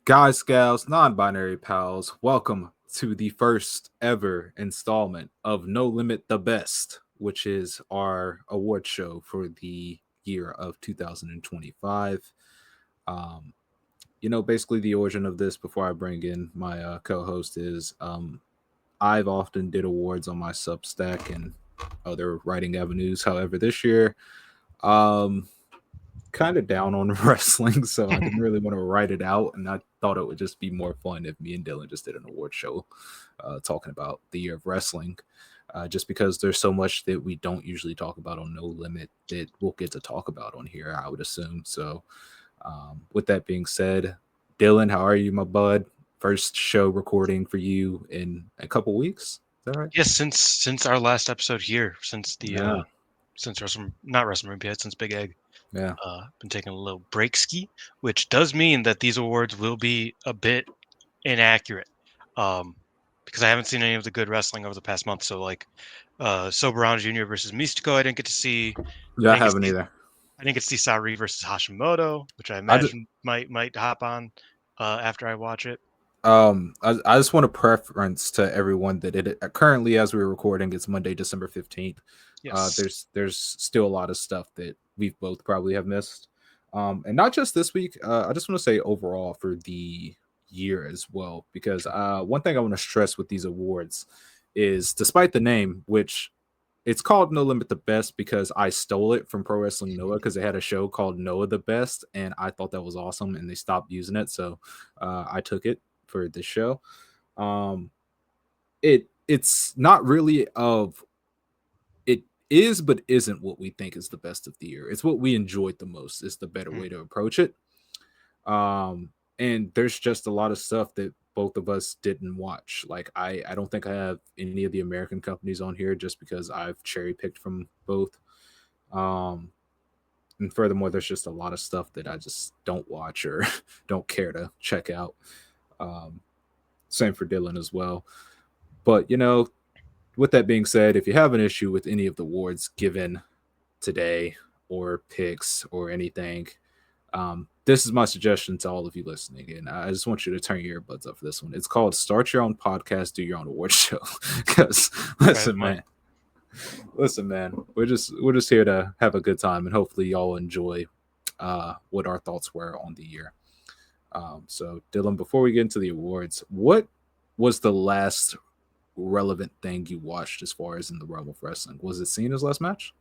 Guys, gals, non-binary pals, welcome to the first ever installment of No Limit the Best, which is our award show for the year of 2025. Um, basically the origin of this before I bring in my co-host is I've often did awards on my Substack and other writing avenues. However, this year, um, kind of down on wrestling, so I didn't really want to write it out, and I thought it would just be more fun if me and Dylan just did an award show talking about the year of wrestling. Just because there's so much that we don't usually talk about on No Limit that we'll get to talk about on here, I would assume. So, with that being said, Dylan, how are you, my bud? First show recording for you in a couple weeks. Is that right? Yes, since our last episode here, since the Yeah, since not WrestleMania yet, since Big Egg, yeah. been taking a little break ski, which does mean that these awards will be a bit inaccurate, um, because I haven't seen any of the good wrestling over the past month. So like, Soberano Jr. versus Mystico, I didn't get to see. I Yeah, I didn't get to haven't see, either. I didn't get to see Sauri versus Hashimoto, which I I just, imagine might hop on after I watch it. I just want to preference to everyone that it currently, as we're recording, it's Monday, December 15th. Yes. There's still a lot of stuff that we've both probably have missed. And not just this week. I just want to say overall for the year as well, because one thing I want to stress with these awards is, despite the name, which it's called No Limit the Best because I stole it from Pro Wrestling Noah because they had a show called Noah the Best, and I thought that was awesome, and they stopped using it, so I took it for this show. Um, it's not really of it is, but isn't what we think is the best of the year. It's what we enjoyed the most. Is the better Hmm. way to approach it. Um, and there's just a lot of stuff that both of us didn't watch. Like I don't think I have any of the American companies on here just because I've cherry picked from both. Um, and furthermore, there's just a lot of stuff that I just don't watch or don't care to check out. Um, Same for Dylan as well. But with that being said, if you have an issue with any of the awards given today or picks or anything, this is my suggestion to all of you listening, and I just want you to turn your earbuds up for this one. It's called "Start Your Own Podcast, Do Your Own Award Show." Because Fair listen, point. man, we're just here to have a good time, and hopefully y'all enjoy what our thoughts were on the year. So, Dylan, before we get into the awards, what was the last relevant thing you watched as far as in the realm of wrestling? Was it Cena's last match?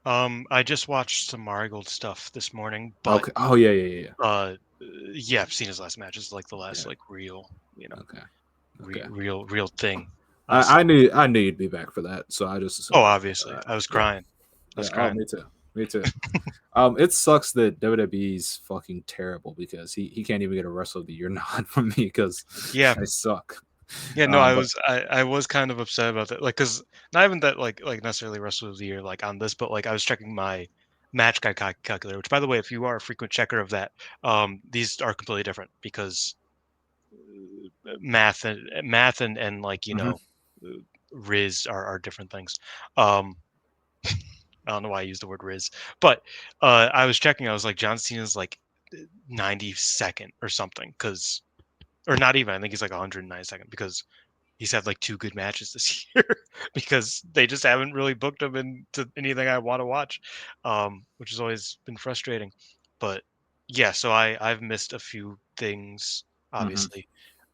I just watched some Marigold stuff this morning, but Okay. Oh, yeah, yeah, yeah, yeah, I've seen his last match. It's like the last yeah. like real, Okay. Okay. real thing. I, I So, knew I knew you'd be back for that, so I just oh, assumed that. obviously, I was Yeah, crying. I yeah. was Oh, crying. me too. Me too. It sucks that WWE's fucking terrible because he can't even get a Wrestler of the Year nod from me because Yeah, I suck. yeah. No, But I was kind of upset about that. Like, cause not even that like necessarily Wrestler of the Year like on this, but like I was checking my match guy calculator. Which, by the way, if you are a frequent checker of that, these are completely different because math and like mhm. uh, Riz are different things. Um, I don't know why I used the word Riz, but I was checking. I was like, John Cena's like 92nd or something, because or not even. I think he's like 192nd because he's had like two good matches this year because they just haven't really booked him into anything I want to watch, which has always been frustrating. But yeah, so I've missed a few things, Mhm. obviously,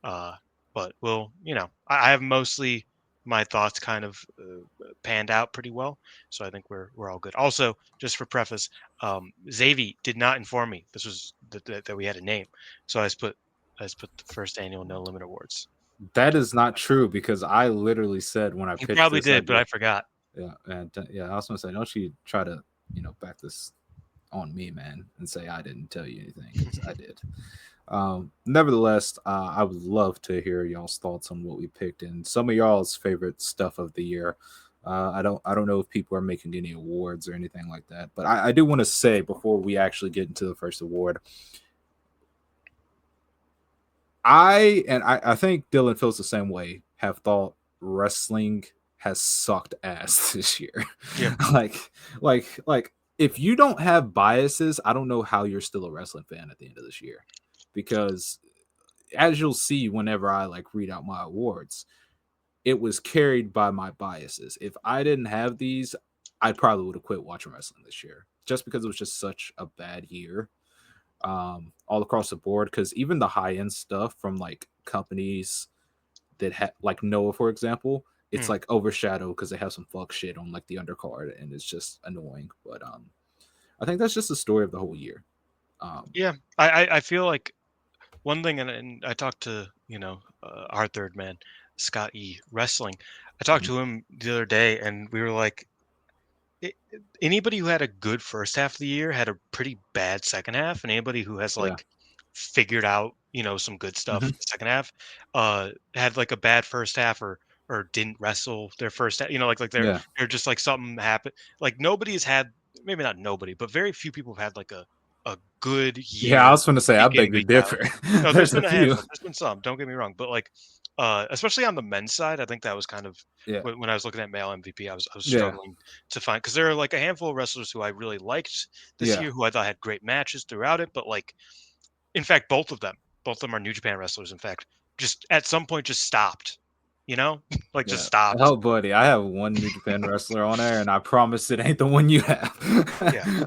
uh, but well, I have mostly my thoughts kind of panned out pretty well, so I think we're all good. Also, just for preface, Xavi did not inform me this was that we had a name, so I just put the first annual No Limit Awards. That is not true because I literally said when I You pitched probably this did, but idea. I forgot. Yeah, and yeah, I was gonna say, don't you try to back this on me, man, and say I didn't tell you anything because I did. Nevertheless, I would love to hear y'all's thoughts on what we picked and some of y'all's favorite stuff of the year. I don't know if people are making any awards or anything like that, but I do want to say before we actually get into the first award, I think Dylan feels the same way. Have thought wrestling has sucked ass this year. Yeah. like, like if you don't have biases, I don't know how you're still a wrestling fan at the end of this year, because as you'll see whenever I like read out my awards, it was carried by my biases. If I didn't have these, I probably would have quit watching wrestling this year just because it was just such a bad year all across the board. Because even the high end stuff from like companies that had like Noah, for example, it's Mm. like overshadowed because they have some fuck shit on like the undercard, and it's just annoying. But I think that's just the story of the whole year. Um, Yeah, I feel like one thing, and I talked to our third man, Scott E. Wrestling. I talked mhm. to him the other day, and we were like, anybody who had a good first half of the year had a pretty bad second half, and anybody who has Yeah. like figured out some good stuff Hmm. in the second half had like a bad first half or didn't wrestle their first half, like Yeah. they're just like something happened. Like nobody's had, maybe not nobody, but very few people have had like a good Yeah, I year was going to say, I beginning beg to to the end. differ. No, there's There's a been a few. handful. There's been some. Don't get me wrong, but like, especially on the men's side, I think that was kind of Yeah. when I was looking at male MVP, I was Yeah. struggling to find, because there are like a handful of wrestlers who I really liked this Yeah. year, who I thought had great matches throughout it. But like, in fact, both of them are New Japan wrestlers. In fact, just at some point just stopped, like just Yeah. stopped. Oh, buddy, I have one New Japan wrestler on there, and I promise it ain't the one you Yeah.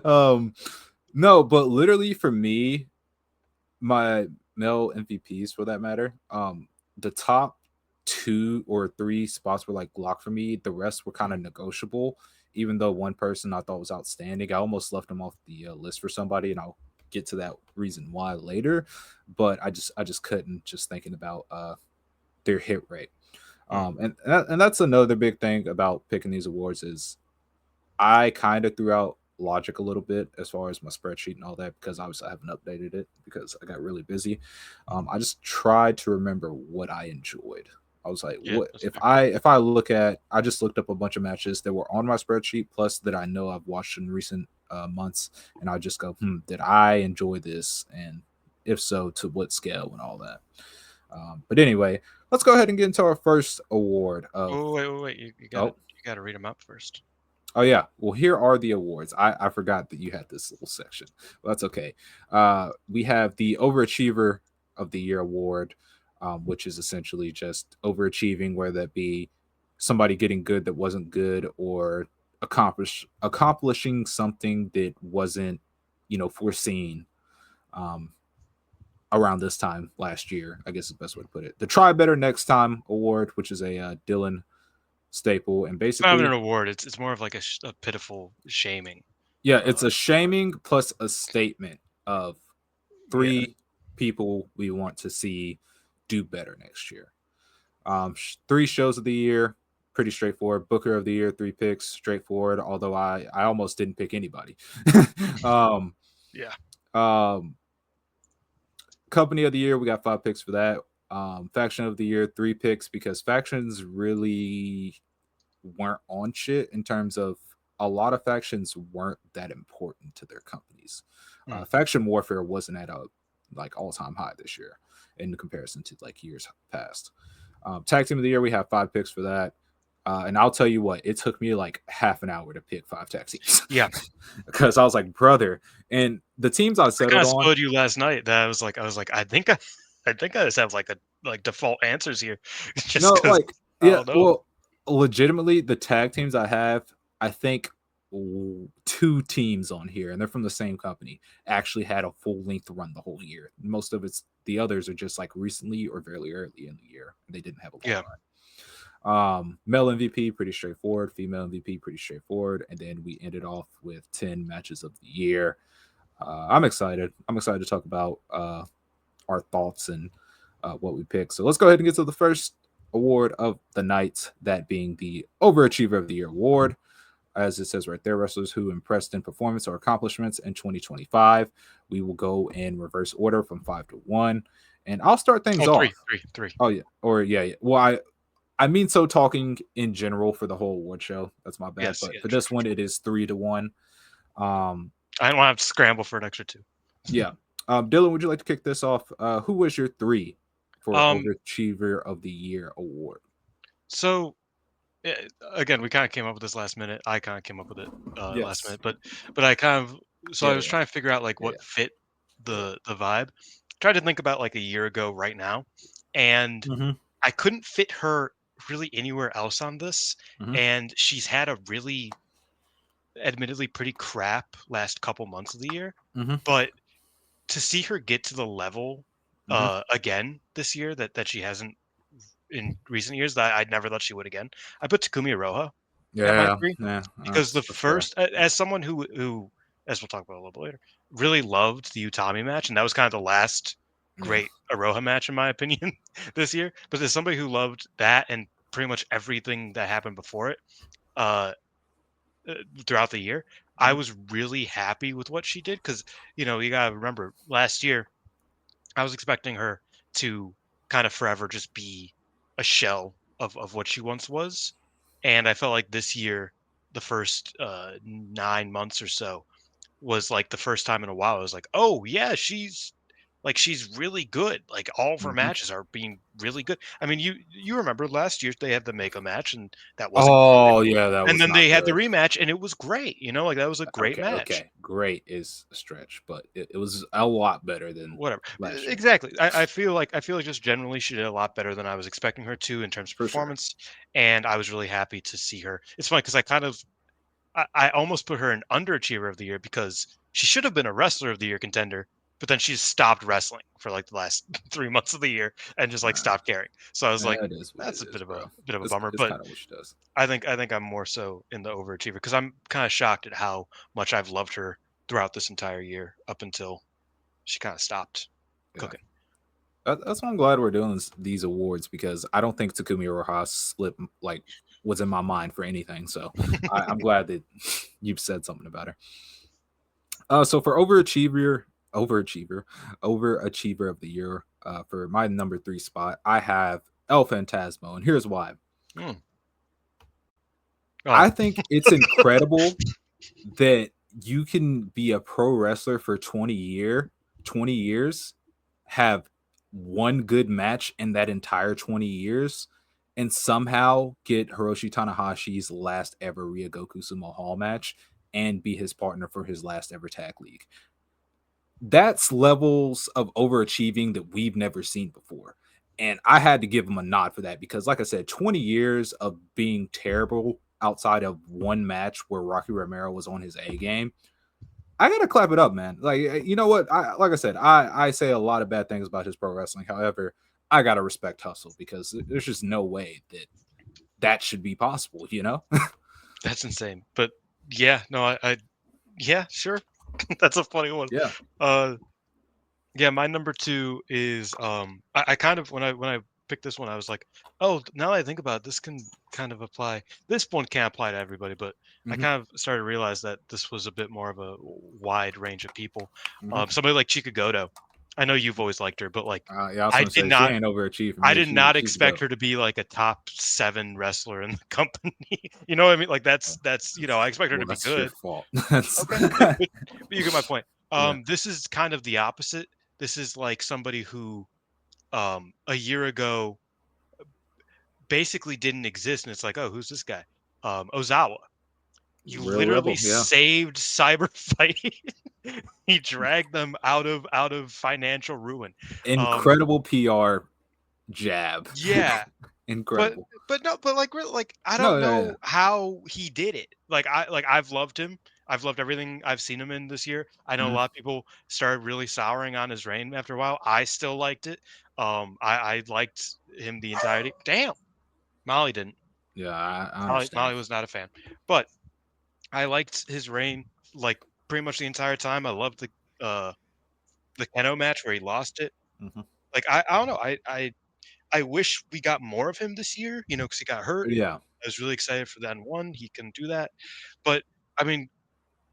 have. No, but literally for me, my male MVPs for that matter, the top two or three spots were like locked for me. The rest were kind Mm. of negotiable. Even though one person I thought was outstanding, I almost left him off the list for somebody, and I'll get to that reason why later. But I just couldn't just thinking about their hit rate. Mm. And that's another big thing about picking these awards is I kind of threw out logic a little bit as far as my spreadsheet and all that because obviously I haven't updated it because I got really busy. I just tried to remember what I enjoyed. I was like, Yeah, what that's if fair. I look at I just looked up a bunch of matches that were on my spreadsheet plus that I know I've watched in recent months, and I just go, did I enjoy this, and if so, to what scale and all that. But anyway, let's go ahead and get into our first award of. Oh, wait. You got to Oh, you got to read them out first. oh yeah. Well, here are the awards. I forgot that you had this little section. Well, that's okay. We have the Overachiever of the Year award, which is essentially just overachieving, whether that be somebody getting good that wasn't good or accomplishing something that wasn't, foreseen. Um, Around this time last year, I guess is the best way to put it. The Try Better Next Time award, which is a Dylan staple, and It's not even an basically, award. It's more of like a pitiful shaming. yeah, it's Uh, a shaming plus a statement of yeah. three people we want to see do better next year. Three shows of the year, pretty straightforward. Booker of the year, three picks, straightforward. Although I almost didn't pick anybody. um, Yeah. um, Company of the year, we got five picks for that. Faction of the year, three picks because factions really weren't on shit in terms of a lot of factions weren't that important to their companies. Mm. Faction warfare wasn't at a like all time high this year in comparison to like years past. Tag team of the year, we have five picks for that. And I'll tell you what, it took me like half an hour to pick five tag teams Yeah. because I was like, brother. And the teams I I kind settled of on, spoiled you last night. That I was like, I think I just have like default answers here, just no, because like, I yeah, don't know. well, legitimately, the tag teams I have, I think two teams on here, and they're from the same company, actually had a full length run the whole year. Most of it's the others are just like recently or very early in the year. They didn't have a long Yeah. run. Male MVP, pretty straightforward. Female MVP, pretty straightforward. And then we ended off with 10 matches of the year. I'm excited. I'm excited to talk about our thoughts and what we picked. So let's go ahead and get to the first award of the night, that being the Overachiever of the Year award. As it says right there, wrestlers who impressed in performance or accomplishments in 2025. We will go in reverse order from 5 to 1. And I'll start things Oh, off. three, three, three. Oh, yeah. Or, yeah. Yeah. Well, I mean, so talking in general for the whole award show. That's my bad. Yes. But Yeah. for True. this True. one, True. it is 3 to 1. Um, I don't have to scramble for an extra two. yeah. Dylan, would you like to kick this off? Who was your three for Um. Overachiever of the Year award? So again, we kind of came up with this last minute. I kind of came up with it last Yes. minute, but I kind of, so I Yeah. was Yeah. trying to figure out like Yeah. what fit Yeah. the vibe. tried to think about like a year ago right now, and Mhm, I couldn't fit her really anywhere else on this. mhm, And she's had a really, admittedly, pretty crap last couple months of the year. mhm, But to see her get to the level mhm. again this year that she hasn't in recent years, that I'd never thought she would again. I put Takumi Iroha at my Yeah, 3 yeah, because the that's fair. first, as someone who, as we'll talk about a little bit later, really loved the Utami match, and that was kind of the last Yeah, great Iroha match in my opinion this year. But as somebody who loved that and pretty much everything that happened before it, uh, uh, throughout the year, I mhm, was really happy with what she did because you gotta remember last year I was expecting her to kind of forever just be a shell of what she once was. And I felt like this year, the first 9 months or so, was like the first time in a while I was like, oh yeah, she's really good. Like all of her mhm. matches are being really good. I mean, you remember last year they had the Mako match and that wasn't good. Oh, yeah, that And was then not they had the good. rematch and it was great. Like that was a great Okay, match. okay. Great is a stretch, but it was a lot better than Whatever. last year, Exactly. I feel like just generally she did a lot better than I was expecting her to in terms of for sure. performance, and I was really happy to see her. It's funny because I almost put her an underachiever of the year because she should have been a wrestler of the year contender, but then she's stopped wrestling for like the last 3 months of the year and just like Nah, stopped caring. So I was like, it is what it that's a bit is, of a bro. bit of a It's bummer. it's But kinda what she does. I think I'm more so in the overachiever because I'm kind of shocked at how much I've loved her throughout this entire year up until she kind of stopped Yeah. cooking. That's why I'm glad we're doing these awards because I don't think Takumi Rojas like, was in my mind for anything, so I'm glad that you've said something about her. So for overachiever, overachiever of the year, for my number 3 spot, I have El Phantasmo, and here's why. Mm. Oh, I think it's incredible that you can be a pro wrestler for 20 years, have one good match in that entire 20 years, and somehow get Hiroshi Tanahashi's last ever Ryogoku Sumo Hall match and be his partner for his last ever tag league. That's levels of overachieving that we've never seen before. And I had to give him a nod for that because, like I said, 20 years of being terrible outside of one match where Rocky Romero was on his A game. I gotta clap it up, man. Like, you know what? Like I said, I say a lot of bad things about his pro wrestling. However, I gotta respect hustle because there's just no way that that should be possible. You know? that's insane. But yeah, no, yeah, sure. That's a funny one. Yeah. Uh, yeah, my number two is I kind of when I picked this one, I was like, oh, now that I think about it, this can kind of apply. This one can't apply to everybody, but I Hmm. kind of started to realize that this was a bit more of a wide range of people. Hmm. Somebody like Chikagoto. I know you've always liked her, but like, Yeah, I was I gonna did say she not ain't overachieved for I me. did She not she's a expect goat. her to be like a top 7 wrestler in the company. You know what I mean? Like that's I expect her to Well, be that's your good. fault. That's Okay, but you get my point. yeah. This is kind of the opposite. This is like somebody who a year ago basically didn't exist, and it's like, oh, who's this guy? Ozawa. You Real literally rebel, yeah. saved Cyber Fight. He dragged them out of financial ruin. Um, Incredible PR jab. yeah, But Incredible. no, but like like I No, don't yeah, yeah. know how he did it. I've loved him. I've loved everything I've seen him in this year. I know a Mhm. lot of people started really souring on his reign after a while. I still liked it. I liked him the entirety. Damn, Molly didn't. Yeah, I Molly understand. was not a fan, but I liked his reign like pretty much the entire time. I loved the Keno match where he lost it. Mhm. Like I don't know. I wish we got more of him this year, because he got hurt. Yeah. I was really excited for that one. He can do that. But I mean,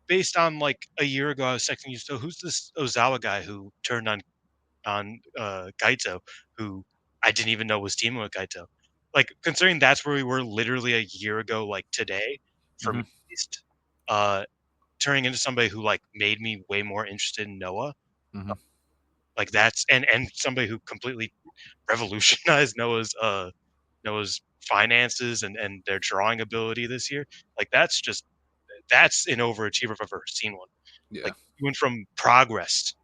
based on like a year ago, I was texting you. So who's this Ozawa guy who turned on Gaito, who I didn't even know was teaming with Gaito? Like considering that's where we were literally a year ago, like today, for me Mhm. at least, uh, turning into somebody who like made me way more interested in Noah. Mhm. Like that's and somebody who completely revolutionized Noah's finances and their drawing ability this year. Like that's an overachiever if I've ever seen one. Yeah. Like he went from progress.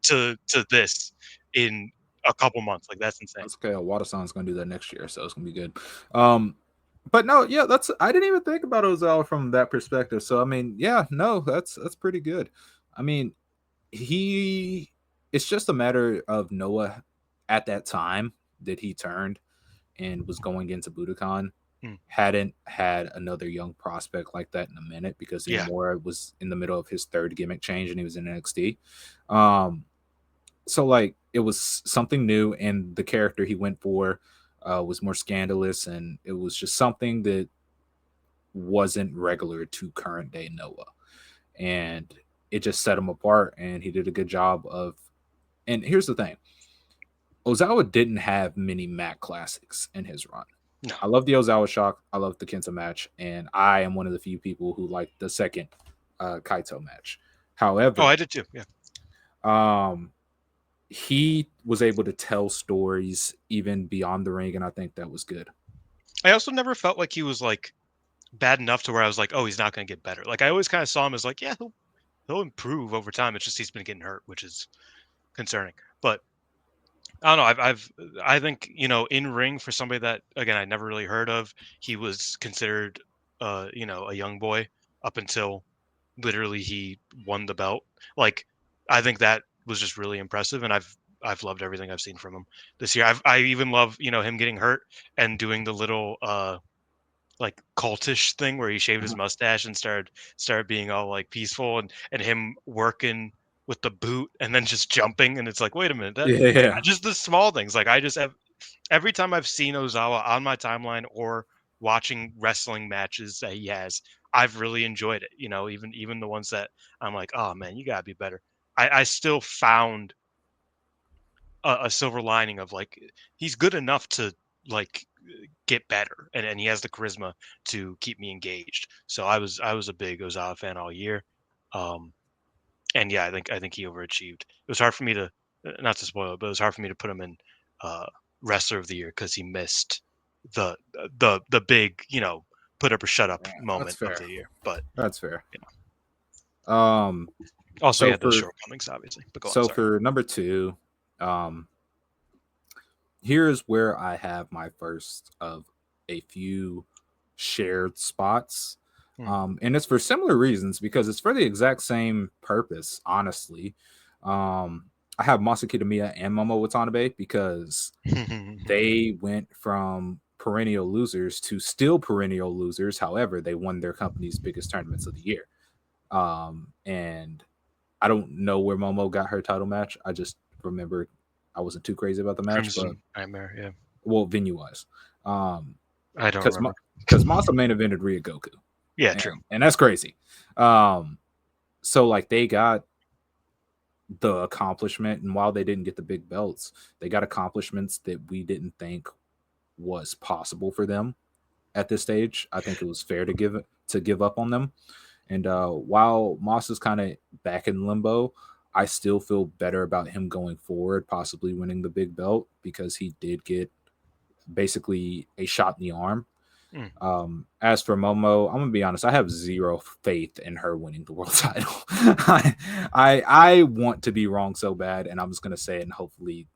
to this in a couple months. Like that's insane. That's okay. Water Sound's gonna do that next year, so it's gonna be good. Um, but no, yeah, that's I didn't even think about Ozawa from that perspective. So I mean, yeah, no, that's pretty good. I mean, he it's just a matter of Noah at that time that he turned and was going into Budokan Mm, hadn't had another young prospect like that in a minute because yeah. Inamura was in the middle of his third gimmick change and he was in NXT. Um, so like it was something new, and the character he went for was more scandalous, and it was just something that wasn't regular to current day Noah, and it just set him apart. And he did a good job of. And here's the thing: Ozawa didn't have many Mac classics in his run. No. I love the Ozawa Shock. I love the Kenta match, and I am one of the few people who like the second Kaito match. Oh, I However, did too. Yeah. um, he was able to tell stories even beyond the ring, and I think that was good. I also never felt like he was like bad enough to where I was like, oh, he's not going to get better. Like I always kind of saw him as like, yeah, he'll improve over time. It's just he's been getting hurt, which is concerning. But I don't know. I think in ring for somebody that again I never really heard of. He was considered a young boy up until literally he won the belt. Like I think that was just really impressive, and I've loved everything I've seen from him this year. I even love him getting hurt and doing the little like cultish thing where he shaved his Mhm. mustache and started being all like peaceful and him working with the boot and then just jumping and it's like wait a minute that Yeah, just the small things like I just have every time I've seen Ozawa on my timeline or watching wrestling matches that he has I've really enjoyed it even the ones that I'm like oh man you gotta be better I still found a silver lining of like he's good enough to like get better and he has the charisma to keep me engaged. So I was a big Ozawa fan all year. Um and yeah, I think he overachieved. It was hard for me to not to spoil it, but it was hard for me to put him in uh wrestler of the year because he missed the the big, put up or shut up yeah, that's moment of fair. the year. But That's fair. you know, Um, also he so had those for shortcomings, obviously. But go on, so sorry. for number two, um, here's where I have my first of a few shared spots. And it's for similar reasons because it's for the exact same purpose, honestly. I have Masaki Tamiya and Momo Watanabe because Hmm. they went from perennial losers to still perennial losers. However, they won their company's biggest tournaments of the year. And I don't know where Momo got her title match. I just remember I wasn't too crazy about the match, but Crimson Nightmare, yeah. well, venue wise, um, I don't because remember. because Masa main evented Ryogoku, Yeah, true. and that's crazy. Um, so like they got the accomplishment, and while they didn't get the big belts, they got accomplishments that we didn't think was possible for them at this stage. I think it was fair to give up on them. And while Moss is kind of back in limbo, I still feel better about him going forward, possibly winning the big belt because he did get basically a shot in the arm. Mm. As for Momo, I'm gonna be honest. I have zero faith in her winning the world title. I want to be wrong so bad, and I'm just gonna say it, and hopefully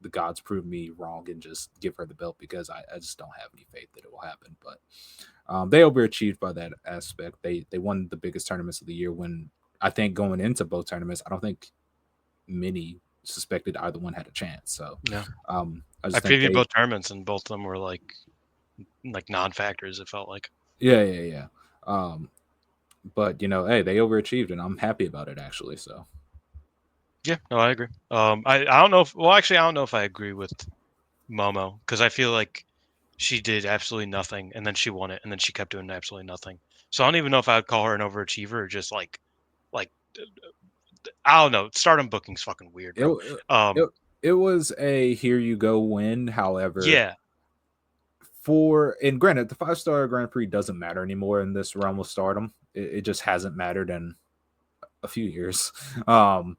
the gods prove me wrong and just give her the belt because I just don't have any faith that it will happen. But they overachieved by that aspect. They won the biggest tournaments of the year when I think going into both tournaments, I don't think many suspected either one had a chance. So No. I I just think previewed they both tournaments and both of them were like non-factors. It felt like. yeah. Um, but hey, they overachieved, and I'm happy about it actually. So Yeah, no, I agree. I don't know if well, actually, I don't know if I agree with Momo because I feel like she did absolutely nothing and then she won it and then she kept doing absolutely nothing. So I don't even know if I would call her an overachiever or just like I don't know. Stardom booking's fucking weird, it bro. it, Um, it was a here you go win. However, yeah, and granted, the 5-star Grand Prix doesn't matter anymore in this realm of Stardom. It just hasn't mattered in a few years. Um,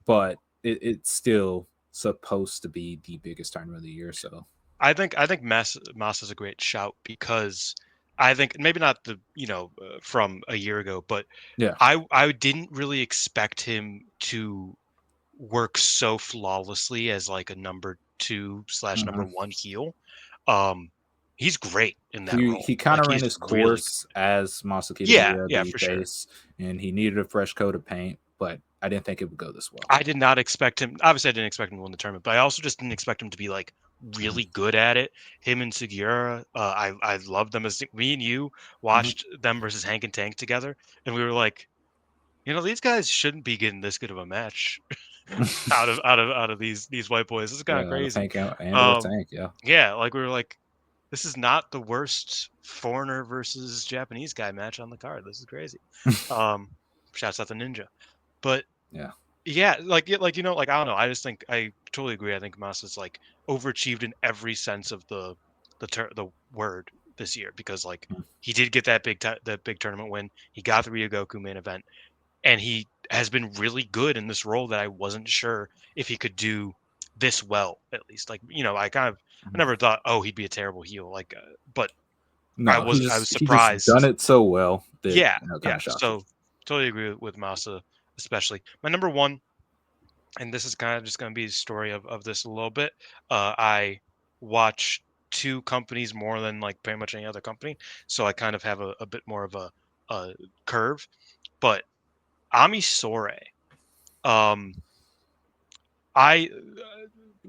but it's still supposed to be the biggest tournament of the year. So I think Mas is a great shout because I think maybe not the from a year ago, but Yeah. I didn't really expect him to work so flawlessly as like a number two slash number Hmm. one heel. Um, he's great in that role. He kind Like of ran he's his really course as Masaki yeah, Tajiri, yeah, the for sure. face, and he needed a fresh coat of paint, but I didn't think it would go this well. I did not expect him. Obviously, I didn't expect him to win the tournament, but I also just didn't expect him to be like Hmm. really good at it. Him and Sugiura, I loved them as me and you watched them versus Hank and Tank together, and we were like, these guys shouldn't be getting this good of a match out of these white boys. This is kind of Yeah, out of crazy. Hank and or Um, Tank, yeah. yeah, like we were like, this is not the worst foreigner versus Japanese guy match on the card. This is crazy. Um, Shouts out the Ninja, but Yeah. yeah, like I don't know. I just think I totally agree. I think Masa's like overachieved in every sense of the word this year because like Mm. he did get that big tournament win. He got the Ryogoku main event, and he has been really good in this role that I wasn't sure if he could do this well. At least like I Mhm. never thought he'd be a terrible heel but No, I was he just done surprised. it so well that Yeah, kind yeah. of shocked you. So totally agree with Masa, especially my number one, and this is kind of just going to be the story of this a little bit. I watch two companies more than like pretty much any other company, so I kind of have a bit more of a curve. But Ami Sore, um, I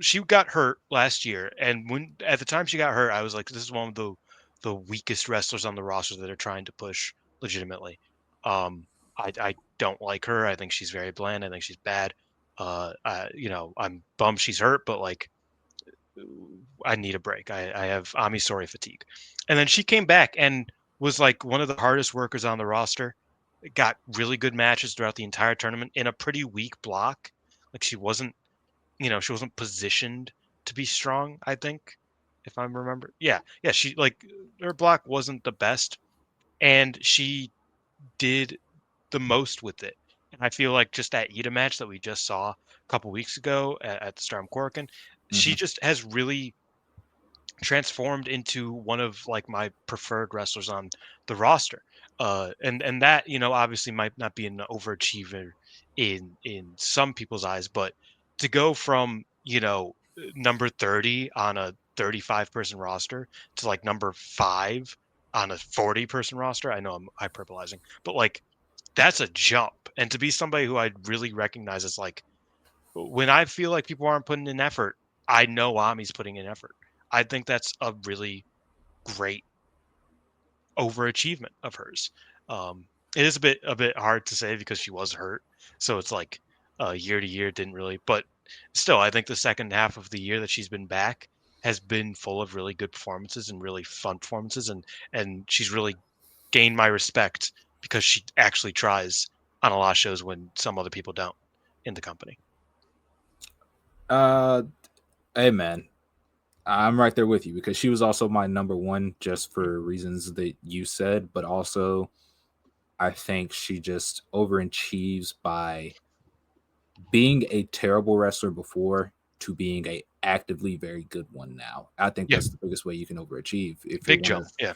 she got hurt last year, and when at the time she got hurt, I was like, this is one of the weakest wrestlers on the roster that are trying to push legitimately. I don't like her. I think she's very bland. I think she's bad. I'm bummed she's hurt, but like I need a break. I have Ami Sori fatigue. And then she came back and was like one of the hardest workers on the roster. Got really good matches throughout the entire tournament in a pretty weak block. Like she wasn't positioned to be strong, I think, if I remember. Yeah. Yeah, she like her block wasn't the best and she did the most with it. And I feel like just that Ida match that we just saw a couple weeks ago at the Storm Corkin, she Hmm. just has really transformed into one of like my preferred wrestlers on the roster. And that, obviously might not be an overachiever in some people's eyes, but to go from, number 30 on a 35 person roster to like number 5 on a 40-person roster. I know I'm hyperbolizing, but like that's a jump. And to be somebody who I really recognize as like when I feel like people aren't putting in effort, I know Ami's putting in effort. I think that's a really great overachievement of hers. It is a bit hard to say because she was hurt, so it's like year to year didn't really. But still, I think the second half of the year that she's been back has been full of really good performances and really fun performances, and she's really gained my respect because she actually tries on a lot of shows when some other people don't in the company. Uh, hey man, I'm right there with you because she was also my number one just for reasons that you said, but also I think she just overachieves by being a terrible wrestler before to being a actively very good one now. I think Yeah, that's the biggest way you can overachieve if you're big one jump. of, Yeah.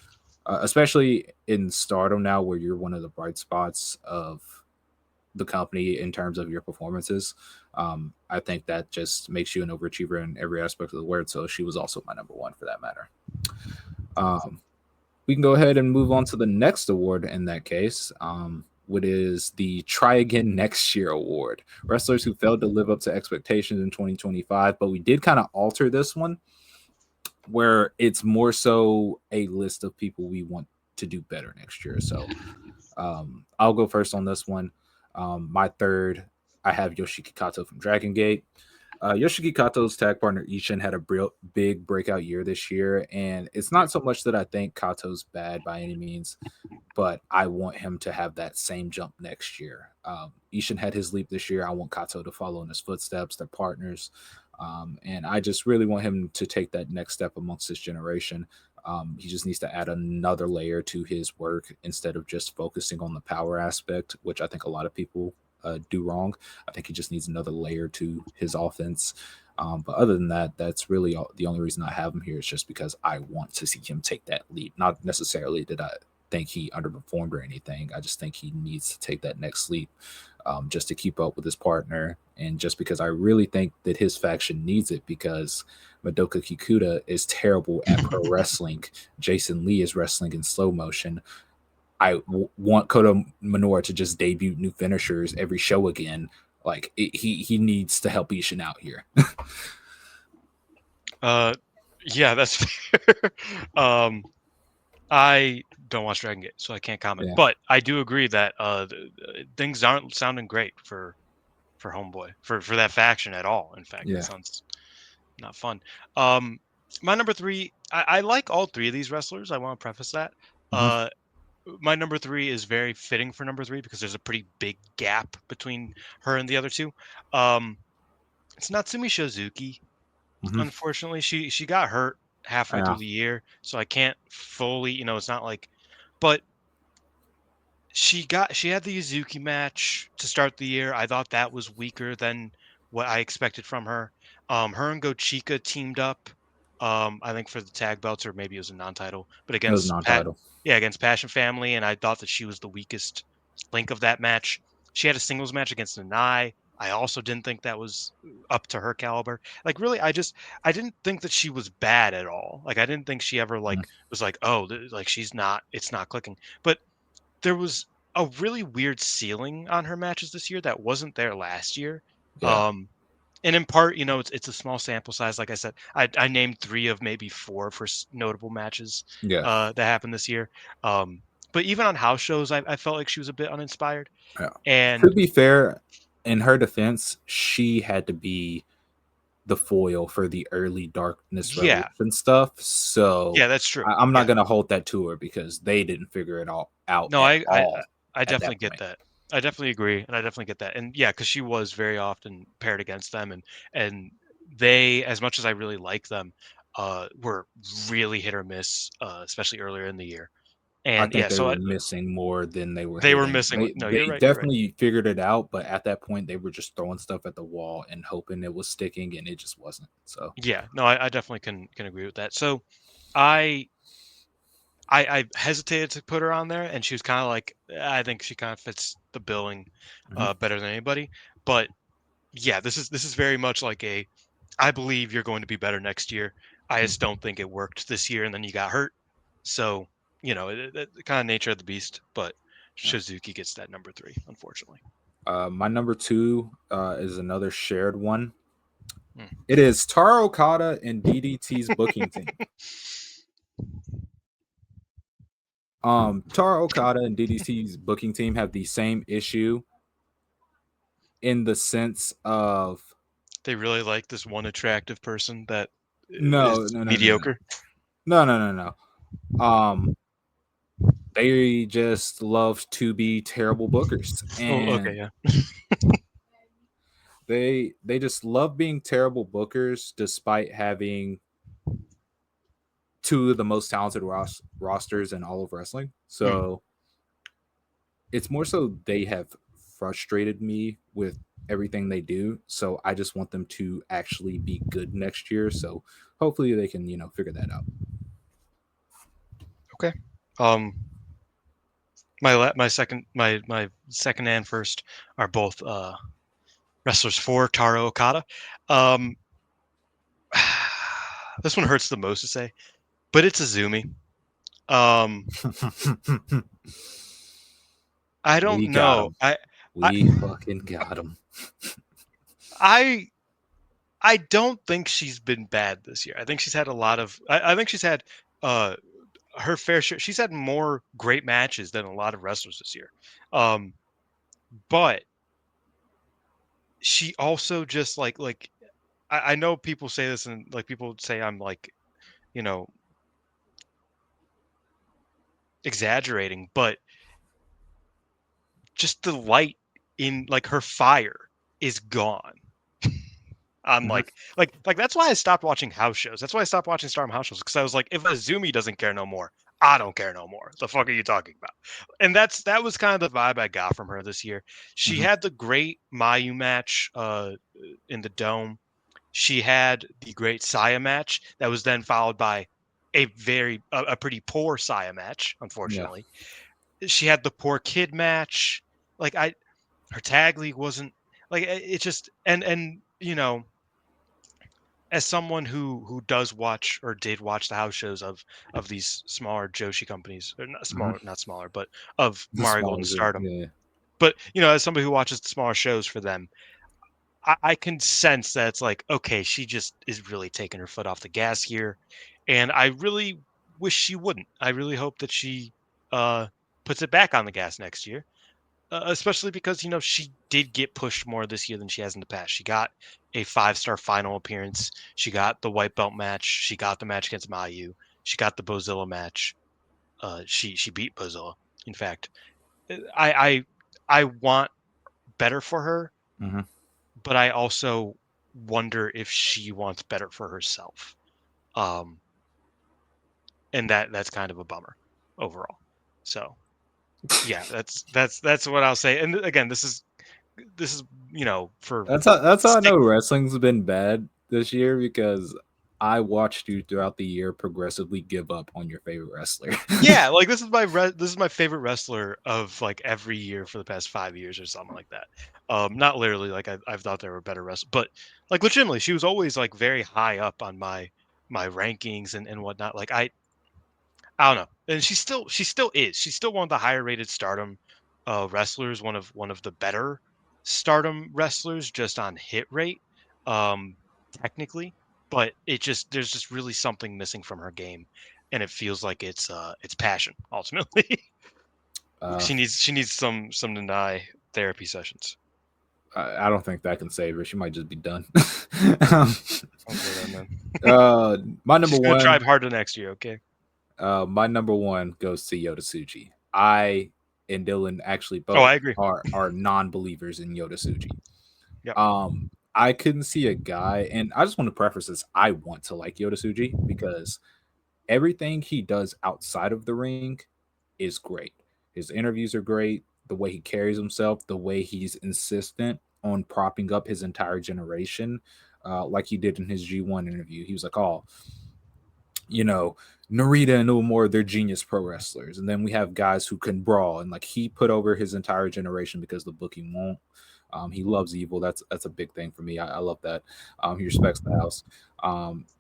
especially in Stardom now, where you're one of the bright spots of the company in terms of your performances. I think that just makes you an overachiever in every aspect of the word. So she was also my number one for that matter. Um, we can go ahead and move on to the next award in that case, which is the Try Again Next Year Award. Wrestlers who failed to live up to expectations in 2025, but we did kind of alter this one where it's more so a list of people we want to do better next year. So I'll go first on this one. My third, I have Yoshiki Kato from Dragon Gate. Yoshiki Kato's tag partner Ishin had a big breakout year this year, and it's Yeah. not so much that I think Kato's bad by any means, but I want him to have that same jump next year. Ishin had his leap this year. I want Kato to follow in his footsteps. They're partners, and I just really want him to take that next step amongst his generation. He just needs to add another layer to his work instead of just focusing on the power aspect, which I think a lot of people do wrong. I think he just needs another layer to his offense. But other than that, that's really the only reason I have him here is just because I want to see him take that leap. Not necessarily that I think he underperformed or anything. I just think he needs to take that next leap just to keep up with his partner. And just because I really think that his faction needs it because Madoka Kikuta is terrible at pro wrestling. Jason Lee is wrestling in slow motion. Want Kota Minoura to just debut new finishers every show again. Like he needs to help Ishin out here. Yeah, that's fair. I don't watch Dragon Gate, so I can't comment. Yeah, But I do agree that things aren't sounding great for Homeboy for that faction at all. In fact, it yeah. sounds not fun. Um, my number three, I like all three of these wrestlers. I want to preface that. Mm-hmm. Uh, my number three is very fitting for number three because there's a pretty big gap between her and the other two. Um, it's Natsumi Shizuki. Mm-hmm. Unfortunately, she got hurt halfway Yeah, through the year, so I can't fully, it's not like, but she had the Yuzuki match to start the year. I thought that was weaker than what I expected from her. Her and Gochika teamed up. I think for the tag belts, or maybe it was a non-title, but it was against non-title. yeah, against Passion Family, and I thought that she was the weakest link of that match. She had a singles match against Nanai. I also didn't think that was up to her caliber. Like really, I didn't think that she was bad at all. Like I didn't think she ever Mm-hmm. like was like, oh, like it's not clicking. But there was a really weird ceiling on her matches this year that wasn't there last year. Yeah, And in part, it's a small sample size. Like I said, I named three of maybe four for notable matches yeah, that happened this year. Um, but even on house shows, I felt like she was a bit uninspired. yeah. To And be fair, in her defense, she had to be the foil for the early Darkness yeah, Revolution stuff. So yeah, that's true. I'm not Yeah, gonna hold that to her because they didn't figure it all out no, at all I at definitely that get point. that. I definitely agree, and I definitely get that. And yeah, because she was very often paired against them, and they, as much as I really like them, were really hit or miss, especially earlier in the year. I And think yeah, they so were missing more than they were they were hitting. missing. No, They you're right. You're right. definitely figured it out, but at that point they were just throwing stuff at the wall and hoping it was sticking, and it just wasn't. So Yeah, no, I definitely can agree with that. So I I hesitated to put her on there, and she was kind of like, I think she kind of fits the billing mhm, better than anybody. But yeah, this is very much like a, I believe you're going to be better next year. I mhm, just don't think it worked this year, and then you got hurt. So the kind of nature of the beast. But yeah. Shizuki gets that number three, unfortunately. My number two is another shared one. Mm. It is Taro Okada and DDT's booking team. Taro Okada and DDT's booking team have the same issue in the sense of They really like this one attractive person that no, is no, no, no, no, mediocre. no, no, no, no. They just love to be terrible bookers, Oh, okay, and yeah. they just love being terrible bookers, despite having two of the most talented rosters in all of wrestling. Mm, So it's more so they have frustrated me with everything they do. So I just want them to actually be good next year. So hopefully they can, figure that out. okay. Um, my second and first are both wrestlers for Taro Okada. Um, this one hurts the most to say, but it's Azumi. Um, I don't We got know. them. I, We fucking got them. I, I don't think she's been bad this year. I think she's had a lot of. I think she's had uh her fair share. She's had more great matches than a lot of wrestlers this year. Um, but she also just like I know people say this and like people say I'm like you know exaggerating, but just the light in like her fire is gone. I'm Mhm. like that's why I stopped watching house shows. That's why I stopped watching Stardom house shows because I was like, if Azumi doesn't care no more, I don't care no more. The fuck are you talking about? And that was kind of the vibe I got from her this year. She Hmm. had the great Mayu match in the dome. She had the great Saya match that was then followed by a pretty poor Saya match, Yeah. unfortunately. She had the poor kid match. Like her tag league wasn't like it just and as someone who does watch or did watch the house shows of these smaller Joshi companies, or Hmm. not smaller, but of The Marigold and smaller, Stardom. yeah. But as somebody who watches the smaller shows for them, I can sense that it's like, okay, she just is really taking her foot off the gas here, and I really wish she wouldn't. I really hope that she uh, puts it back on the gas next year, especially because she did get pushed more this year than she has in the past. She got a 5-star final appearance. She got the white belt match. She got the match against Mayu. She got the Bozilla match. She beat Bozilla. In fact, I want better for her, Hmm. but I also wonder if she wants better for herself. Um, and that's kind of a bummer overall. So yeah, that's what I'll say. And again, this is for That's how I stick. know wrestling's been bad this year because I watched you throughout the year progressively give up on your favorite wrestler. Yeah, like this is my favorite wrestler of like every year for the past 5 years or something like that. Not literally like I've thought there were better wrestlers, but like legitimately, she was always like very high up on my rankings and whatnot. Like I don't know. And she still is. She's still one of the higher rated Stardom wrestlers, one of the better Stardom wrestlers just on hit rate, um, technically. But there's just really something missing from her game, and it feels like it's passion ultimately. uh, she needs some deny therapy sessions. I don't think that can save her. She might just be done. um, Okay then, man. my number She's gonna try one, harder next year. Okay. my number one goes to Yoda Tsuji. I and Dylan actually Oh, both I agree. are non-believers in Yoda Tsuji. Yep. I couldn't see a guy, and I just want to preface this. I want to like Yoda Tsuji because everything he does outside of the ring is great. His interviews are great. The way he carries himself, the way he's insistent on propping up his entire generation, like he did in his G1 interview. He was like, "Oh, you know, Narita and Uemura, they're genius pro wrestlers, and then we have guys who can brawl." And like he put over his entire generation because the booking won't. He loves evil. That's a big thing for me. I love that. He respects the house.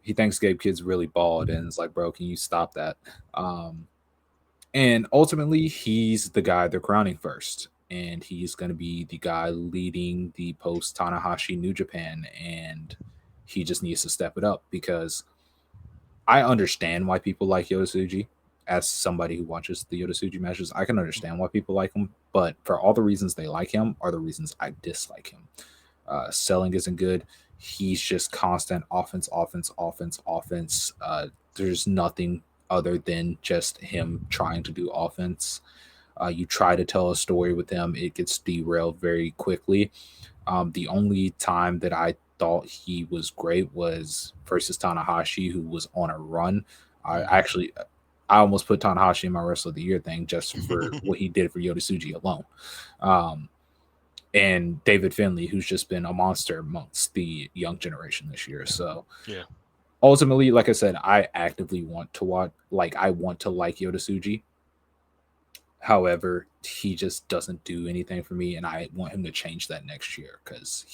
He thinks Gabe Kid's really bald, and it's like, bro, can you stop that? Um, and ultimately, he's the guy they're crowning first, and he's going to be the guy leading the post Tanahashi New Japan, and he just needs to step it up because I understand why people like Yoda. As somebody who watches the Yoda matches, I can understand why people like him, but for all the reasons they like him are the reasons I dislike him. Selling isn't good. He's just constant offense, offense, offense, offense. There's nothing other than just him trying to do offense. You try to tell a story with him, it gets derailed very quickly. The only time that I thought he was great was versus Tanahashi, who was on a run. I Mm. actually, I almost put Tanahashi in my Wrestler of the Year thing just for what he did for Yoda alone. Um, and David Finley, who's just been a monster amongst the young generation this year. So Yeah. ultimately, like I said, I actively want to watch, like, I want to like Yoda. However, he just doesn't do anything for me, and I want him to change that next year because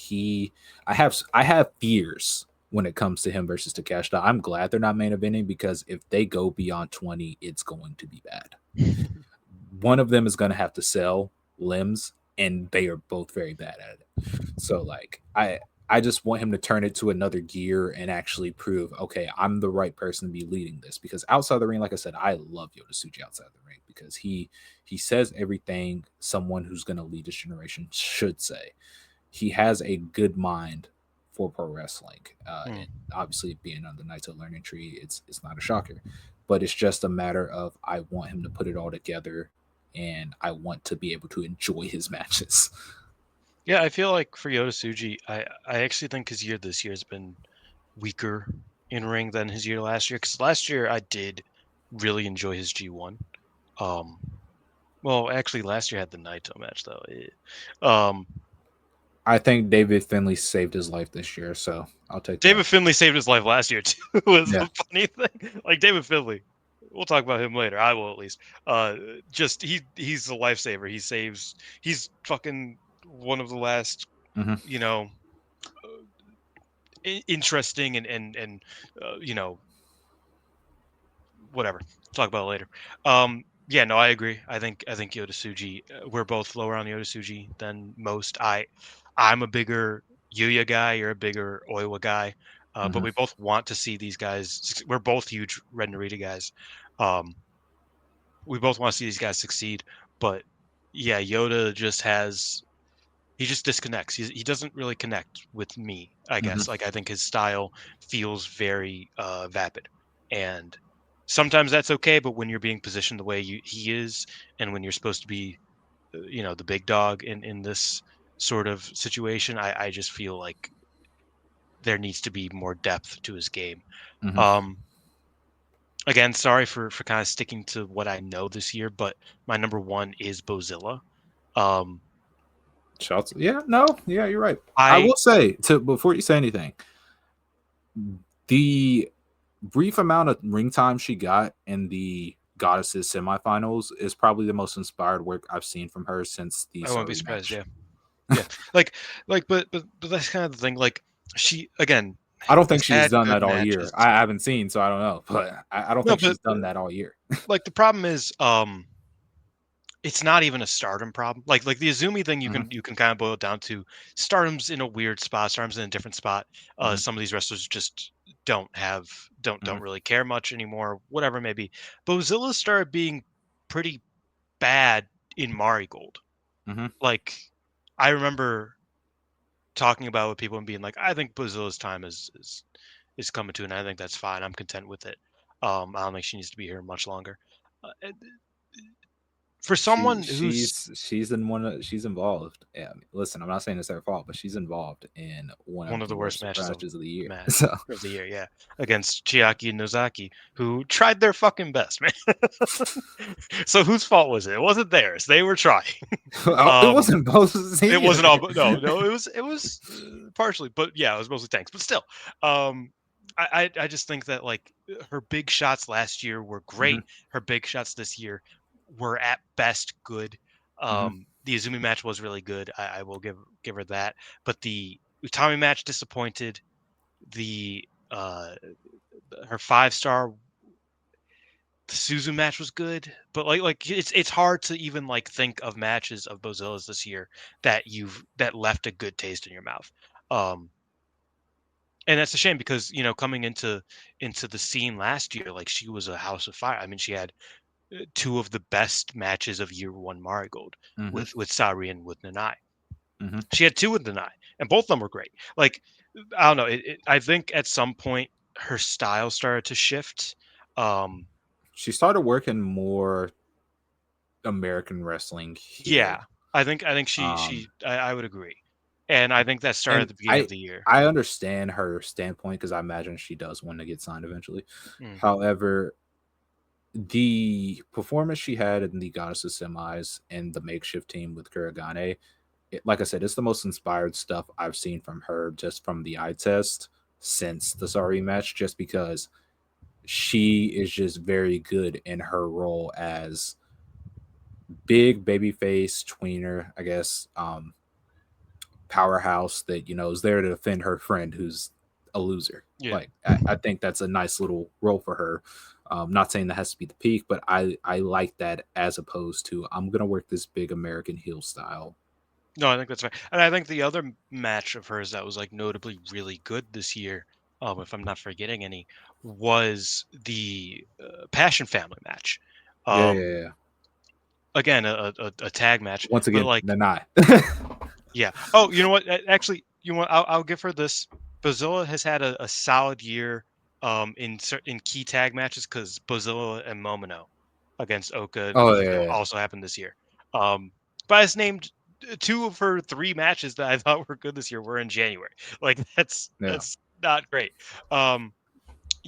I have fears when it comes to him versus Takeshita. I'm glad they're not main eventing because if they go beyond 20, it's going to be bad. One of them is going to have to sell limbs, and they are both very bad at it. So like I just want him to turn it to another gear and actually prove, okay, I'm the right person to be leading this. Because outside the ring, like I said, I love Yoda Tsuji outside the ring because he says everything someone who's going to lead this generation should say. He has a good mind for pro wrestling. And Mm. obviously, being on the Naito Learning Tree, it's not a shocker, but it's just a matter of I want him to put it all together, and I want to be able to enjoy his matches. Yeah, I feel like for Yoda Suji, I actually think his year this year has been weaker in ring than his year last year. Because last year I did really enjoy his G1. Um, well, actually, last year had the Naito match though. I think David Finley saved his life this year, so I'll take that. David Finley saved his life last year too. Was Yeah. the funny thing. Like David Finley, we'll talk about him later. I will at least. Just he's a lifesaver. He saves. He's fucking one of the last. Hmm. You know, interesting and you know, whatever. Talk about it later. Yeah, no, I agree. I think Yoda Suji. We're both lower on Yoda Suji than most. I'm a bigger Yuya guy. You're a bigger Oiwa guy. But Hmm. we both want to see these guys. We're both huge Red Narita guys. Um, we both want to see these guys succeed. But yeah, Yoda just has he just disconnects. He doesn't really connect with me, I guess. Hmm. Like I think his style feels very vapid, and sometimes that's okay. But when you're being positioned the way he is, and when you're supposed to be, the big dog in this sort of situation, I just feel like there needs to be more depth to his game. Hmm. Um, Again, sorry for kind of sticking to what I know this year, but my number one is Bozilla. Um, Shots. Yeah. No. Yeah. You're right. I I will say to before you say anything, the brief amount of ring time she got in the Goddesses semifinals is probably the most inspired work I've seen from her since the I wouldn't be Sari surprised. match. Yeah. Yeah, but that's kind of the thing. Like she again I don't has think she's had done good that all matches. year. I haven't seen, so I don't know. But I don't No, think but she's done that all year. like the problem is, it's not even a stardom problem. Like the Azumi thing, you Hmm. can kind of boil it down to stardom's in a weird spot. Stardom's in a different spot. Hmm. Some of these wrestlers just don't have don't Hmm. really care much anymore. Whatever it may be. Bozilla started being pretty bad in Marigold. Hmm. Like I remember talking about it with people and being like, I think Bozilla's time is coming to, and I think that's fine. I'm content with it. I don't think she needs to be here much longer. For She someone who's she's in one of she's involved. Yeah, I mean, listen, I'm not saying it's her fault, but she's involved in one one of of the the worst worst matches matches of the the year. match So of the year, yeah, against Chiaki and Nozaki, who tried their fucking best, man. So whose fault was it? It wasn't theirs. They were trying. it Um, wasn't both it either. wasn't all, but no, it was partially, but yeah, it was mostly tanks. But still, um, I just think that like her big shots last year were Hmm. great. Her big shots this year were at best good. Hmm. The Izumi match was really good. I will give her that. But the Utami match disappointed. The her 5-star Suzu match was good, but like it's hard to even like think of matches of Bozilla's this year that left a good taste in your mouth. Um, and that's a shame because coming into the scene last year, like she was a house of fire. I mean, she had two of the best matches of year one Marigold Hmm. with Sari and with Nanai. Hmm. She had two with Nanai, and both of them were great. Like I don't know, I think at some point her style started to shift. Um, She started working more American wrestling Yeah, heel. I think Um, I would agree, and I think that started and at the beginning of the year. I understand her standpoint because I imagine she does want to get signed eventually. Mm, However, the performance she had in the Goddesses semis and the makeshift team with Kuragane, like I said, it's the most inspired stuff I've seen from her just from the eye test since the Sari match, just because she is just very good in her role as big babyface tweener, I guess, powerhouse that is there to defend her friend who's a loser. yeah, Like I think that's a nice little role for her. Not saying that has to be the peak, but I like that as opposed to I'm gonna work this big American heel style. no, I think that's right, and I think the other match of hers that was like notably really good this year, if I'm not forgetting any, was the Passion Family match. Yeah, Um, yeah, yeah. Again, a tag match, Once but again, like Nanai. yeah. Oh, you know what? Actually, I'll give her this. Bozilla has had a solid year in key tag matches because Bozilla and Momino against Oka and Oh Hito yeah, also happened this year. But I just named two of her three matches that I thought were good this year were in January. Like yeah, that's not great. Um,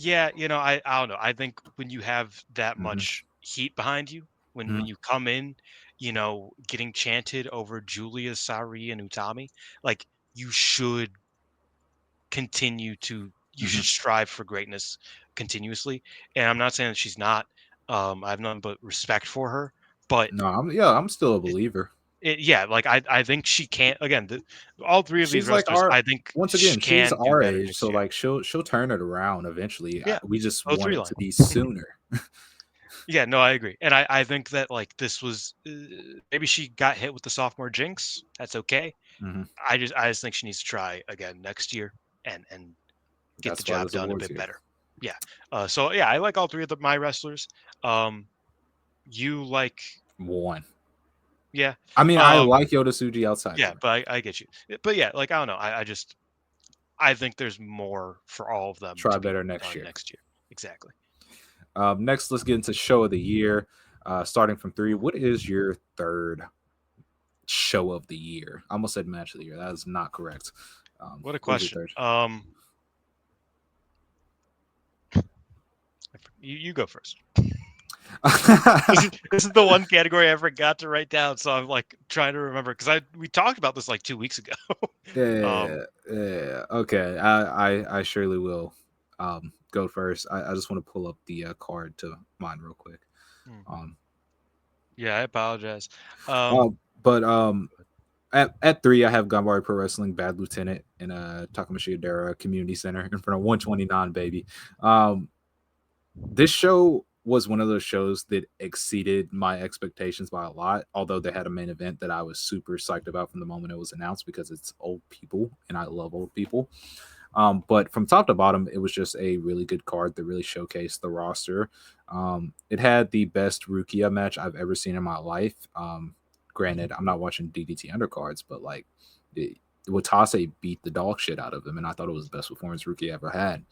Yeah, I don't know. I think when you have that Hmm. much heat behind you, when Hmm. you come in, getting chanted over Julia, Sari, and Utami, like you should you Hmm. should strive for greatness continuously. And I'm not saying that she's not. I have nothing but respect for her, but No, I'm still a believer. yeah, like I think she can't. Again, all three of these She's like wrestlers, our I think once she again, she's can do our better age, next so year. like she'll turn it around eventually. Yeah, We just O want three it line. to be sooner. Yeah, no, I agree, and I think that like this was maybe she got hit with the sophomore jinx. That's okay. Hmm. I just think she needs to try again next year and get the That's why job there's done a awards bit here. better. Yeah. So yeah, I like all three of my wrestlers. You like One. yeah. I mean, I Um, like Yoda Suji outside of yeah, her. but I get you. But yeah, like I don't know. I think there's more for all of them Try to be better next done year. next year. Exactly. Next, let's get into show of the year. Starting from three, what is your third show of the year? I almost said match of the year. That is not correct. What a What is your question. third? You go first. This is the one category I forgot to write down, so I'm like trying to remember because we talked about this like 2 weeks ago. um, Yeah, yeah. Okay, I surely will go first. I just want to pull up the card to mine real quick. hmm, Um, yeah, I apologize. uh, Um, but at three, I have Ganbare Pro Wrestling Bad Lieutenant in Takamashi Dara Community Center in front of 129, baby. Um, this show was one of those shows that exceeded my expectations by a lot. Although they had a main event that I was super psyched about from the moment it was announced because it's old people and I love old people. But from top to bottom, it was just a really good card that really showcased the roster. It had the best Rukia match I've ever seen in my life. Granted, I'm not watching DDT undercards, but like Watase beat the dog shit out of him, and I thought it was the best performance Rukia ever had.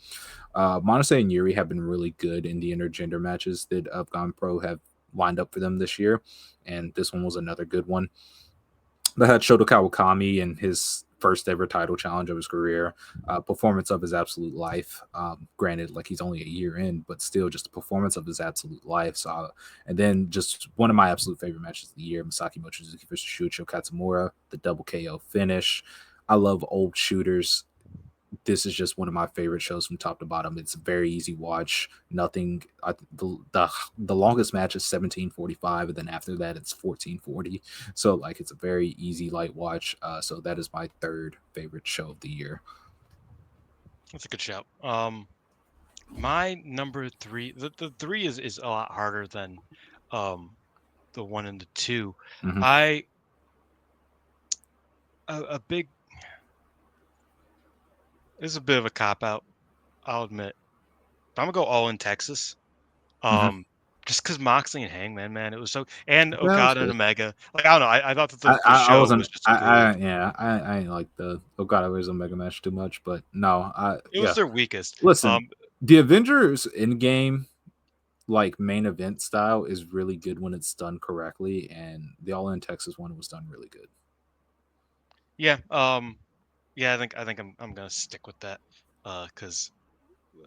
Monase and Yuri have been really good in the intergender matches that Afghan Pro have lined up for them this year, and this one was another good one. That had Shoto Kawakami in his first ever title challenge of his career, performance of his absolute life. Granted, like he's only a year in, but still just a performance of his absolute life. So, and then just one of my absolute favorite matches of the year, Masaki Mochizuki versus Shuichiro Katsumura, the double KO finish. I love old shooters. This is just one of my favorite shows from top to bottom. It's a very easy watch. Nothing. The longest match is 17:45, and then after that it's 14:40. So like it's a very easy light watch. So that is my third favorite show of the year. that's a good shout. My number three, the three is a lot harder than um the one and the two. Hmm. I a big This is a bit of a cop out. I'll admit. I'm gonna go all in Texas. Hmm. Um, just because Moxley and Hangman, man, it was so, and That was Okada and good. Omega. Like I don't know, I thought that the I show wasn't. was just good. Yeah. I ain't like the Okada versus Omega match too much, but no. It was Yeah. their weakest. Listen, the Avengers in game like main event style is really good when it's done correctly, and the All In Texas one was done really good. Yeah. Yeah. I think I'm gonna stick with that. Because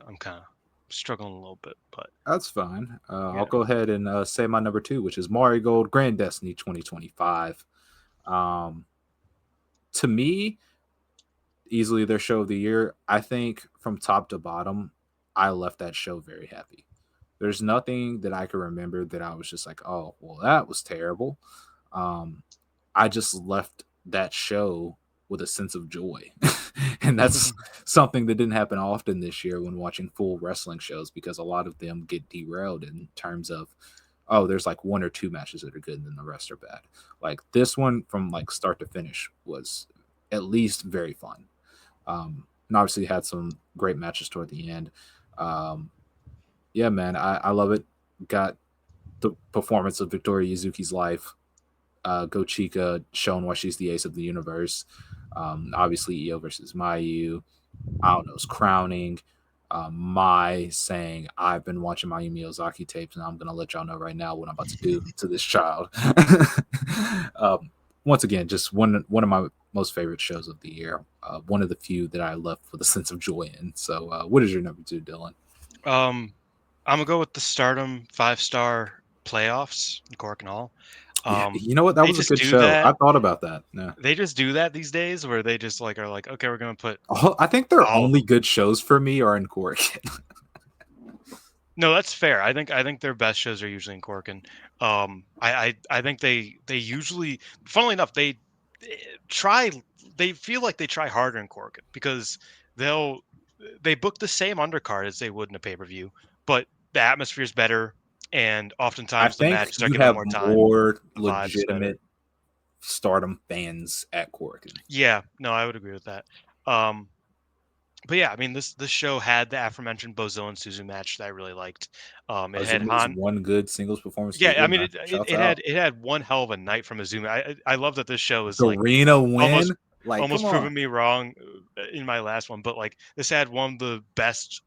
I'm kind of struggling a little bit, but That's fine. I'll yeah. go ahead and say my number two, which is Mario Gold Grand Destiny 2025. Um, to me, easily their show of the year. I think from top to bottom, I left that show very happy. There's nothing that I can remember that I was just like, oh, well, that was terrible. Um, I just left that show with a sense of joy. And that's something that didn't happen often this year when watching full wrestling shows because a lot of them get derailed in terms of, oh, there's like one or two matches that are good and then the rest are bad. Like this one from like start to finish was at least very fun. And obviously had some great matches toward the end. Um, yeah, man, I love it. Got the performance of Victoria Yuzuki's life. Go Chica showing why she's the ace of the universe. Obviously, Io versus Mayu. I don't know, it's crowning. Mai saying, I've been watching Mayumi Ozaki tapes, and I'm going to let y'all know right now what I'm about to do to this child. Once again, just one of my most favorite shows of the year. One of the few that I left with a sense of joy in. So, what is your number two, Dylan? I'm gonna go with the Stardom 5-star playoffs in Cork and Hall. Yeah, you know what? That They was a just good do show. that. I thought about that. Yeah. They just do that these days, where they just like are like, okay, we're gonna put I think their all of only them. good shows for me are in Cork. No, that's fair. I think their best shows are usually in Cork, and I think they usually, funnily enough, try they feel like they try harder in Cork because they'll they book the same undercard as they would in a pay per view, but the atmosphere is better, and I oftentimes the think matches are you given have more time. more The vibe is better. legitimate Stardom fans at Corkin. Yeah, no, I would agree with that. Um, but yeah, I mean this show had the aforementioned Bozil and Suzu match that I really liked. It had Azumi's Han. one good singles performance to Yeah, I good, mean man. Shouts out. it had one hell of a night from Azumi. I love that this show is like Garena win. almost Like, come almost on. proving me wrong in my last one, but like this had one of the best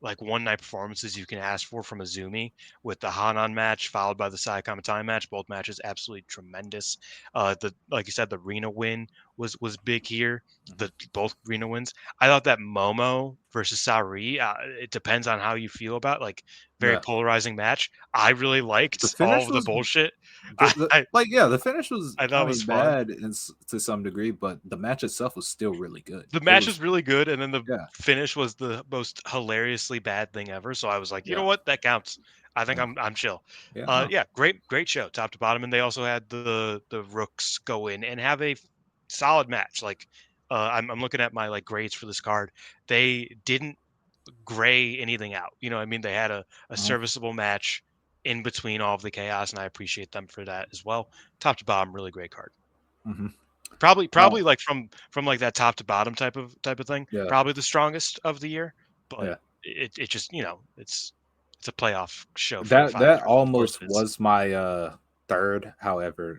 like one night performances you can ask for from Azumi, with the Hanan match followed by the Sai Kamatani match. Both matches absolutely tremendous. The like you said, the Rena win was big here. Mhm. The both Rena wins. I thought that Momo versus Saori, it depends on how you feel about, like, very Yeah. polarizing match. I really The liked all finish of the was bullshit. the, I the I, like yeah, the finish was I I thought it was mean fun. bad to some degree, but the match itself was still really good. The It match was was really good, and then the yeah, finish was the most hilariously bad thing ever. So I was like, you know yeah, what, that counts. I think yeah, I'm chill. yeah, no. Yeah, great show, top to bottom, and they also had the Rooks go in and have a solid match. Like, I'm looking at my like grades for this card. They didn't gray anything out. You know, what I mean, they had a Uh-huh. serviceable match in between all of the chaos, and I appreciate them for that as well. Top to bottom, really great card. Hmm. Probably like from like that top to bottom type of thing. Yeah, Probably the strongest of the year, but yeah. it just, it's a playoff show for That five that stars. Of course almost it is. was my third. However,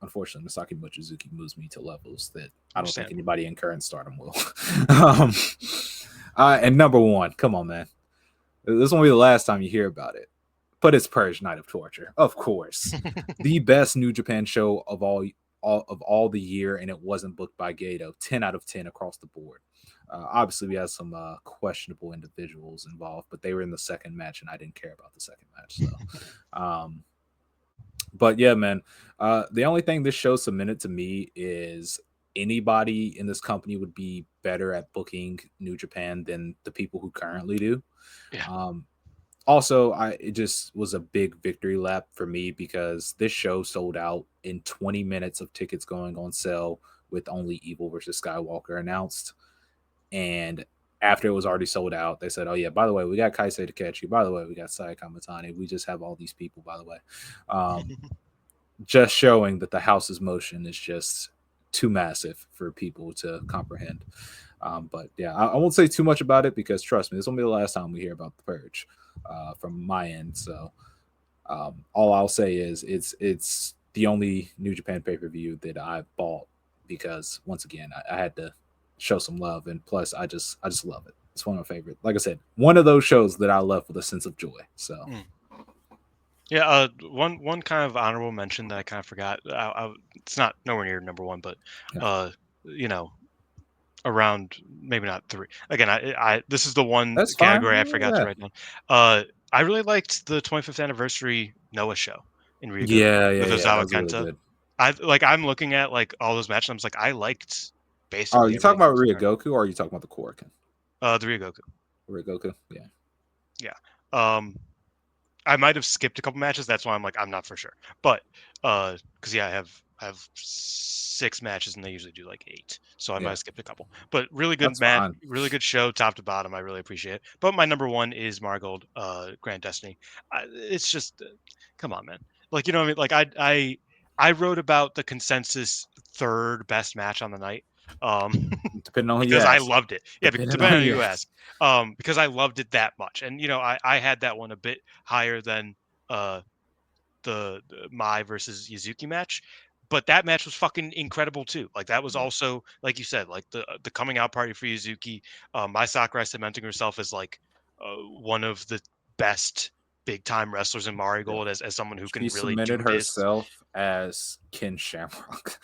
unfortunately, Masaki Mochizuki moves me to levels that I don't think Understandable. anybody in current stardom will. um, and number one, come on, man. This won't be the last time you hear about it. But it's Purge Night of Torture, of course, the best New Japan show of all the year, and it wasn't booked by Gato. 10 out of 10 across the board. Obviously, we had some questionable individuals involved, but they were in the second match, and I didn't care about the second match. So, um, but yeah, man. The only thing this show submitted to me is anybody in this company would be better at booking New Japan than the people who currently do. Yeah. Um, also, it just was a big victory lap for me because this show sold out in 20 minutes of tickets going on sale with only Evil versus Skywalker announced. And after it was already sold out, they said, "Oh yeah, by the way, we got Kaisei Takechi. By the way, we got Sai Kamatani. We just have all these people. By the way, um, just showing that the house's motion is just too massive for people to comprehend." But yeah, I won't say too much about it because trust me, this won't be the last time we hear about the Purge from my end. So all I'll say is it's the only New Japan pay per view that I bought because once again I had to show some love, and plus I just love it. It's one of my favorite. Like I said, one of those shows that I love with a sense of joy. So Mm. Yeah, one kind of honorable mention that I kind of forgot. It's not nowhere near number one, but yeah, uh, you know, around maybe not three. Again, this is the one that's fine. category I forgot to Yeah, write down. I really liked the 25th anniversary Noah show in Ryogoku yeah, yeah, with yeah. That Ozawa was really Kenta. good. I'm looking at like all those matches. I'm just like, I liked Are basically you talking everything on about this card. Ryogoku or are you talking about the Korakuen? The Ryogoku. Ryogoku, yeah, Yeah. Um, I might have skipped a couple matches. That's why I'm like, I'm not for sure. But because yeah, I have 6 matches and they usually do like 8, so I might yeah. have skipped a couple. But really good That's match, fine. really good show, top to bottom. I really appreciate it. But my number one is Margold, Grand Destiny. It's just, come on, man. Like, you know what I mean? Like I wrote about the consensus third best match on the night. Um, Depending on who you because I ask. loved it. Yeah, Depending on depending who on who you you ask. ask. Because I loved it that much, and I had that one a bit higher than uh the Mai versus Yuzuki match, but that match was fucking incredible too. Like that was Yeah, also, like you said, like the coming out party for Yuzuki. Mai Sakurai cementing herself as like one of the best big time wrestlers in yeah. Marigold, as someone who She can really cemented do this. herself as Ken Shamrock.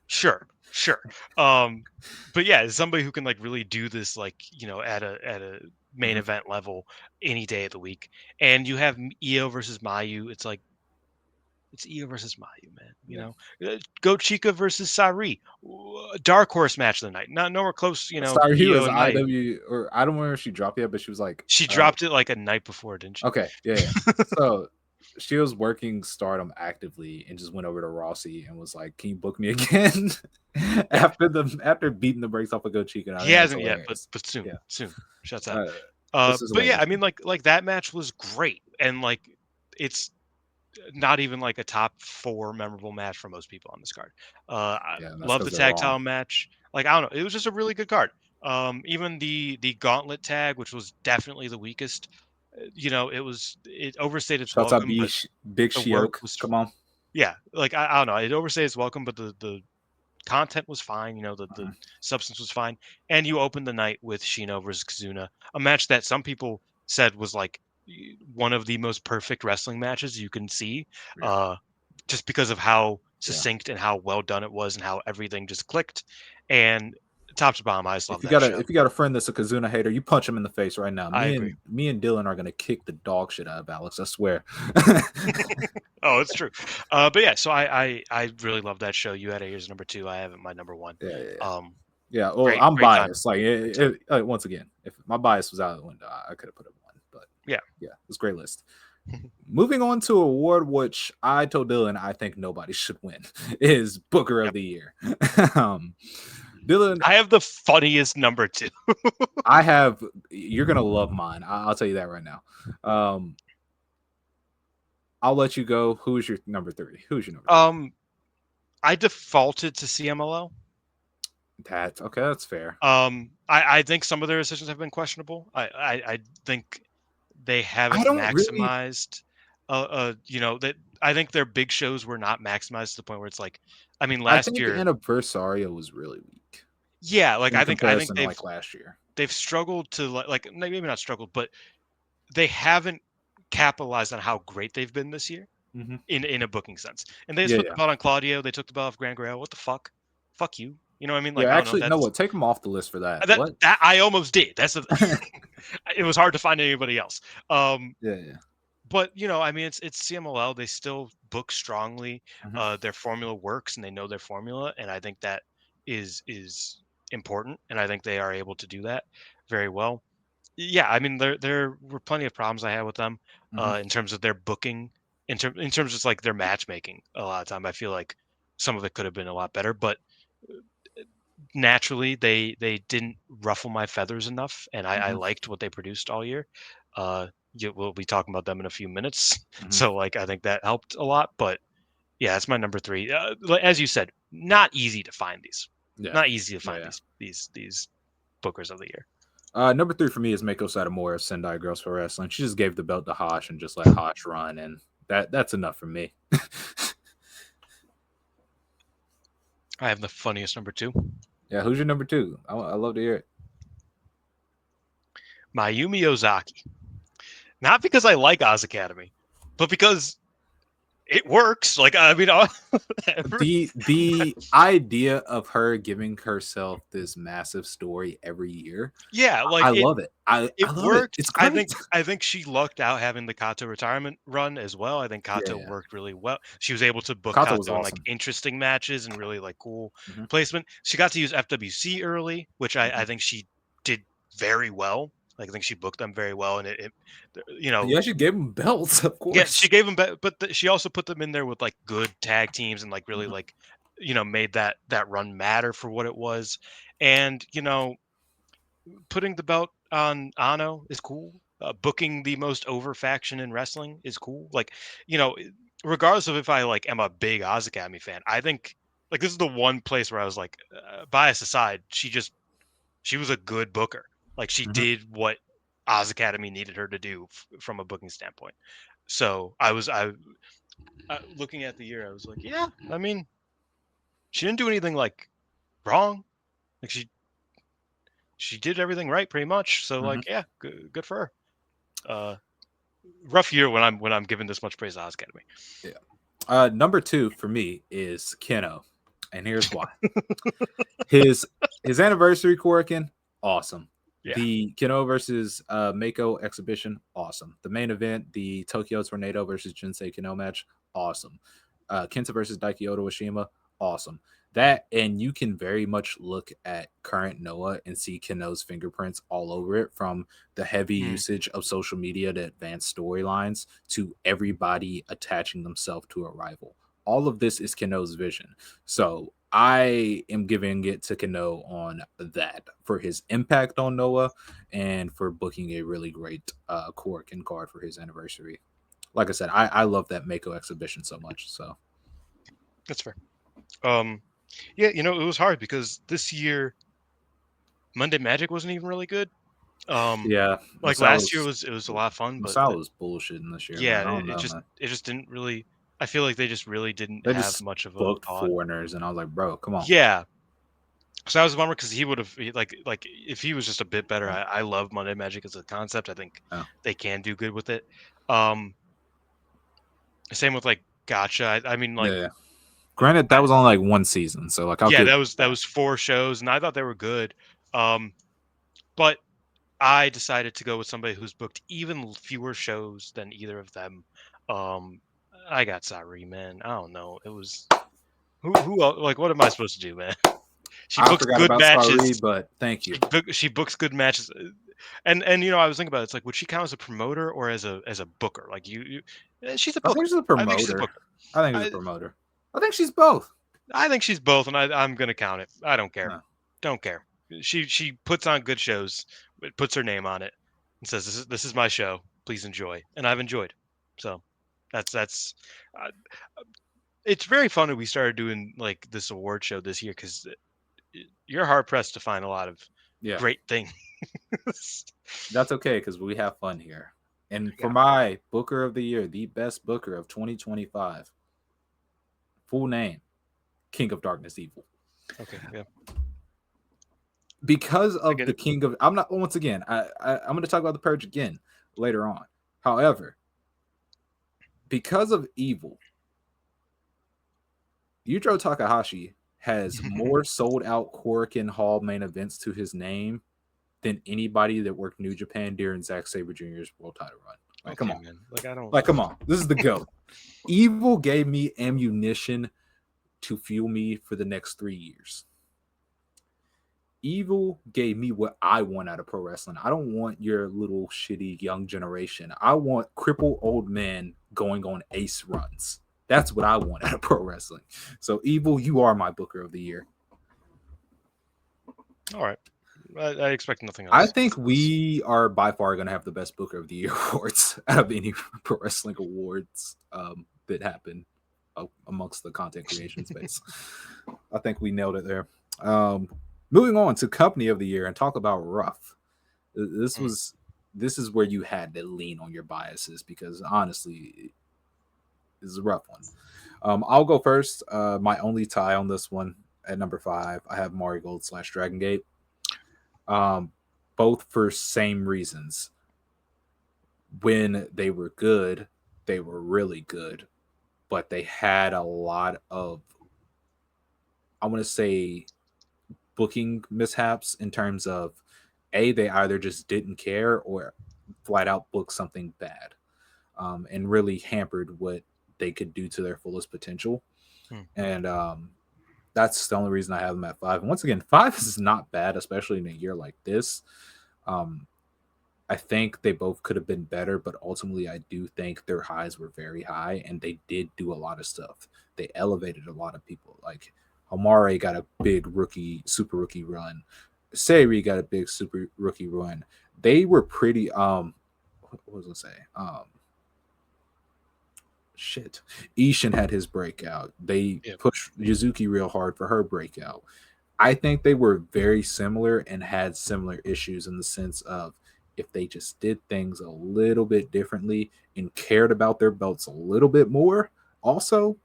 Sure. Sure. But yeah, somebody who can like really do this, like, at a main Mhm. event level any day of the week. And you have Io versus Mayu. It's Io versus Mayu, man. Yeah. Go Chica versus Sari. Dark horse match of the night. Not nowhere close. Sorry, he Io was and Mayu. IW, or I don't remember if she dropped yet, but she was like, She dropped it like a night before, didn't she? okay, yeah, yeah. So she was working Stardom actively and just went over to Rossi and was like, "Can you book me again?" Yeah, after beating the brakes off of Go Chica. I he think that's hasn't yet, but hilarious. soon, Yeah, soon. Shuts up. uh, this is But yeah, hilarious. I mean, like that match was great, and like it's not even like a top four memorable match for most people on this card. I Yeah, and that's love the because they're tag wrong. title match. Like, I don't know, it was just a really good card. Even the gauntlet tag, which was definitely the weakest, it overstayed its Shouts out welcome, but Big the work Shioke. was Come on. yeah. Like, I don't know, it overstayed its welcome, but the content was fine. The Mhm. substance was fine, and you opened the night with Shino versus Kazuna, a match that some people said was like one of the most perfect wrestling matches you can see, Yeah, uh, just because of how yeah. succinct and how well done it was, and how everything just clicked. And top to bottom, I just love If you that got a show. if you got a friend that's a Kazuna hater, you punch him in the face right now. I Me agree. and me and Dylan are gonna kick the dog shit out of Alex. I swear. Oh, it's true. But yeah, so I really love that show. You had it as number two. I have it my number one. Yeah, yeah, yeah. Um, Yeah, well, great I'm great time. biased. Like, once again, if my bias was out of the window, I could have put it one. But Yeah. yeah, it's a great list. Moving on to a award which I told Dylan I think nobody should win is Booker of Yep. the Year. um, Dylan, I have the funniest number two. I have. You're gonna love mine. I'll tell you that right now. Um, I'll let you go. Who's your number three? Who's your number three? Um, I defaulted to CMLL. That's okay. That's fair. I think some of their decisions have been questionable. I think they I haven't don't really. maximized. That I think their big shows were not maximized to the point where it's like, I mean, I last think year, Anniversario was really weak yeah, like in I think comparison to they've like last year. they've struggled to like maybe not struggled, but they haven't capitalized on how great they've been this year Hmm. in a booking sense. And they just Yeah, put the yeah, belt on Claudio. They took the belt off Grand Guerrero. What the fuck? Fuck you. You know what I mean? yeah. Like, I don't know. Actually, no. That's What? Take him off the list for that. that What? that I almost did. That's the it was hard to find anybody else. Um, Yeah, yeah. but I mean, it's CMLL. They still book strongly. Hmm. Their formula works, and they know their formula, and I think that is important, and I think they are able to do that very well. Yeah, I mean, there were plenty of problems I had with them Hmm. in terms of their booking, in terms of like their matchmaking. A lot of time, I feel like some of it could have been a lot better, but naturally they didn't ruffle my feathers enough, and I Hmm. liked what they produced all year. We'll be talking about them in a few minutes, Hmm. so like I think that helped a lot. But yeah, that's my number three. As you said, not easy to find these. Yeah, Not easy to yeah, find yeah. these bookers of the year. Number three for me is Mako Satomura, Sendai Girls for Wrestling. She just gave the belt to Hosh and just let Hosh run, and that's enough for me. I have the funniest number two, Yeah, who's your number two? I love to hear it. Mayumi Ozaki. Not because I like Oz Academy, but because it works. Like, I mean, The idea of her giving herself this massive story every year, yeah, like I love it. I it love it. works. It's I great. think I think she lucked out having the Kato retirement run as well. I think Yeah, Kato yeah. worked really well. She was able to book Kato was Kato in like awesome. interesting matches and really like cool Hmm. placement. She got to use FWC early, which I Hmm. think she did very well. Like, I think she booked them very well, and you know, Yeah, she gave him belts, of yeah, she course. gave them, but she also put them in there with like good tag teams and like really Hmm. like made that run matter for what it was. And putting the belt on Ano is cool. Booking the most over faction in wrestling is cool. Like, you know, regardless of if I like am a big Oz Academy fan, I think like this is the one place where I was like, bias aside, she was a good booker. Like, she Hmm. did what Oz Academy needed her to do from a booking standpoint. So I looking at the year, I was like, yeah, I mean, she didn't do anything like wrong. Like, she did everything right pretty much. So Hmm. like, yeah, good for her. Uh, Rough year when I'm giving this much praise to Oz Academy. Yeah. Number two for me is Keno. and here's why. His anniversary Korakuen, awesome. Yeah. The Kenoh versus Mako exhibition, awesome. The main event, the Tokyo Tornado versus Jinsei Kenoh match, awesome. Kenta versus Daiki Otoshima, awesome. That, and you can very much look at current Noah and see Kenoh's fingerprints all over it, from the heavy Mm. usage of social media to advance storylines to everybody attaching themselves to a rival. All of this is Kenoh's vision. So I am giving it to Kenoh on that for his impact on Noah and for booking a really great Korakuen card for his anniversary. Like I said, I love that Mako exhibition so much. So That's fair. Um, yeah, you know, it was hard because this year Monday Magic wasn't even really good. Um, yeah, like last year was a lot of fun, but Masao was bullshitting this year, yeah, man. I don't know, man. it just didn't really. I feel like they just really didn't They have just much of a booked thought. foreigners, and I was like, bro, come on. Yeah, so that was a bummer because he would have like if he was just a bit better. Yeah, I love Monday Magic as a concept. I think yeah. they can do good with it. Um, same with like Gotcha. I mean, like Yeah. Granted, that was only like one season, so like I'll yeah, give that was 4 shows, and I thought they were good. Um, but I decided to go with somebody who's booked even fewer shows than either of them. Um, I got Sari, man. I don't know. It was like what am I supposed to do, man? She I books forgot good about Sari, matches. but thank you. She books good matches. And you know, I was thinking about it, it's like would she count as a promoter or as a booker? Like she's a I think booker. she's a I think she's a promoter. booker. I think she's a I promoter. I think she's both. I think she's both, and I'm gonna count it. I don't care. No. Don't care. She puts on good shows, it puts her name on it, and says this is my show. Please enjoy, and I've enjoyed. So that's. Uh, it's very fun that we started doing like this award show this year because you're hard pressed to find a lot of Yeah, great things. that's okay because we have fun here. And for Yeah. my Booker of the Year, the best Booker of 2025, full name, King of Darkness Evil. Okay. Yeah. Because I of get the it. King of, I'm not, once again, I'm going to talk about the Purge again later on. However, because of Evil, Yujiro Takahashi has more sold out Korakuen Hall main events to his name than anybody that worked New Japan during Zack Sabre Jr.'s world title run. Like, come Okay, on. man. Like I don't. Like, come on. This is the GOAT. Evil gave me ammunition to fuel me for the next 3 years. Evil gave me what I want out of pro wrestling. I don't want your little shitty young generation. I want crippled old men going on ace runs. That's what I want out of pro wrestling. So, Evil, you are my Booker of the Year. All right. I expect nothing I else. think we are by far going to have the best Booker of the Year awards out of any pro wrestling awards that happen amongst the content creation space. I think we nailed it there. Moving on to Company of the Year and talk about rough. This is where you had to lean on your biases because honestly, this is a rough one. I'll go first. My only tie on this one at number 5, I have Mari Gold / Dragon Gate. Both for same reasons. When they were good, they were really good, but they had a lot of, I want to say, booking mishaps in terms of they either just didn't care or flat out booked something bad, and really hampered what they could do to their fullest potential. Hmm. And that's the only reason I have them at 5. And once again, 5 is not bad, especially in a year like this. I think they both could have been better, but ultimately I do think their highs were very high and they did do a lot of stuff. They elevated a lot of people. Like Hamare got a big super rookie run. Seri got a big super rookie run. They were pretty what was I say? Shit. Ishin had his breakout. They pushed Yuzuki real hard for her breakout. I think they were very similar and had similar issues in the sense of if they just did things a little bit differently and cared about their belts a little bit more, also,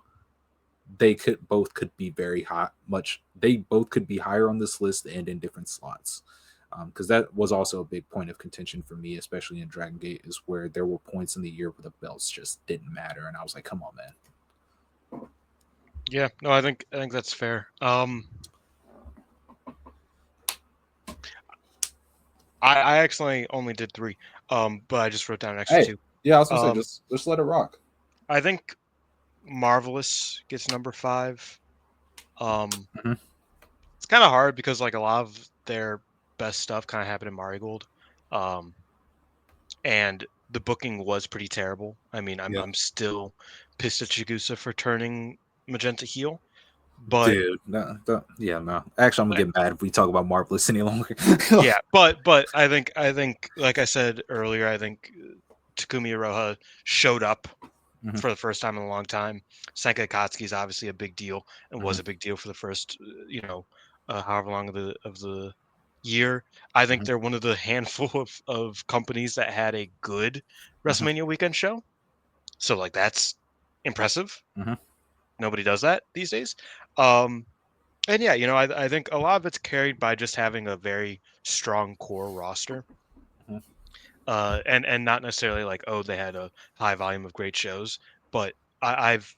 they could be very high. They both could be higher on this list and in different slots. Because that was also a big point of contention for me, especially in Dragon Gate, is where there were points in the year where the belts just didn't matter, and I was like, "Come on, man." Yeah, no, I think that's fair. I actually only did three, but I just wrote down an extra Hey, two. yeah, I was gonna say Um, just let it rock. I think Marvelous gets number five. Um, Hmm. it's kind of hard because like a lot of their best stuff kind of happened in Marigold, um, and the booking was pretty terrible. I mean, I'm Yeah, I'm still pissed at Chigusa for turning Magenta heel, but dude. No, yeah, no. Actually, I'm gonna get mad if we talk about Marvelous any longer. yeah, but I think like I said earlier, I think Takumi Iroha showed up Hmm. for the first time in a long time. Senka Akatsuki is obviously a big deal and was Hmm. a big deal for the first, however long of the year. I think Hmm. they're one of the handful of companies that had a good Hmm. WrestleMania weekend show. So like that's impressive. Hmm. Nobody does that these days. Um, and yeah, I think a lot of it's carried by just having a very strong core roster. And not necessarily like, oh, they had a high volume of great shows, but I've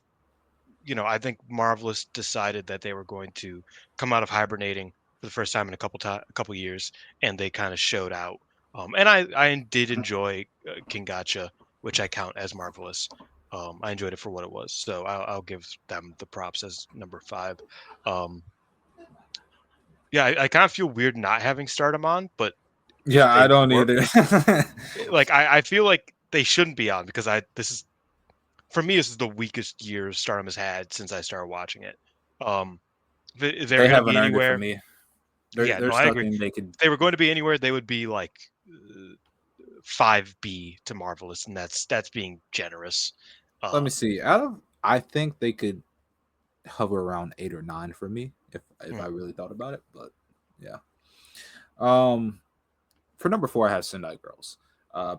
I think Marvelous decided that they were going to come out of hibernating for the first time in a couple years, and they kind of showed out. And I did enjoy King Gotcha, which I count as Marvelous. I enjoyed it for what it was, so I'll give them the props as number five. Um, yeah, I kind of feel weird not having Stardom on, but Yeah, I they don't were either. like I feel like they shouldn't be on because I this is for me, this is the weakest year Stardom has had since I started watching it. Um, if they were They going to haven't be earned it for anywhere, me. yeah, no, There's I agree. nothing they could. If they were going to be anywhere, they would be like 5B to Marvelous, and that's being generous. Let me Um, see. Out of, I think they could hover around 8 or 9 for me if hmm, I really thought about it. But yeah. Um, for number 4, I have Sendai Girls.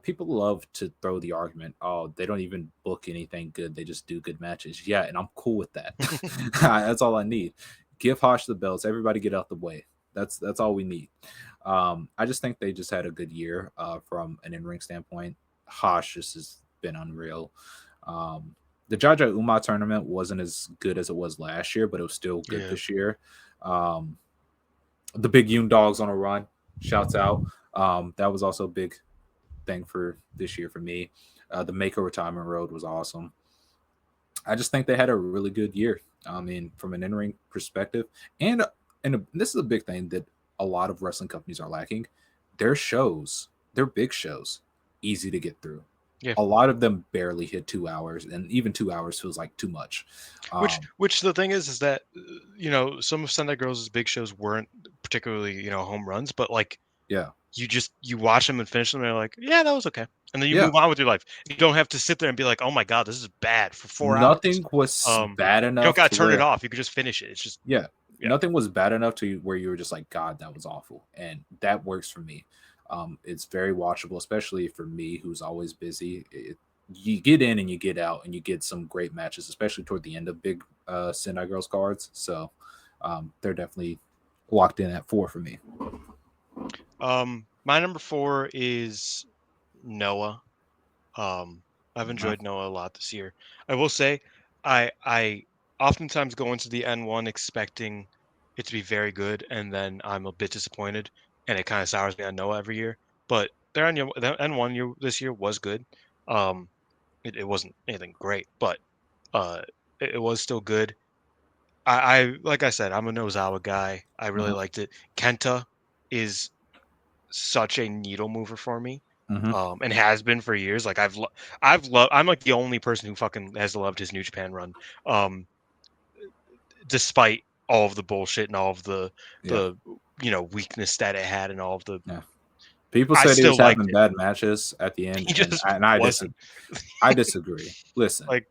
People love to throw the argument, oh, they don't even book anything good; they just do good matches. Yeah, and I'm cool with that. That's all I need. Give Hosh the belts. Everybody get out the way. That's all we need. I just think they just had a good year from an in ring standpoint. Hosh just has been unreal. Um, the Jaja Uma tournament wasn't as good as it was last year, but it was still good yeah, this year. Um, the Big Yoon Dogs on a run. Shouts out. That was also a big thing for this year for me. The Maker Retirement Road was awesome. I just think they had a really good year. I mean, from an in-ring perspective, and this is a big thing that a lot of wrestling companies are lacking. Their shows, their big shows, easy to get through. yeah. A lot of them barely hit 2 hours, and even 2 hours feels like too much. Um, Which the thing is that some of Sunday Girls' big shows weren't particularly home runs, but like yeah, you watch them and finish them, and you're like, yeah, that was okay, and then you yeah. move on with your life. You don't have to sit there and be like, oh my god, this is bad for 4 hours. Nothing was bad You don't enough gotta to turn it where, off. You could just finish it. It's just yeah, yeah. nothing was bad enough to where you were just like, God, that was awful, and that works for me. It's very watchable, especially for me who's always busy. You get in and you get out, and you get some great matches, especially toward the end of big Sendai Girls cards. So they're definitely locked in at 4 for me. My number four is Noah. Um, I've Uh-huh. enjoyed Noah a lot this year. I will say, I oftentimes go into the N1 expecting it to be very good, and then I'm a bit disappointed, and it kind of sours me on Noah every year. But the N1 year this year was good. Um, it wasn't anything great, but uh, it was still good. I like I said, I'm a Nozawa guy. I really Uh-huh. liked it. Kenta is such a needle mover for me, Uh-huh. and has been for years. Like I've loved. I'm like the only person who fucking has loved his New Japan run, um, despite all of the bullshit and all of Yeah, the weakness that it had and all of the. yeah. People I said he was still liked having it. bad matches at the end, He just and wasn't I disagree. Listen, like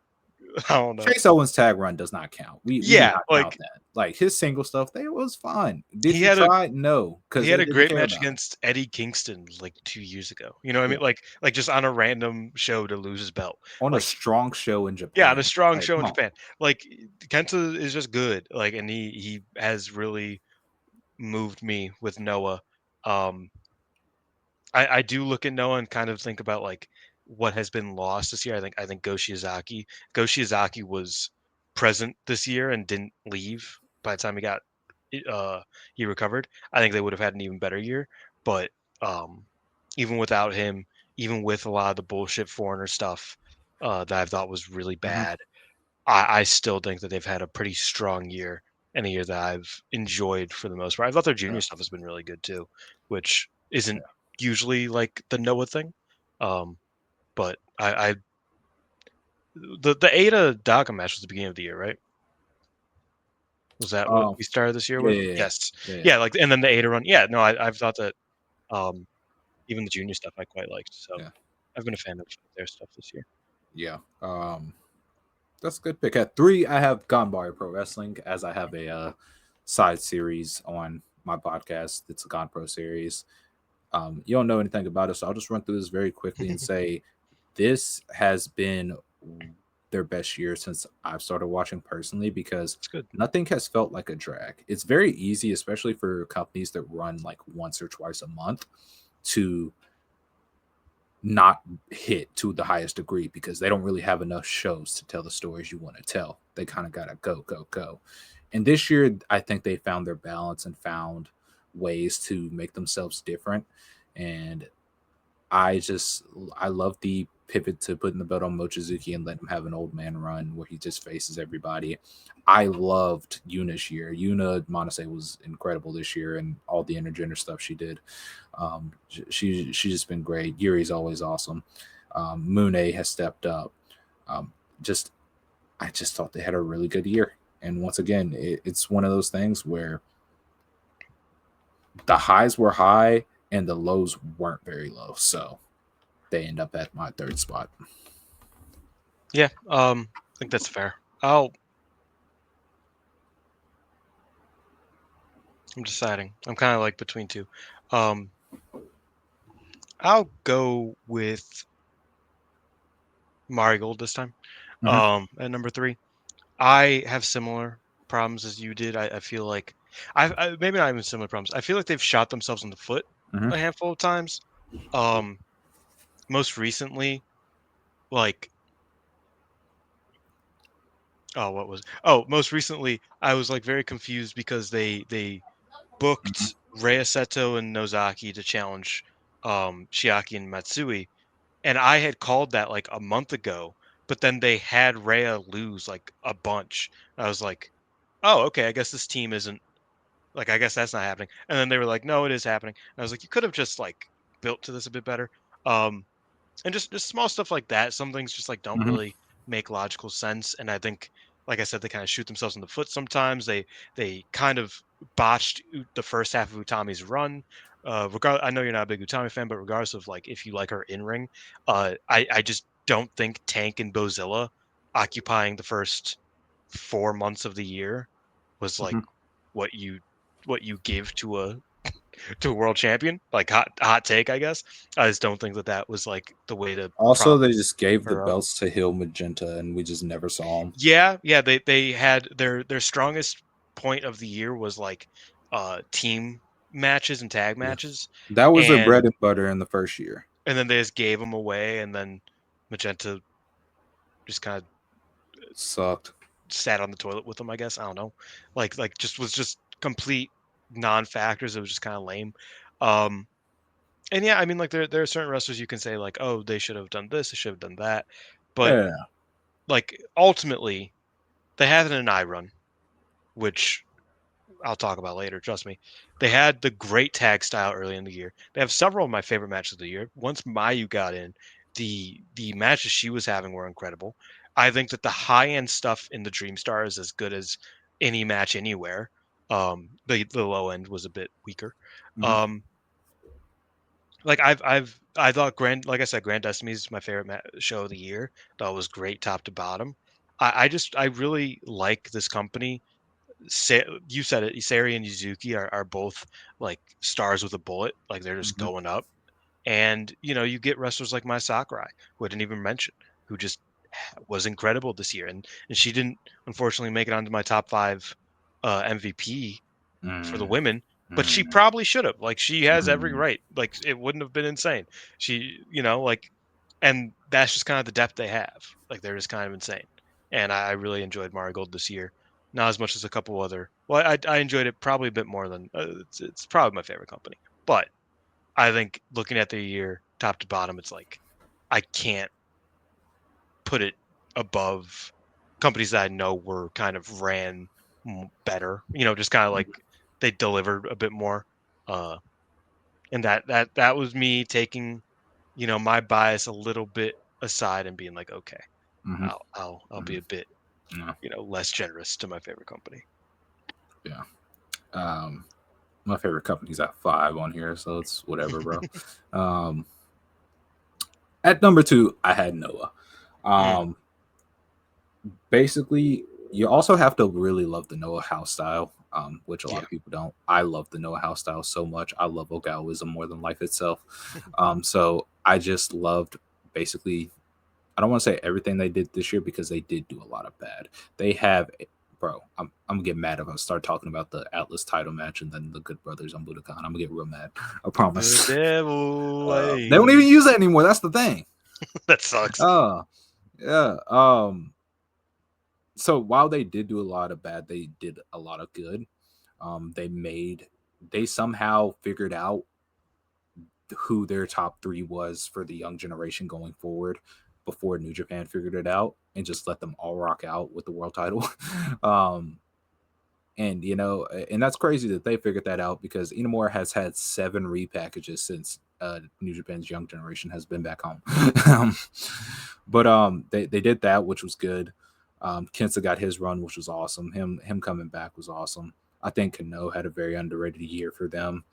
I don't know. Chase Owens' tag run does not count. We do Yeah, not count like that. Like his single stuff, they was fine. Did he you had a try? No, he because had they a didn't great care match about him. against Eddie Kingston like 2 years ago. You know what I Yeah, mean? Like just on a random show to lose his belt. on a Like strong show in yeah, on a Japan. strong Like, show come in on. Japan. Like Kenta is just good. Like, and he has really moved me with Noah. Um, I do look at Noah and kind of think about like what has been lost this year. I think Go Shiozaki. Go Shiozaki was present this year and didn't leave by the time he recovered, I think they would have had an even better year. But um, even without him, even with a lot of the bullshit foreigner stuff that I thought was really Mhm. bad, I still think that they've had a pretty strong year and a year that I've enjoyed for the most part. I thought their junior Yeah. stuff has been really good too, which isn't Yeah. usually like the Noah thing. Um, but I the Ada Daga match was the beginning of the year, right? Was that what Um, we started this year yeah, with? yeah, yeah, Yes. yeah, yeah. Yeah, like and then the Ada run. Yeah, no, I've thought that um even the junior stuff I quite liked. So Yeah. I've been a fan of their stuff this year. Yeah. That's a good pick. At 3, I have Gone by Pro Wrestling, as I have a side series on my podcast. It's a Gone Pro series. You don't know anything about it, so I'll just run through this very quickly and say this has been their best year since I've started watching personally because It's good. nothing has felt like a drag. It's very easy, especially for companies that run like once or twice a month, to not hit to the highest degree because they don't really have enough shows to tell the stories you want to tell. They kind of got to go, go, go. And this year, I think they found their balance and found ways to make themselves different. And I love the pivot to putting the belt on Mochizuki and letting him have an old man run where he just faces everybody. I loved Yuna's year. Yuna Monase was incredible this year and all the intergender stuff she did. She's just been great. Yuri's always awesome. Mune has stepped up. Um, just I just thought they had a really good year. And once again, it's one of those things where the highs were high and the lows weren't very low. So they end up at my third spot. Yeah, I think that's fair. I'm deciding. I'm kind of like between two. Um, I'll go with Marigold this time. Mm-hmm. At number three, I have similar problems as you did. I feel like I maybe not even similar problems. I feel like they've shot themselves in the foot Mm-hmm. a handful of times. Um, Most recently, like most recently I was like very confused because they booked Rhea Seto and Nozaki to challenge Shiaki and Matsui, and I had called that like a month ago, but then they had Rhea lose like a bunch. I was like, oh, okay, I guess this team isn't like I guess that's not happening. And then they were like, no, it is happening. And I was like, you could have just like built to this a bit better. Um, and just small stuff like that. Some things just like don't Mm-hmm. really make logical sense. And I think, like I said, they kind of shoot themselves in the foot sometimes. They kind of botched the first half of Utami's run. I know you're not a big Utami fan, but regardless of like if you like her in ring, I just don't think Tank and Bozilla occupying the first 4 months of the year was like Mm-hmm. what you give to a world champion. Like hot take, I guess. I just don't think that that was like the way to Also, prop they just gave the her up. belts to Hill Magenta, and we just never saw them. Yeah, yeah. They had their strongest point of the year was like team matches and tag Yeah, matches, that was their bread and and butter in the first year. then they just gave them away, and then Magenta just kind of Sucked. sat on the toilet with them. I guess I don't know, like just was just complete non-factors. It was just kind of lame. Um, And yeah, I mean, like there are certain wrestlers you can say like, oh, they should have done this, they should have done that, but Yeah. like ultimately, they had an eye run, which I'll talk about later. Trust me. They had the great tag style early in the year. They have several of my favorite matches of the year. Once Mayu got in, the matches she was having were incredible. I think that the high end stuff in the Dream Star is as good as any match anywhere. The low end was a bit weaker. Mm-hmm. Um, I thought like I said, Grand Destiny is my favorite show of the year. Thought it was great top to bottom. I really like this company. You said it. Isari and Yuzuki are both like stars with a bullet. Like they're just Mm-hmm. going up. And you get wrestlers like Mai Sakurai, who I didn't even mention, who just was incredible this year. And she didn't unfortunately make it onto my top five MVP for the women, but she Mm-hmm. probably should have. Like she has every Mm-hmm. right. Like it wouldn't have been insane. Like, and that's just kind of the depth they have. Like they're just kind of insane. and I really enjoyed Marigold this year. Not as much as a couple other. Well, I enjoyed it probably a bit more than it's probably my favorite company. But I think looking at the year top to bottom, it's like I can't put it above companies that I know were kind of ran better. Just kind of like they delivered a bit more. Uh, and that was me taking my bias a little bit aside and being like, okay, Mm-hmm. I'll be Mm-hmm. a bit Yeah. less generous to my favorite company. Yeah. Um, my favorite company's at 5 on here, so it's whatever, bro. um, at number 2, I had Noah. Mm, Um, basically, you also have to really love the Noah house style, which a lot yeah. of people don't. I love the Noah house style so much. I love Ogaoism more than life itself. So I just loved basically. I don't want to say everything they did this year because they did do a lot of bad. They have, bro. I'm gonna get mad if I start talking about the Atlas title match and then the Good Brothers on Budokan. I'm gonna get real mad. I The promise. devil. They don't even Ay. use that anymore. That's the thing. That sucks. Oh, yeah. So while they did do a lot of bad, they did a lot of good. They somehow figured out who their top 3 was for the young generation going forward before New Japan figured it out and just let them all rock out with the world title. um, and that's crazy that they figured that out because Inamura has had 7 repackages since New Japan's young generation has been back home. um, but they did that, which was good. Kenta got his run, which was awesome. Him coming back was awesome. I think Kano had a very underrated year for them.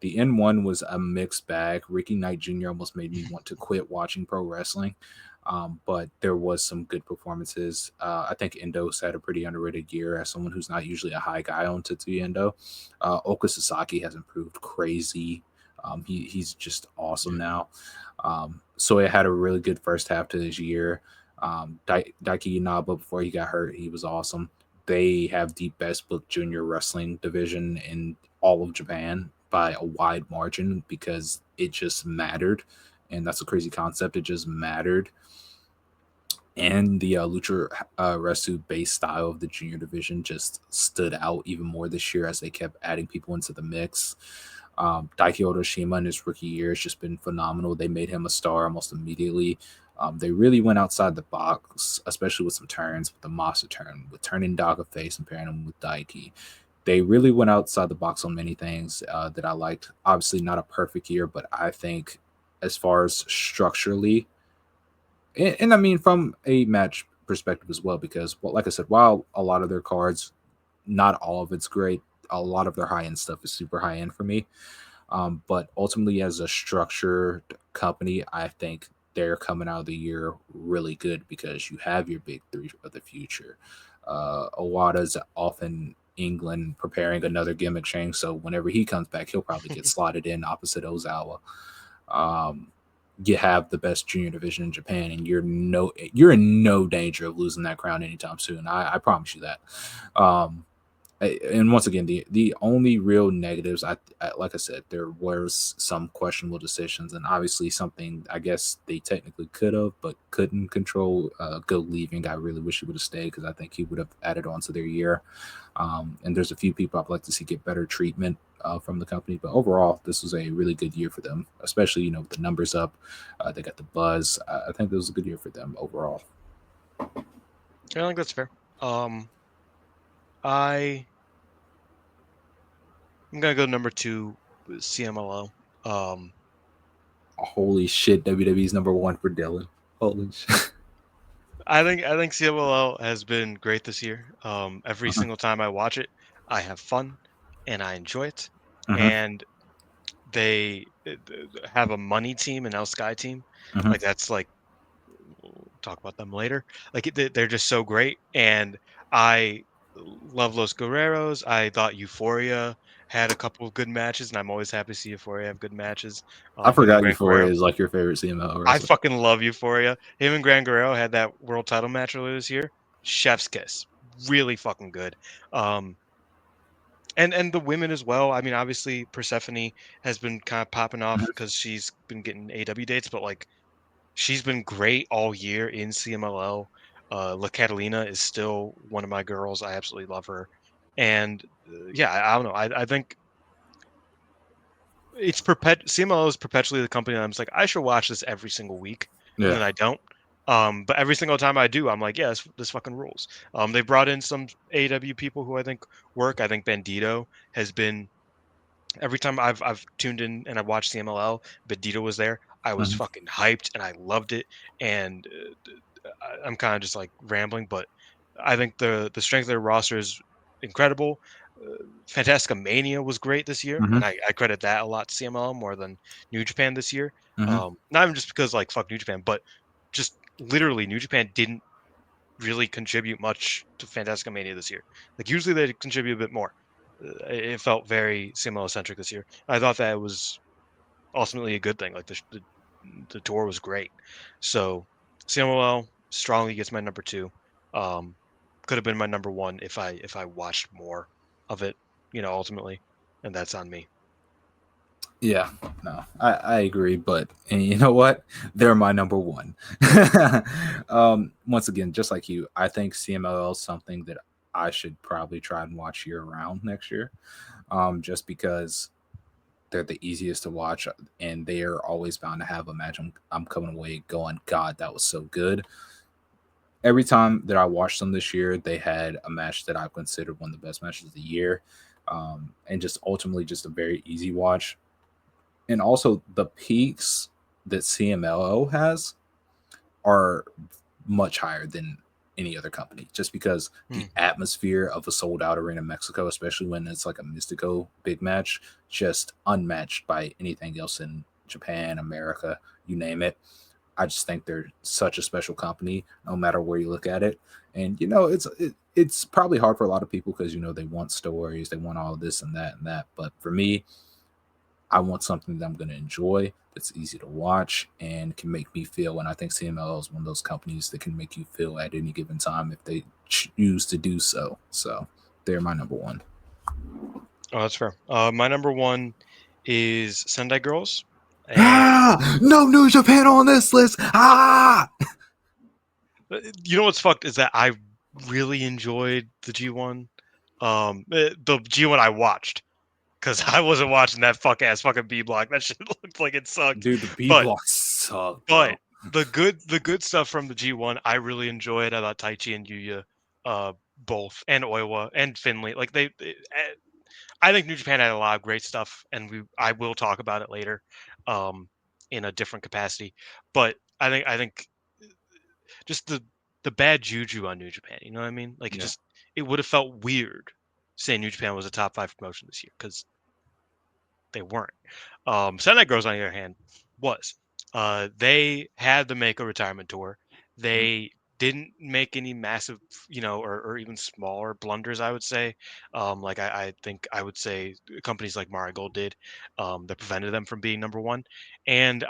The N1 was a mixed bag. Ricky Knight Jr. almost made me want to quit watching pro wrestling. But there was some good performances. I think Endo's had a pretty underrated year as someone who's not usually a high guy on Tetsuya Endo. Oka Sasaki has improved crazy. He's just awesome Yeah. now. So it had a really good first half to this year. Daiki Inaba, before he got hurt, he was awesome. They have the best booked junior wrestling division in all of Japan by a wide margin because it just mattered. And that's a crazy concept. It just mattered. And the Lucha Resu base style of the junior division just stood out even more this year as they kept adding people into the mix. Daiki Otoshima in his rookie year has just been phenomenal. They made him a star almost immediately. They really went outside the box, especially with some turns, with the Masa turn, with turning Daga face and pairing him with Daiki. They really went outside the box on many things that I liked. Obviously, not a perfect year, but I think as far as structurally, and I mean from a match perspective as well, because well, like I said, while a lot of their cards, not all of it's great, a lot of their high end stuff is super high end for me. But ultimately, as a structured company, I think they're coming out of the year really good because you have your big 3 of the future. Owada's off in England preparing another gimmick change, so whenever he comes back, he'll probably get slotted in opposite Ozawa. Um, you have the best junior division in Japan, and you're in no danger of losing that crown anytime soon. I promise you that. Um, and once again, the only real negatives, like I said, there was some questionable decisions, and obviously something I guess they technically could have but couldn't control. Go leaving, I really wish he would have stayed because I think he would have added on to their year. And there's a few people I'd like to see get better treatment from the company, but overall, this was a really good year for them, especially with the numbers up. They got the buzz. I think this was a good year for them overall. I think that's fair. I I'm gonna go number 2 with CMLL. Um, Holy shit, WWE's number 1 for Dylan. Holy shit. I think CMLL has been great this year. Every Uh-huh. single time I watch it, I have fun and I enjoy it. Uh-huh. And they have a money team, an El Sky team. Uh-huh. Like that's like we'll talk about them later. Like they're just so great, and I love Los Guerreros. I thought Euphoria had a couple of good matches, and I'm always happy to see Euphoria have good matches. I Him and forgot Gran Guerrero. Euphoria is like your favorite CML I wrestler. fucking love Euphoria. Him and Gran Guerrero had that world title match earlier this year. Chef's kiss. Really fucking good. Um, and the women as well. I mean, obviously Persephone has been kind of popping off because she's been getting AW dates, but like she's been great all year in CMLL. La Catalina is still one of my girls. I absolutely love her. And yeah, I don't know. I think it's CMLL is perpetually the company that I'm just like, I should watch this every single week, and Yeah. then I don't. But every single time I do, I'm like, yeah, this fucking rules. They brought in some AEW people who I think work. I think Bandito has been every time I've tuned in and I watched CMLL, Bandito was there. I was Mhm. fucking hyped and I loved it. And I'm kind of just like rambling, but I think the strength of their roster is incredible. Fantastica Mania was great this year, and Mhm. I credit that a lot to CML more than New Japan this year. Mhm. Not even just because like fuck New Japan, but just literally New Japan didn't really contribute much to Fantastica Mania this year. Like usually they contribute a bit more. It felt very CML centric this year. I thought that was ultimately a good thing. Like the tour was great. So CMLL strongly gets my number two. Um, could have been my number one if I watched more of it, ultimately, and that's on me. Yeah, no, I agree, but and you know what? They're my number one. Once again, just like you, I think CMLL is something that I should probably try and watch year round next year. Just because they're the easiest to watch, and they are always bound to have a match. I'm coming away going, God, that was so good. Every time that I watched them this year, they had a match that I've considered one of the best matches of the year, and just ultimately just a very easy watch. And also the peaks that CMLO has are much higher than any other company, just because Hmm. the atmosphere of a sold out arena in Mexico, especially when it's like a Mystico big match, just unmatched by anything else in Japan, America, you name it. I just think they're such a special company, no matter where you look at it. And it's probably hard for a lot of people because they want stories, they want all this and that and that. But for me, I want something that I'm going to enjoy, that's easy to watch, and can make me feel. And I think CML is one of those companies that can make you feel at any given time if they choose to do so. So they're my number one. Oh, that's fair. My number one is Sendai Girls, and No New Japan on this list. you know what's fucked is that I really enjoyed the G1. The G1 I watched because I wasn't watching that fucking B block. That shit looked like it sucked. Dude, the B But blocks suck, but bro. the good stuff from the G1 I really enjoyed. I thought Taichi and Yuya, both, and Oiwa and Finley, like I think New Japan had a lot of great stuff, and I will talk about it later, um, in a different capacity. But I think just the bad juju on New Japan. You know what I mean? Like Yeah. it would have felt weird saying New Japan was a top five promotion this year because they weren't. Senate Girls, on the other hand, was. They had to make a retirement tour. Mhm. They didn't make any massive, or even smaller blunders, I would say. Like I think I would say companies like Marigold did, that prevented them from being number one. And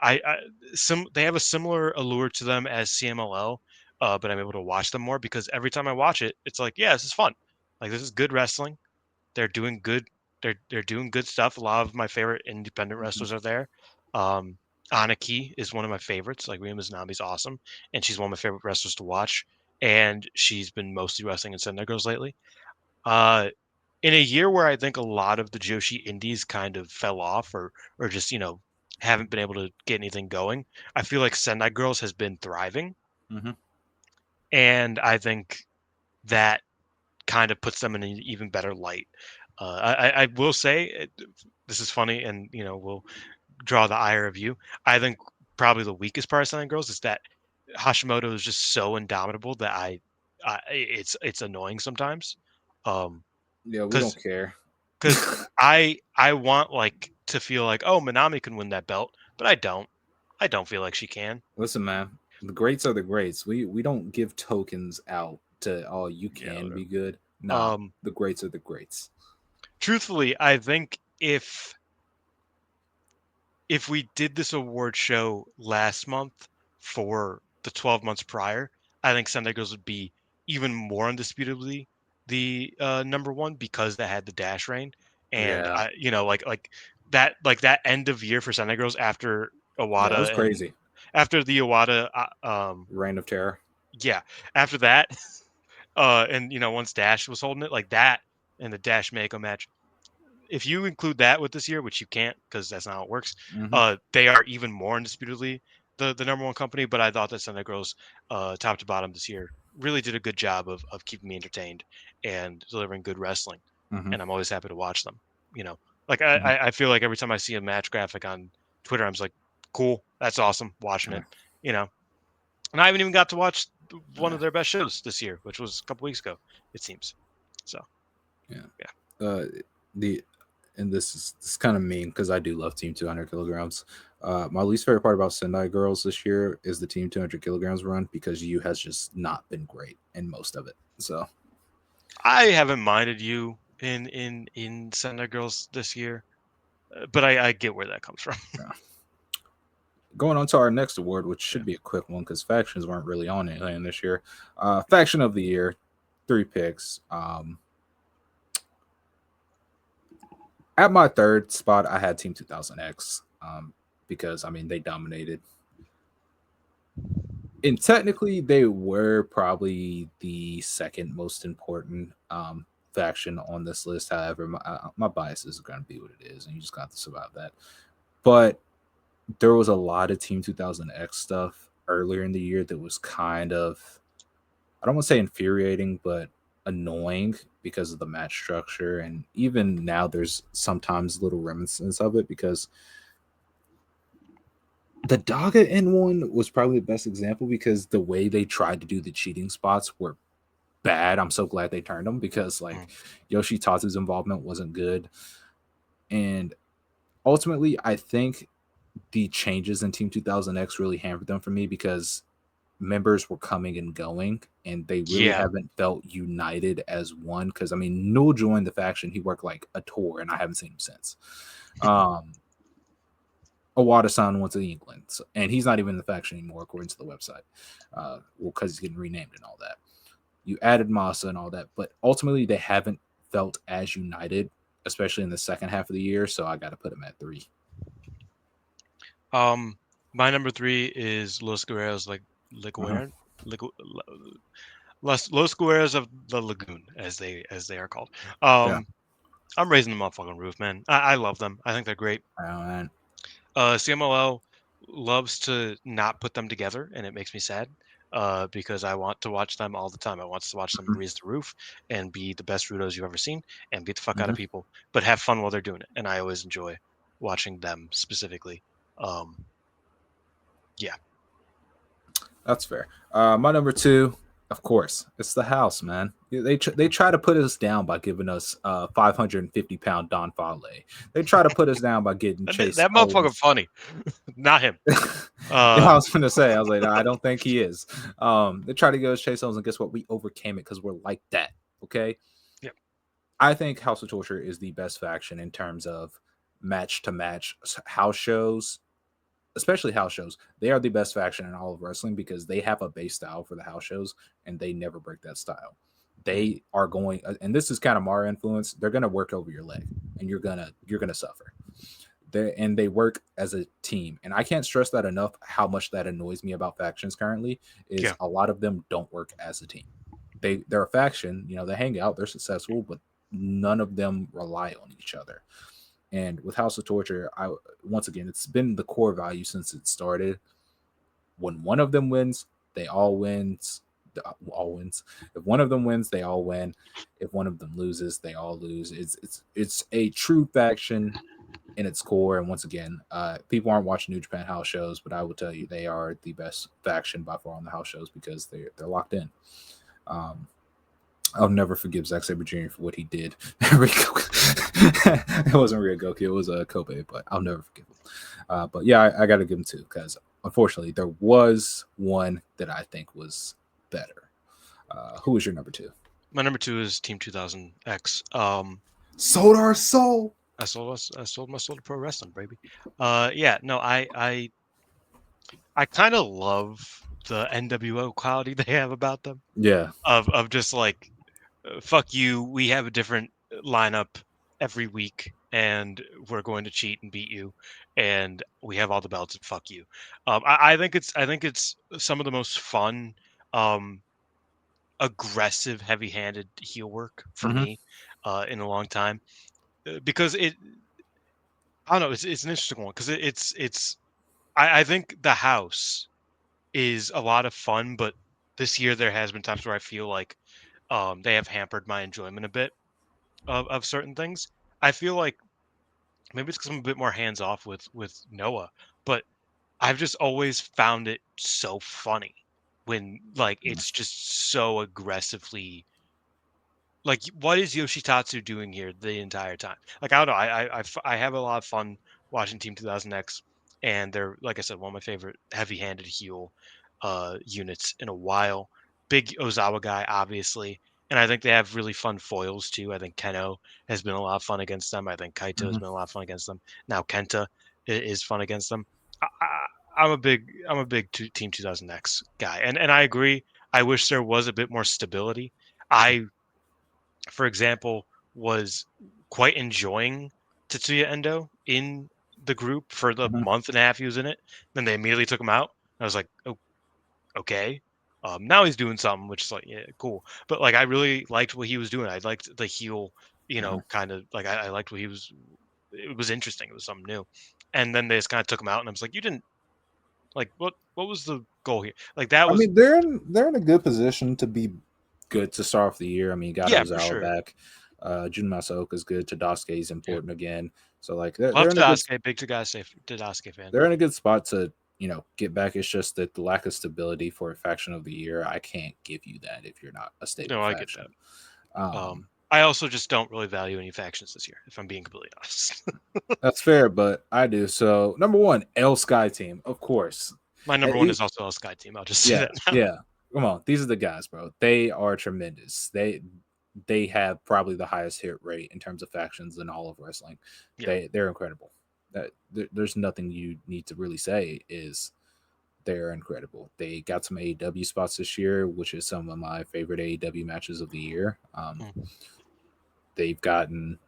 they have a similar allure to them as CMLL, but I'm able to watch them more because every time I watch it, it's like, yeah, this is fun. Like this is good wrestling. They're doing good. They're doing good stuff. A lot of my favorite independent Mhm. wrestlers are there. Um, Anaki is one of my favorites. Like Rima Mizunami's awesome, and she's one of my favorite wrestlers to watch. And she's been mostly wrestling in Sendai Girls lately. Uh, in a year where I think a lot of the Joshi indies kind of fell off, or just haven't been able to get anything going, I feel like Sendai Girls has been thriving, Mhm. and I think that kind of puts them in an even better light. I will say this is funny, and will draw the ire of you. I think probably the weakest part of Silent Girls is that Hashimoto is just so indomitable that it's annoying sometimes. Yeah, we Because don't care. because I want like to feel like, oh, Minami can win that belt, but I don't. I don't feel like she can. Listen, man, the greats are the greats. We don't give tokens out to you Yeah. can be Whatever. good. Nah, Um, the greats are the greats. truthfully, I think if we did this award show last month for the 12 months prior, I think Sunday Girls would be even more undisputably the number one because they had the dash reign. And Yeah, like that end of year for Sunday Girls after yeah, that was Iwata and crazy. after the Iwata Reign of Terror. yeah. After that, and once Dash was holding it like that, and the Dash Mako match, if you include that with this year, which you can't because that's not how it works, Hmm. they are even more indisputably the number one company. But I thought that Sunday Girls, top to bottom this year, really did a good job of keeping me entertained and delivering good wrestling. Hmm. And I'm always happy to watch them. You know, like I, Hmm. I I feel like every time I see a match graphic on Twitter, I'm just like, cool, that's awesome, watching it. You know, and I haven't even got to watch one of their best shows this year, which was a couple weeks ago, it seems. So Yeah. yeah. The and this is kind of mean because I do love Team 200 kilograms. My least favorite part about Sendai Girls this year is the Team 200 kilograms run because you has just not been great in most of it. So I haven't minded you in Sender Girls this year, but I get where that comes from. yeah. Going on to our next award, which Yeah. should be a quick one because factions weren't really on anything this year. Faction of the year, 3 picks. At my third spot, I had Team 2000X because I mean they dominated. And technically, they were probably the second most important faction on this list. However, my bias is going to be what it is, and you just got to survive that. But there was a lot of Team 2000X stuff earlier in the year that was kind of, I don't want to say infuriating, but annoying because of the match structure. And even now, there's sometimes little reminiscence of it because the Daga N one was probably the best example because the way they tried to do the cheating spots were bad. I'm so glad they turned them because like Mm. Yoshitasu's involvement wasn't good. And ultimately, I think the changes in Team 2000X really hampered them for me because members were coming and going and they really Yeah. haven't felt united as one. Because I mean, Null joined the faction, he worked like a tour, and I haven't seen him since. Um, Awada-san went to England, so, and he's not even in the faction anymore, according to the website. Well, because he's getting renamed and all that. You added Masa and all that, but ultimately they haven't felt as united, especially in the second half of the year. So I got to put him at 3. My number three is Los Guerreros, like Uh-huh. Ligueron, Ligu, Los Guerreros of the Lagoon, as they are called. Yeah. Um, I'm raising them motherfucking roof, man. I love them. I think they're great. And CMLL loves to not put them together, and it makes me sad. Because I want to watch them all the time. I want to watch them mhm, raise the roof and be the best Rudos you've ever seen and beat the fuck out mhm. of people, but have fun while they're doing it. And I always enjoy watching them specifically. Um, yeah. That's fair. My number 2, of course, it's the house, man. They try to put us down by giving us 550-pound Don Fale. They try to put us down by getting Chase That motherfucker Owens. funny, not him. Yeah, I Uh, was gonna say, I was like, "No, I don't think he is." They try to give us Chase Owens, and guess what? We overcame it because we're like that. Okay, yeah, I think House of Torture is the best faction in terms of match to match house shows, especially house shows. They are the best faction in all of wrestling because they have a base style for the house shows and they never break that style. mm, They are going, and this is kind of Mara influence. They're going to work over your leg, and you're gonna suffer. They work as a team, and I can't stress that enough. How much that annoys me about factions currently is yeah. a lot of them don't work as a team. They're a faction, they hang out, they're successful, but none of them rely on each other. And with House of Torture, I once again, it's been the core value since it started. When one of them wins, they all wins. All wins. If one of them wins, they all win. If one of them loses, they all lose. It's a true faction in its core. And once again, people aren't watching New Japan house shows, but I will tell you they are the best faction by far on the house shows because they're locked in. Um, I'll never forgive Zack Sabre Jr. for what he did. It wasn't Ryogoku, it was a Kobe, but I'll never forgive him. But yeah, I got to give him 2 because unfortunately there was one that I think was better. Who was your number 2? My number two is Team 2000X. Sold our soul. I sold my soul to pro wrestling, baby. Yeah, no, I kind of love the NWO quality they have about them. Yeah. Of just like, fuck you, we have a different lineup every week, and we're going to cheat and beat you, and we have all the belts and fuck you. I think it's some of the most fun um, aggressive, heavy-handed heel work for Mm-hmm. me in a long time because I don't know, it's an interesting one because it's I think the house is a lot of fun, but this year there has been times where I feel like they have hampered my enjoyment a bit of certain things. I feel like maybe it's because I'm a bit more hands off with Noah, but I've just always found it so funny when like it's just so aggressively like what is Yoshitatsu doing here the entire time? Like I don't know, I have a lot of fun watching Team 2000X, and they're like I said, one of my favorite heavy-handed heel units in a while. Big Ozawa guy, obviously, and I think they have really fun foils too. I think Keno has been a lot of fun against them. I think Kaito has Mm-hmm. been a lot of fun against them. Now Kenta is fun against them. I'm a big Team 2000X guy, and I agree. I wish there was a bit more stability. I for example, was quite enjoying Tetsuya Endo in the group for the Mm-hmm. month and a half he was in it. Then they immediately took him out. I was like, oh, okay. Now he's doing something, which is like, yeah, cool. But like, I really liked what he was doing. I liked the heel, kind of like I liked what he was. It was interesting. It was something new. And then they just kind of took him out, and I was like, you didn't like what was the goal here? Like that I was mean, they're in a good position to be good to start off the year. I mean, you got yeah for Ozawa sure. back. Jun Masaoka is good. Tadasuke is Yeah, important again. So like they're love in a good Tadasuke. Big Tadasuke fan. they're in a good spot to get back. It's just that the lack of stability for a faction of the year. I can't give you that if you're not a stable No, I get that. faction. Um, I also just don't really value any factions this year, if I'm being completely honest. that's fair, but I do. So number one, L Sky Team, of course. My Uh, number one e- is also a Sky team. I'll just say Yeah, that now. yeah. Come on, these are the guys, bro. They are tremendous. They have probably the highest hit rate in terms of factions in all of wrestling. Yeah. They're incredible. There's nothing you need to really say is they're incredible. They got some AEW spots this year, which is some of my favorite AEW matches of the year. Mm. They've gotten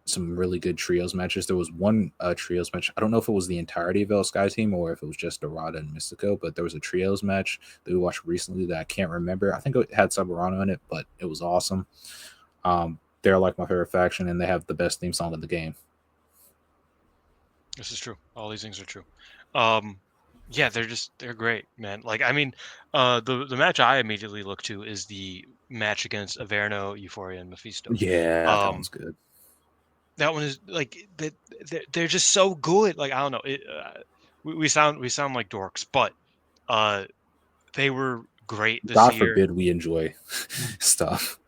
some really good trios matches. There was one trios match. I don't know if it was the entirety of El Sky Team or if it was just Dorada and Mystico, but there was a trios match that we watched recently that I can't remember. I think it had Sabarano in it, but it was awesome. They're like my favorite faction, and they have the best theme song in the game. This is true. All these things are true. Um, yeah, they're great, man. Like I mean, the match I immediately look to is the match against Averno, Euphoria, and Mephisto. Yeah, that Um, one's good. that one is like they're just so good. Like I don't know, we sound like dorks, but uh, they were great this God year. forbid we enjoy stuff.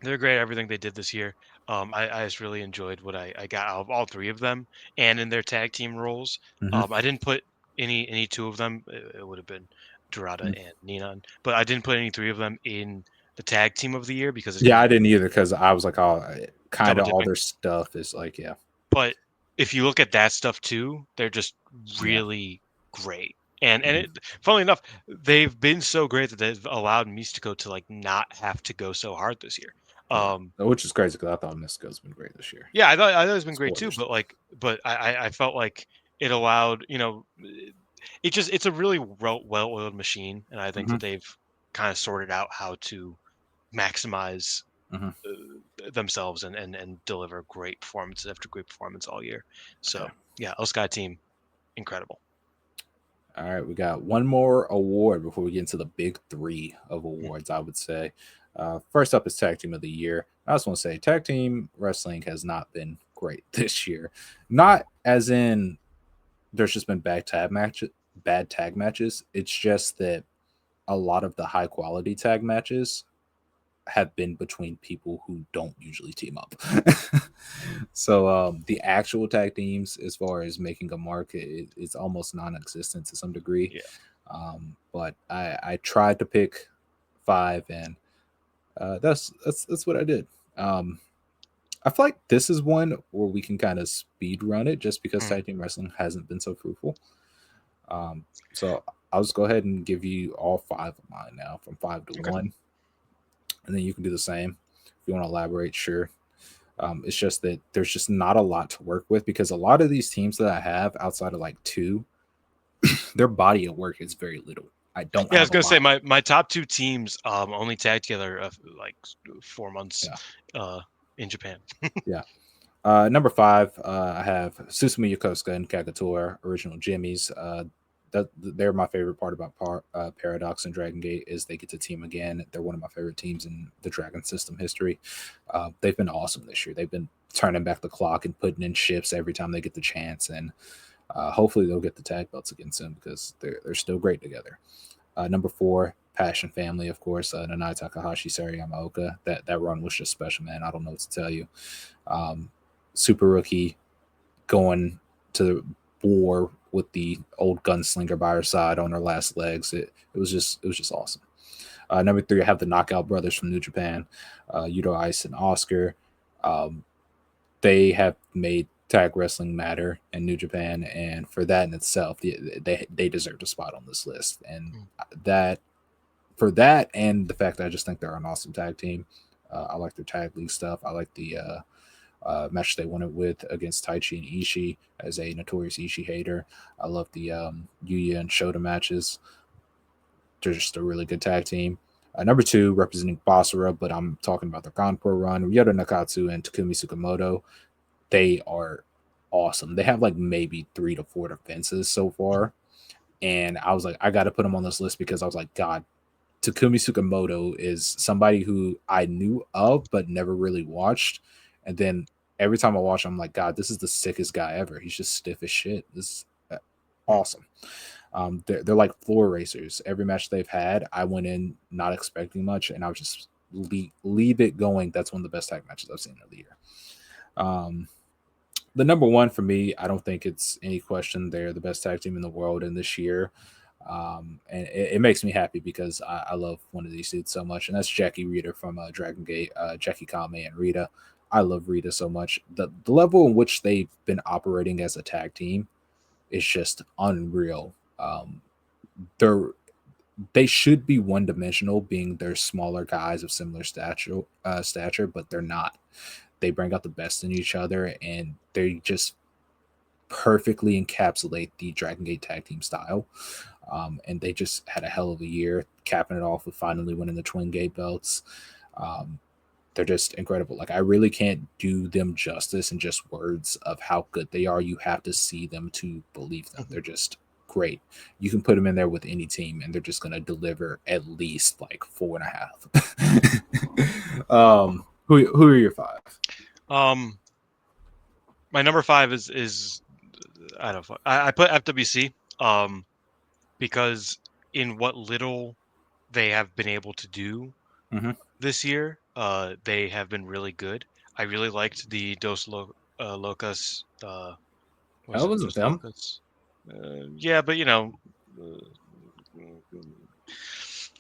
They're great at everything they did this year. I just really enjoyed what I got out of all three of them, and in their tag team roles. Mm-hmm. I didn't put any two of them. It would have been Dorada Mm-hmm. and Nina, but I didn't put any three of them in the tag team of the year because Yeah, I didn't either because I was like, oh, kind double of all dipping. their stuff is like, yeah, But if you look at that stuff too, they're just yeah. really great. And Mm-hmm. it, funnily enough, they've been so great that they've allowed Mystico to like not have to go so hard this year. Yeah, Um, which is crazy because I thought Mystico's been great this year. Yeah, I thought it's been great too, Spoilers. but like, but I felt like it allowed, it's a really well-oiled machine, and I think Mm-hmm. that they've kind of sorted out how to maximize Mm-hmm. themselves and deliver great performances after great performance all year. Okay. So yeah, Sky team, incredible. All right, we got one more award before we get into the big three of Mm, awards, I would say. First up is Tag Team of the Year. I just want to say tag team wrestling has not been great this year. Not as in there's just been bad tag matches. It's just that a lot of the high quality tag matches have been between people who don't usually team up. So the actual tag teams, as far as making a mark, it's almost non-existent to some degree. yeah. But I tried to pick five, and that's what I did. Um, I feel like this is one where we can kind of speed run it, just because Mm, tag team wrestling hasn't been so fruitful. So I'll just go ahead and give you all five of mine now, from five to okay. one, and then you can do the same if you want to elaborate. Sure. It's just that there's just not a lot to work with because a lot of these teams that I have outside of like two, their body of work is very little. I don't Yeah, I was have a gonna say lot. my top two teams only tagged together like 4 months Yeah, uh, in Japan. yeah. Number five, I have Susumu Yokosuka and Kagatora, original Jimmys. They're my favorite part about Paradox and Dragon Gate is they get to team again. They're one of my favorite teams in the Dragon system history. They've been awesome this year. They've been turning back the clock and putting in shifts every time they get the chance, and hopefully they'll get the tag belts again soon because they're still great together. Number four, Passion Family, of course. Nanai Takahashi, Sari Yamaoka. That run was just special, man. I don't know what to tell you. Um, Super Rookie going to war with the old gunslinger by her side on her last legs. It was just awesome. Number three, I have the Knockout Brothers from New Japan, Yudo Ice and Oscar. Um, they have made tag wrestling matter in New Japan, and for that in itself, they deserve a spot on this list. And Mm. that for that, and the fact that I just think they're an awesome tag team. I like their tag league stuff. I like the match they won it with against Taichi and Ishii as a notorious Ishii hater. I love the Yuya and Shota matches. They're just a really good tag team. Number two, representing Basara, but I'm talking about the Kanpur run. Ryota Nakatsu and Takumi Tsukamoto. They are awesome. They have like maybe 3 to 4 defenses so far. And I was like, I got to put them on this list because I was like, God, Takumi Tsukamoto is somebody who I knew of but never really watched. And then every time I watch him, I'm like, God, this is the sickest guy ever. He's just stiff as shit. This is awesome. They're like floor racers. Every match they've had, I went in not expecting much, and I was just leave it going. That's one of the best tag matches I've seen of the year. Um, the number one for me, I don't think it's any question. They're the best tag team in the world in this year. And it makes me happy because I love one of these dudes so much, and that's Jackie Rita from Dragon Gate, Jackie Kame and Rita. I love Rita so much. The level in which they've been operating as a tag team is just unreal. They're they should be one dimensional, being they're smaller guys of similar stature, but they're not. They bring out the best in each other, and they just perfectly encapsulate the Dragon Gate tag team style. And they just had a hell of a year, capping it off with finally winning the Twin Gate belts. Um, they're just incredible. Like I really can't do them justice in just words of how good they are. You have to see them to believe them. They're just great. You can put them in there with any team, and they're just going to deliver at least like 4.5. Who are your five? Um, my number five is I don't know. I put FWC because in what little they have been able to do Mm-hmm. this year, they have been really good. I really liked the Locas. Was That it wasn't Dos them. Locas? Yeah, but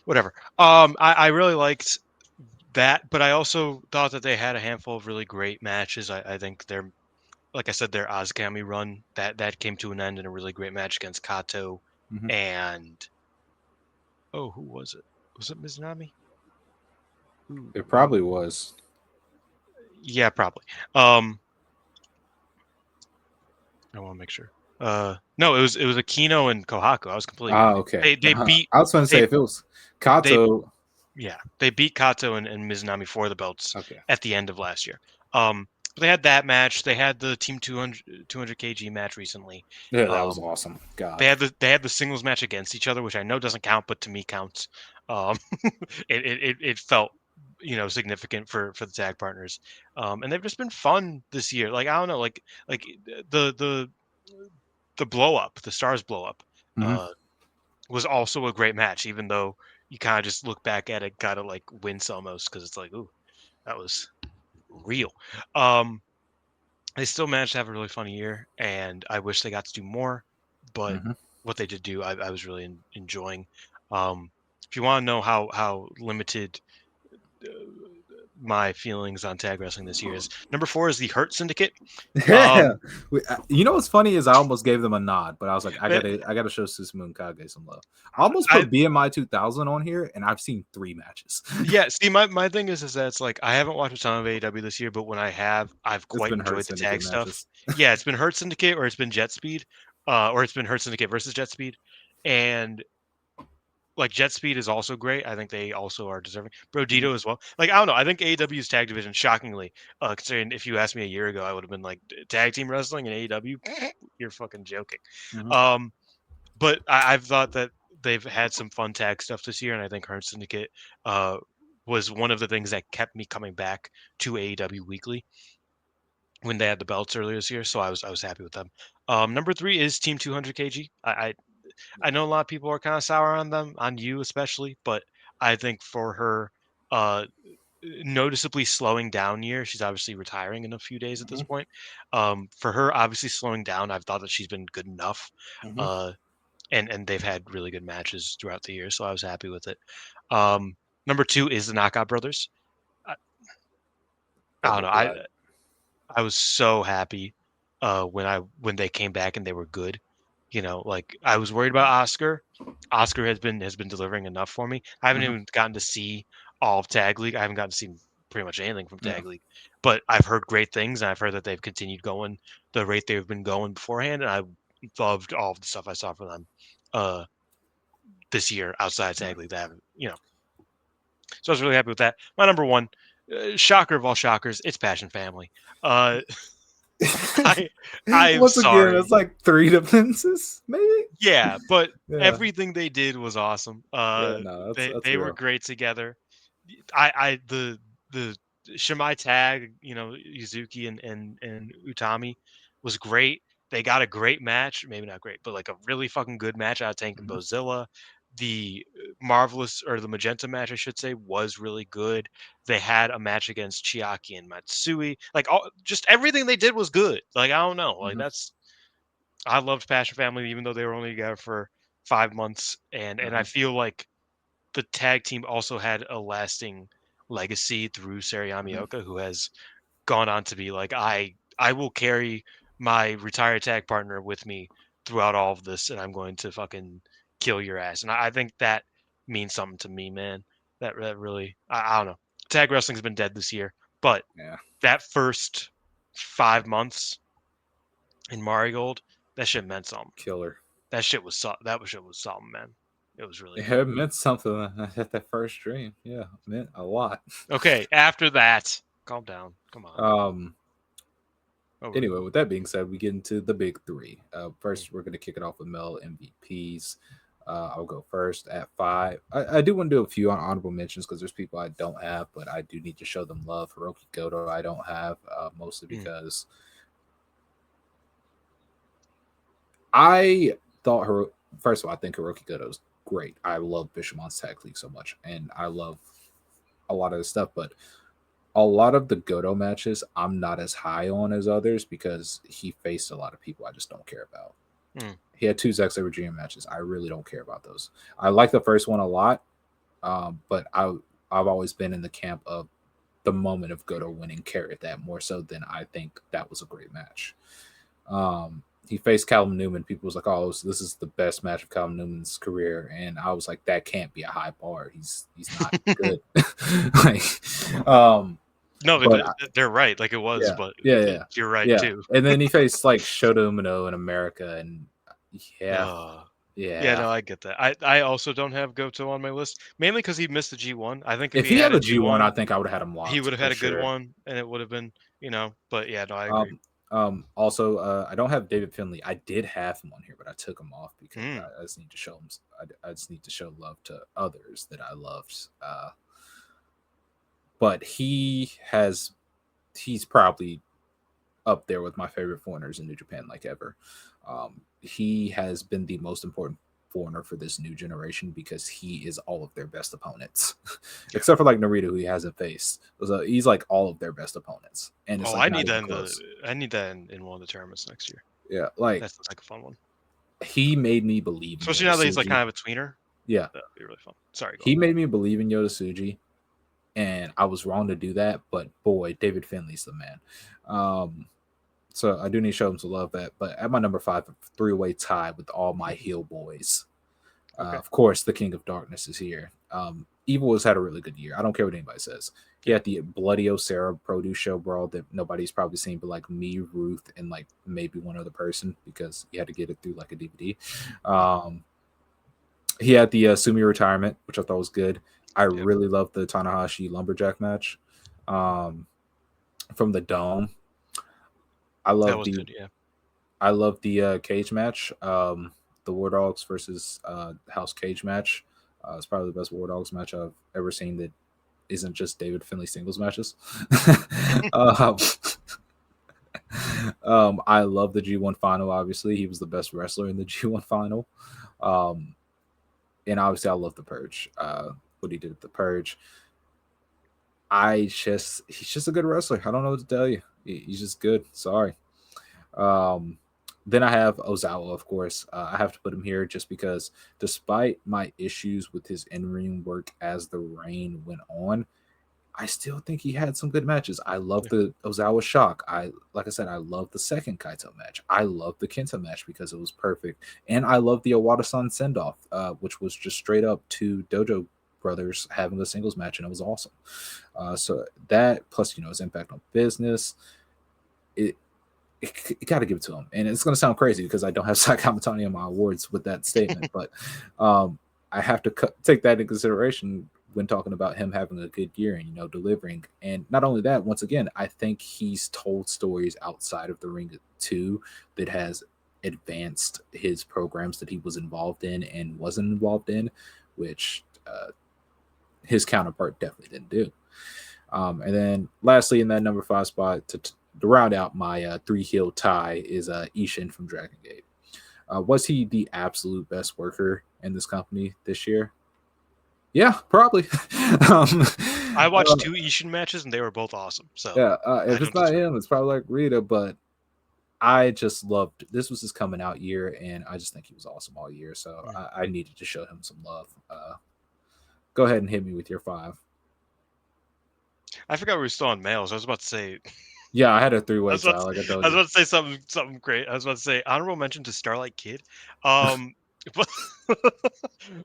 whatever. I really liked that, but I also thought that they had a handful of really great matches. I think their, like I said, their Ozkami run that came to an end in a really great match against Kato Mm-hmm. and oh, who was it? Was it Mizunami? It Who? probably was. Yeah, probably. Um, I want to make sure. No, it was Aquino and Kohaku. I was completely Ah, wrong. okay. They beat I was going to say they if it was they Kato. yeah, they beat Kato and Mizunami for the belts Okay. at the end of last year. But they had that match. They had the Team 200 kg match recently. Yeah, that was Um, awesome. God. they had the singles match against each other, which I know doesn't count, but to me counts. Um, it felt significant for the tag partners. And they've just been fun this year. Like I don't know, like the the blow up, the stars blow up, Mm-hmm. uh, was also a great match, even though you kind of just look back at it, gotta like wince almost because it's like, ooh, that was real. Um, they still managed to have a really fun year, and I wish they got to do more, but Mm-hmm. what they did do, I was really enjoying. If you want to know how limited uh, my feelings on tag wrestling this year is, number four is the Hurt Syndicate. Yeah. Um, You know what's funny is I almost gave them a nod, but I was like, I eh, gotta show Susumu and Kage some love. I almost I put BMI 2000 on here, and I've seen 3 matches. Yeah, see, my thing is that it's like I haven't watched a ton of AEW this year, but when I have, I've It's quite been Hurt enjoyed the Syndicate tag stuff. matches. Yeah, it's been Hurt Syndicate or it's been Jet Speed, or it's been Hurt Syndicate versus Jet Speed, and like Jet Speed is also great. I think they also are deserving. Mhm, Brodito as well. Like I don't know. I think AEW's tag division, shockingly, considering if you asked me a year ago, I would have been like tag team wrestling in AEW. You're fucking joking. mhm, Um, but I've thought that they've had some fun tag stuff this year, and I think Hearn Syndicate uh, was one of the things that kept me coming back to AEW weekly when they had the belts earlier this year. So I was happy with them. Number three is Team 200 KG. I know a lot of people are kind of sour on them, on you especially, but I think for her uh, noticeably slowing down year, she's obviously retiring in a few days at this mhm, point. For her, obviously slowing down, I've thought that she's been good enough. mhm. Uh, and they've had really good matches throughout the year, so I was happy with it. Um, number two is the Knockout Brothers. I, I Oh don't my know. god. I was so happy when they came back and they were good. You know, like I was worried about Oscar. Oscar has been delivering enough for me. I haven't Mhm, even gotten to see all of Tag League. I haven't gotten to see pretty much anything from yeah, Tag League, but I've heard great things, and I've heard that they've continued going the rate they've been going beforehand, and I loved all of the stuff I saw from them uh, this year outside of yeah. Tag League. That haven't, so I was really happy with that. My number one, shocker of all shockers, it's Passion Family. Uh, I I'm Once again, sorry. it's like three defenses, maybe. Yeah, but Yeah, everything they did was awesome. yeah. No, that's They were real. great together. I the Shimai tag, Yuzuki and Utami was great. They got a great match, maybe not great, but like a really fucking good match out of Tank and Mhm, Bozilla. The marvelous or the magenta match, I should say, was really good. They had a match against Chiaki and Matsui. Like just everything they did was good. Like I don't know, like mhm, I loved Passion Family, even though they were only together for 5 months, and I mhm, feel like the tag team also had a lasting legacy through mhm. Sariyami who has gone on to be like, I will carry my retired tag partner with me throughout all of this, and I'm going to fucking kill your ass. And I think that means something to me, man. That really, I don't know. Tag wrestling's been dead this year, but Yeah, that first 5 months in Marigold, that shit meant something. killer. That shit was something, man. It was really Yeah, good. it meant something. I had that first dream. Yeah, it meant a lot. Okay, after that, calm down. Come on. Um. Over. Anyway, with that being said, we get into the big three. Mm, First, we're going to kick it off with male MVPs. I'll go first at five. I do want to do a few honorable mentions because there's people I don't have, but I do need to show them love. Hiroki Goto, I don't have, mostly mm, because I thought first of all, I think Hiroki Goto's great. I love Bishamon's Tag League so much, and I love a lot of the stuff, but a lot of the Goto matches I'm not as high on as others because he faced a lot of people I just don't care about. mm. He had two Zack Sabre Jr. matches. I really don't care about those. I like the first one a lot, but I've always been in the camp of the moment of Goto winning carried that more so than I think that was a great match. He faced Callum Newman. People was like, "Oh, this is the best match of Callum Newman's career," and I was like, "That can't be a high bar. He's not good." like, No, but they're right. Like it was, yeah, but yeah, yeah, you're right yeah. too. And then he faced like Shota Umino in America, and yeah, Uh, yeah, yeah. no, I get that. I also don't have Goto on my list, mainly because he missed the G1. I think if If he he had had a a G1, I G1, think I would have had him he locked would have for had a good sure. one, and it would have been, But yeah, no, I agree. Um, also, I don't have David Finley. I did have him on here, but I took him off because Mm. I just need to show him. I just need to show love to others that I loved. But he's probably up there with my favorite foreigners in New Japan, like ever. He has been the most important foreigner for this new generation because he is all of their best opponents, Yeah. except for like Narita, who he hasn't faced. So he's like all of their best opponents, and it's Oh, like not even close. I need that in one of the tournaments next year. Yeah, like That's like a fun one, he made me believe in especially Yoda now that he's like Suji. kind of a tweener. Yeah, That'd be really fun. Sorry, go he on. made me believe in Yoda Suji, and I was wrong to do that. But boy, David Finley's the man. Um, So I do need to show him some love that. But at my number five, a three-way tie with all my heel boys. Okay. Of course, the King of Darkness is here. Evil has had a really good year. I don't care what anybody says. He Yeah. had the Bloody Osara produce show brawl that nobody's probably seen, but like me, Ruth, and like maybe one other person because he had to get it through like a DVD. Mm. Um, He had the Sumi retirement, which I thought was good. I Yep. really loved the Tanahashi lumberjack match um, from the Dome. I That love was the good. Yeah. cage match, the War Dogs versus House cage match. It's probably the best War Dogs match I've ever seen that isn't just David Finlay singles matches. um, I love the G1 final. Obviously, he was the best wrestler in the G1 final. Um, and obviously, I love the Purge. What he did at the Purge. He's just a good wrestler. I don't know what to tell you. He's just good. Sorry. Um, then I have Ozawa, of course. I have to put him here just because, despite my issues with his in-ring work as the reign went on, I still think he had some good matches. I love Yeah. the Ozawa Shock. Like I said, I love the second Kaito match. I love the Kenta match because it was perfect, and I love the Owada-san send-off, which was just straight up two Dojo brothers having a singles match, and it was awesome. So that plus, his impact on business, it you got to give it to him. And it's going to sound crazy because I don't have Sai Kamatani on my awards with that statement, but I have to take that into consideration when talking about him having a good year and delivering. And not only that, once again, I think he's told stories outside of the ring too that has advanced his programs that he was involved in and wasn't involved in, which his counterpart definitely didn't do. And then lastly, in that number 5 spot, to round out my three-heel tie is Ishin from Dragon Gate. Was he the absolute best worker in this company this year? Yeah, probably. um, I watched 2 Ishin matches and they were both awesome. So yeah, I if it's don't not disagree. him, it's probably like Rita, but I just loved this was his coming out year, and I just think he was awesome all year. So Mm. I needed to show him some love. Go ahead and hit me with your 5. I forgot we were still on males. I was about to say Yeah, I had a I three-way was about tie, to, like I I told was you. about to say something great. I was about to say honorable mention to Starlight Kid. Um but,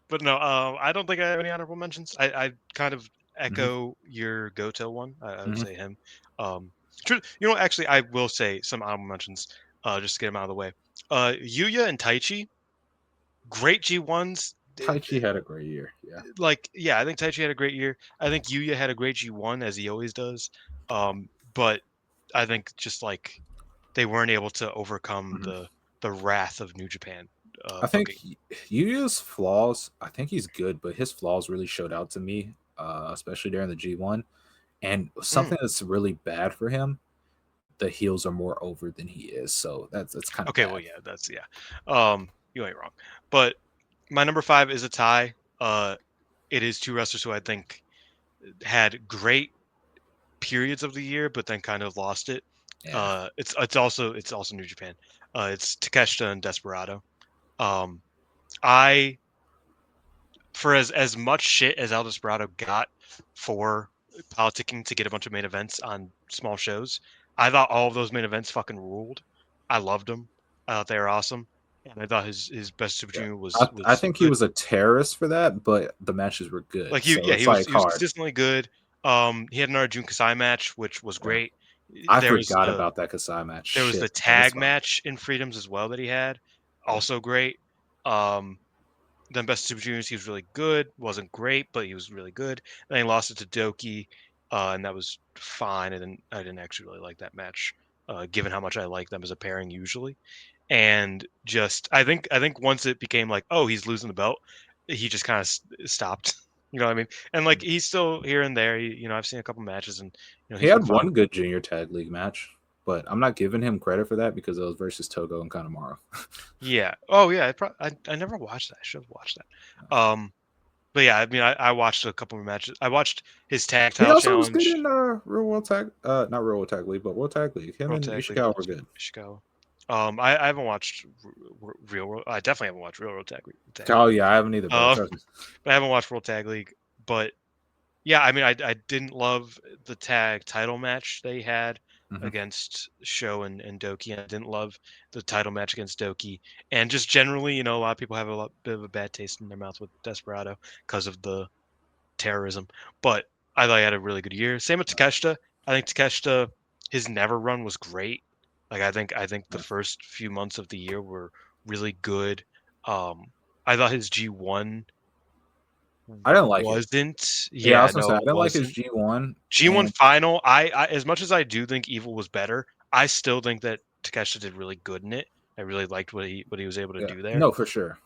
but no, I don't think I have any honorable mentions. I kind of Hmm. echo your Goto one. I would Hmm. say him. Um actually I will say some honorable mentions just to get them out of the way. Yuya and Taichi, great G1s. Taichi had a great year. Yeah. Like, yeah, I think Taichi had a great year. I think Yuya had a great G1 as he always does. But I think just like they weren't able to overcome Mhm. the wrath of New Japan I think booking. Yuya's flaws. I think he's good, but his flaws really showed out to me, especially during the G1. And Mm, something that's really bad for him. The heels are more over than he is, so that's kind of okay, well, bad. yeah, that's yeah. You ain't wrong. But my number 5 is a tie. It is 2 wrestlers who I think had great periods of the year, but then kind of lost it. Yeah. It's also New Japan. It's Takeshita and Desperado. Um, I for as much shit as El Desperado got for politicking to get a bunch of main events on small shows, I thought all of those main events fucking ruled. I loved them. I thought they were awesome, and I thought his best Super Yeah. Junior I was think he good. was a terrorist for that, but the matches were good, Like he, so yeah, it's like he was hard. consistently good. He had another Jun Kasai match, which was Yeah. great. I There was forgot the about that Kasai match. there was the Shit, that was tag fire. match in Freedoms as well that he had, Yeah. also great. Um, then Best Super Juniors, he was really good. Wasn't great, but he was really good. Then he lost it to Doki, and that was fine. And I didn't actually really like that match, given how much I like them as a pairing usually. And just I think once it became like, oh, he's losing the belt, he just kind of stopped. You know what I mean? And like he's still here and there. I've seen a couple matches, and He he's been had fine. one good junior tag league match, but I'm not giving him credit for that because it was versus Togo and Kanemaru. Yeah. Oh yeah. I never watched that. I should have watched that. But yeah, I mean, I watched a couple of matches. I watched his tag He title also was good challenge, in Real World Tag, not Real World Tag League, but World Tag League. Him World and Tag League Ishikawa were also good. Ishikawa. I haven't watched Real World. I definitely haven't watched Real World Tag Oh League. yeah, I haven't either, bro. Uh, Trust me. but I haven't watched World Tag League. But yeah, I mean, I didn't love the tag title match they had Hmm. against Sho and Doki. I didn't love the title match against Doki, and just generally, a lot of people have bit of a bad taste in their mouth with Desperado because of the terrorism. But I thought he had a really good year. Same with Takeshita. I think Takeshita, his never run was great. Like I think the first few months of the year were really good. Um, I thought his G1 I didn't like it. wasn't. Yeah, I Yeah, was gonna say no, I it didn't like his wasn't. G1, G1 and final, I as much as I do think Evil was better, I still think that Takeshita did really good in it. I really liked what he was able to yeah, do there. no, for sure.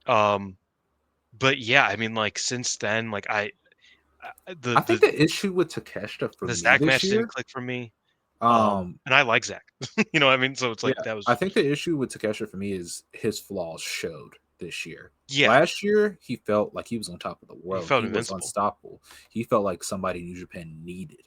Um, but yeah, I mean, like since then, like I think the issue with Takeshita for the me Zach this match didn't year, click for me. um, And I like Zach. You know what I mean? So it's yeah, like that I was think the issue with Takeshita for me is his flaws showed this year. yeah, Last year, he felt like he was on top of the he world. felt He was invincible. unstoppable. He felt like somebody New Japan needed.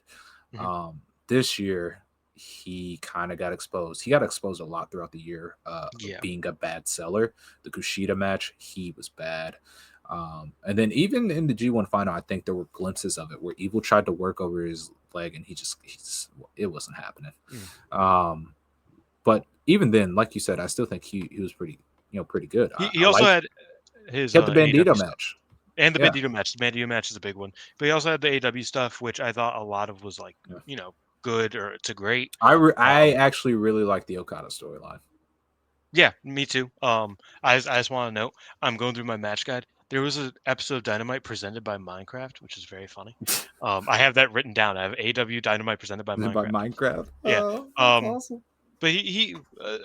Mhm. This year, he kind of got exposed. He got exposed a lot throughout the year of Yeah. being a bad seller. The Kushida match, he was bad. And then even in the G1 final, I think there were glimpses of it where Evil tried to work over his leg and it wasn't happening. Mm. Um, but even then, like you said, I still think he was pretty good. He I also like had his he had the AEW Bandito stuff match. and the Yeah, Bandito match. The Bandito match is a big one, but he also had the AEW stuff, which I thought a lot of was like yeah. good or to great. I Um, actually really like the Okada storyline. yeah, me too. I just want to note I'm going through my match guide. There was an episode of Dynamite presented by Minecraft, which is very funny. I have that written down. I have AW Dynamite presented by By Minecraft. Minecraft. Yeah. Oh, that's Um, awesome. But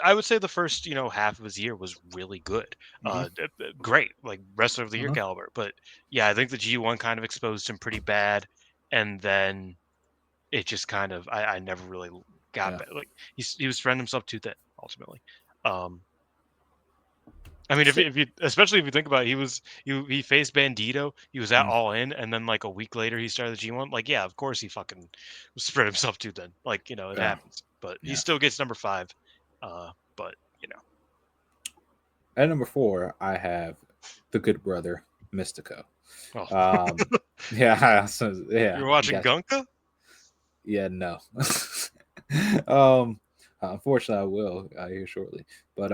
I would say the first, half of his year was really good. Hmm. Great, like wrestler of the year Hmm. caliber. But yeah, I think the G1 kind of exposed him pretty bad, and then it just kind of I never really got Yeah. back. Like he was spreading himself too thin ultimately. Um, I mean, So, if you especially if you think about it, he faced Bandito, he was at mm, All In, and then like a week later he started the G1. Like, yeah, of course he fucking spread himself too thin. Like, it yeah. happens. But he Yeah. still gets number 5. But At number 4, I have the good brother Mystico. oh, Um, yeah, so, yeah, you're watching gotcha. Gunka? Yeah, no. um, unfortunately, I will here shortly. But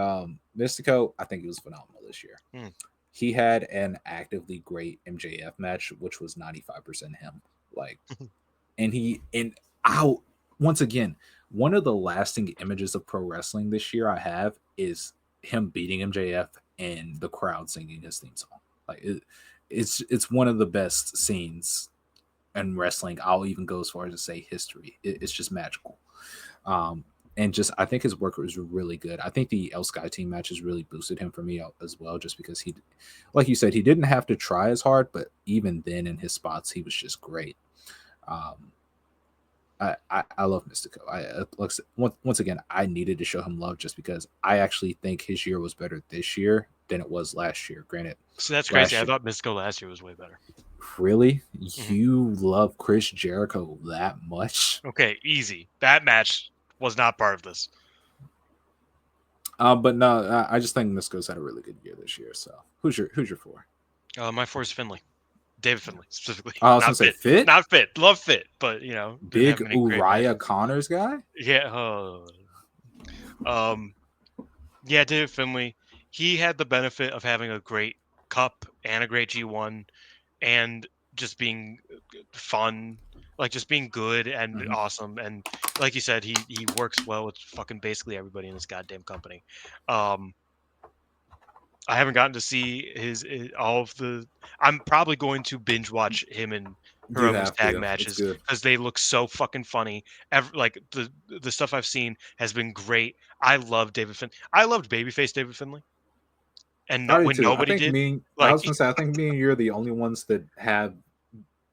Mystico, I think he was phenomenal this year. Hmm. He had an actively great MJF match, which was 95% him. Like, and out once again, one of the lasting images of pro wrestling this year I have is him beating MJF and the crowd singing his theme song. Like it's one of the best scenes in wrestling. I'll even go as far as to say history. It's just magical. Um, and just I think his work was really good. I think the El Sky team matches really boosted him for me as well, just because like you said, he didn't have to try as hard, but even then in his spots, he was just great. Um, I love Mystico. Once again, I needed to show him love just because I actually think his year was better this year than it was last year. Granted, So that's crazy. last I year, thought Mystico last year was way better. really, Hmm. you love Chris Jericho that much? Okay, easy. That match was not part of this. But no, I just think Mystico's had a really good year this year. So who's your 4? My force Finley, David Finley specifically. I was gonna Not say fit, Fit, not fit. Love fit, but didn't big have any great Uriah matches. Connors guy. Yeah. Um. Yeah, David Finley. He had the benefit of having a great cup and a great G1, and just being fun, like just being good and Hmm. awesome. And like you said, he works well with fucking basically everybody in this goddamn company. Um, I haven't gotten to see all of the. I'm probably going to binge watch him and You Hiromu's have tag to. It's matches good. because they look so fucking funny. Like the stuff I've seen has been great. I love David Finley. I loved babyface David Finley, and I do when too. nobody did, I like was gonna say, I think me and you're the only ones that have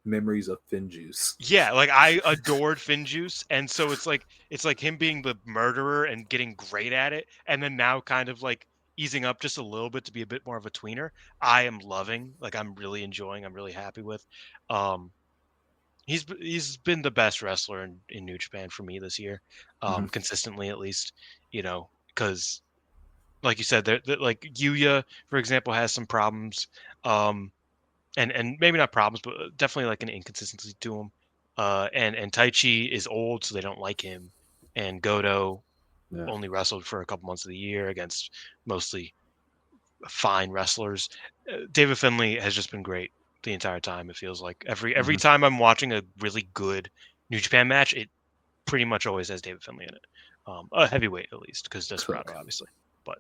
memories of Fin Juice. yeah, like I adored Finjuice, and so it's like him being the murderer and getting great at it, and then now kind of like easing up just a little bit to be a bit more of a tweener. I am loving, like I'm really enjoying, I'm really happy with. Um, he's been the best wrestler in New Japan for me this year, Hmm. consistently at least, because like you said, like Yuya, for example, has some problems. And maybe not problems, but definitely like an inconsistency to him. And Taichi is old, so they don't like him. And Goto Yeah. only wrestled for a couple months of the year against mostly fine wrestlers. David Finley has just been great the entire time. It feels like every Hmm. time I'm watching a really good New Japan match, it pretty much always has David Finley in it. A heavyweight at least, because Desperado Cook. obviously. But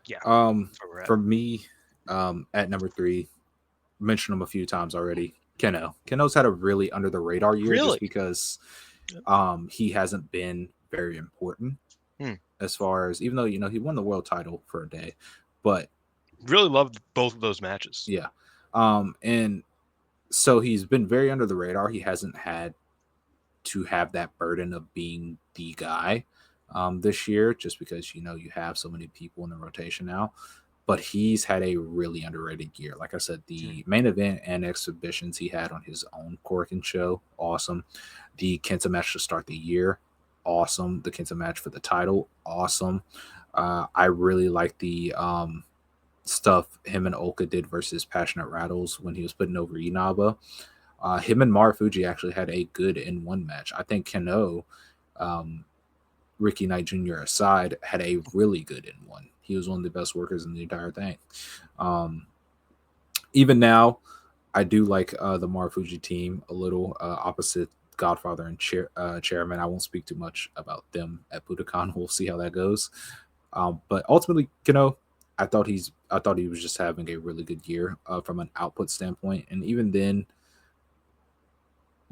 yeah, Um, that's where we're at. for me, At number 3, mentioned him a few times already. Keno. Keno's had a really under the radar year just Really? because he hasn't been very important Hmm. as far as, even though he won the world title for a day, but Really loved both of those matches. yeah, and so he's been very under the radar. He hasn't had to have that burden of being the guy this year, just because you have so many people in the rotation now. But he's had a really underrated year. Like I said, Hmm. the main event and exhibitions he had on his own Corkin show, awesome. The Kenta match to start the year, awesome. The Kenta match for the title, awesome. I really like the stuff him and Oka did versus Passionate Rattles when he was putting over Inaba. Him and Marufuji actually had a good in one match. I think Kano, um, Ricky Knight Jr. aside, had a really good in one. He was one of the best workers in the entire thing. Um, Even now, I do like the Marufuji team a little, opposite Godfather and Chairman. I won't speak too much about them at Budokan. We'll see how that goes. But ultimately, I thought he was just having a really good year from an output standpoint, and even then,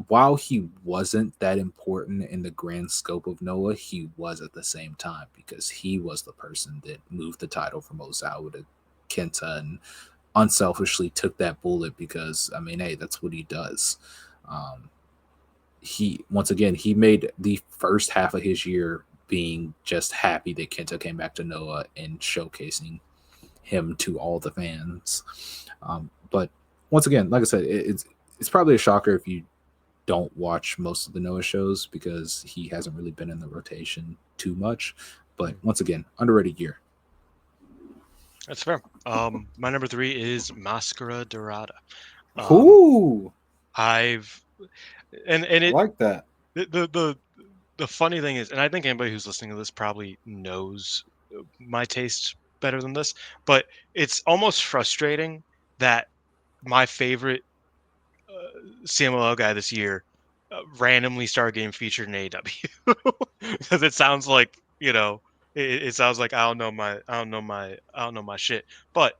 while he wasn't that important in the grand scope of Noah, he was at the same time because he was the person that moved the title from Ozawa to Kenta and unselfishly took that bullet because, I mean, hey, that's what he does. Um, he once again he made the first half of his year being just happy that Kenta came back to Noah and showcasing him to all the fans. But once again, like I said, it's probably a shocker if you don't watch most of the Noah shows because he hasn't really been in the rotation too much. But Hmm. once again, underrated year. That's fair. My number 3 is Mascara Dorada. Um, Ooh, I've and I it like that. the funny thing is, and I think anybody who's listening to this probably knows my taste better than this, but it's almost frustrating that my favorite CMLL guy this year randomly started getting featured in AEW because it sounds like it sounds like I don't know my shit, but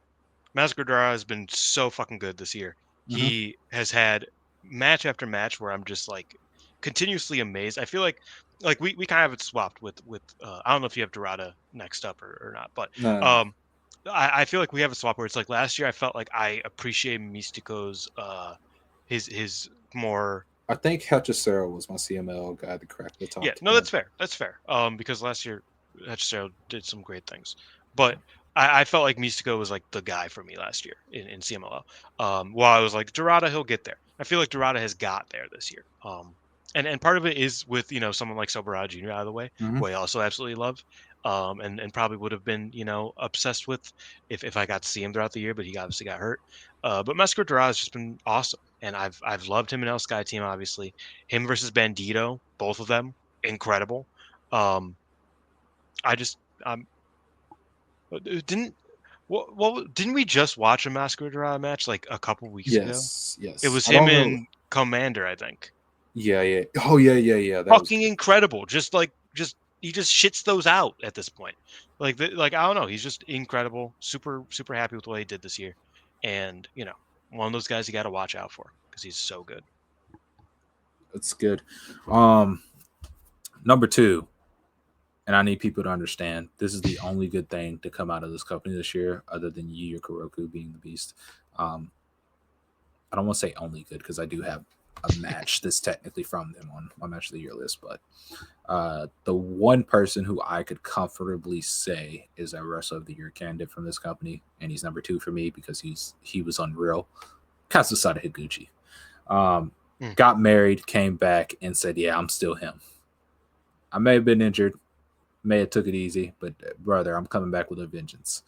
Masquerade has been so fucking good this year. Mm-hmm. He has had match after match where I'm just like continuously amazed. I feel like we kind of have it swapped with I don't know if you have Dorada next up or not, but No, no, no. um I feel like we have a swap where it's like last year I felt like I appreciate Mystico's his more. I think Hechicero was my CML guy that cracked the Yeah, top no, 10. that's fair. That's fair. Because last year Hachicero did some great things, but I felt like Mystico was like the guy for me last year in CMLL. While I was like Dorada, he'll get there. I feel like Dorada has got there this year. And part of it is with someone like Soberano Jr. out of the way, Mm-hmm. who I also absolutely love. And probably would have been obsessed with if I got to see him throughout the year, but he obviously got hurt. But Mesco Dorada has just been awesome, and I've loved him in El Sky Team. Obviously, him versus Bandito, both of them incredible. Um, I just didn't didn't we just watch a Masquerade match like a couple weeks ago? Yes, It yes. was I him don't know. and Commander, I think. Yeah, yeah. Oh, yeah, yeah, yeah. That was Fucking good. incredible. Just he just shits those out at this point. Like I don't know, he's just incredible. Super happy with what he did this year, and one of those guys you got to watch out for because he's so good. That's good. Um, Number 2, and I need people to understand this is the only good thing to come out of this company this year, other than Yu Kuroku being the beast. Um, I don't want to say only good because I do have a match that's technically from them on my match of the year list, but the one person who I could comfortably say is a wrestler of the year candidate from this company, and he's number 2 for me because he was unreal. Kazusada Higuchi. Um, Mm. got married, came back, and said, "Yeah, I'm still him. I may have been injured, may have took it easy, but brother, I'm coming back with a vengeance."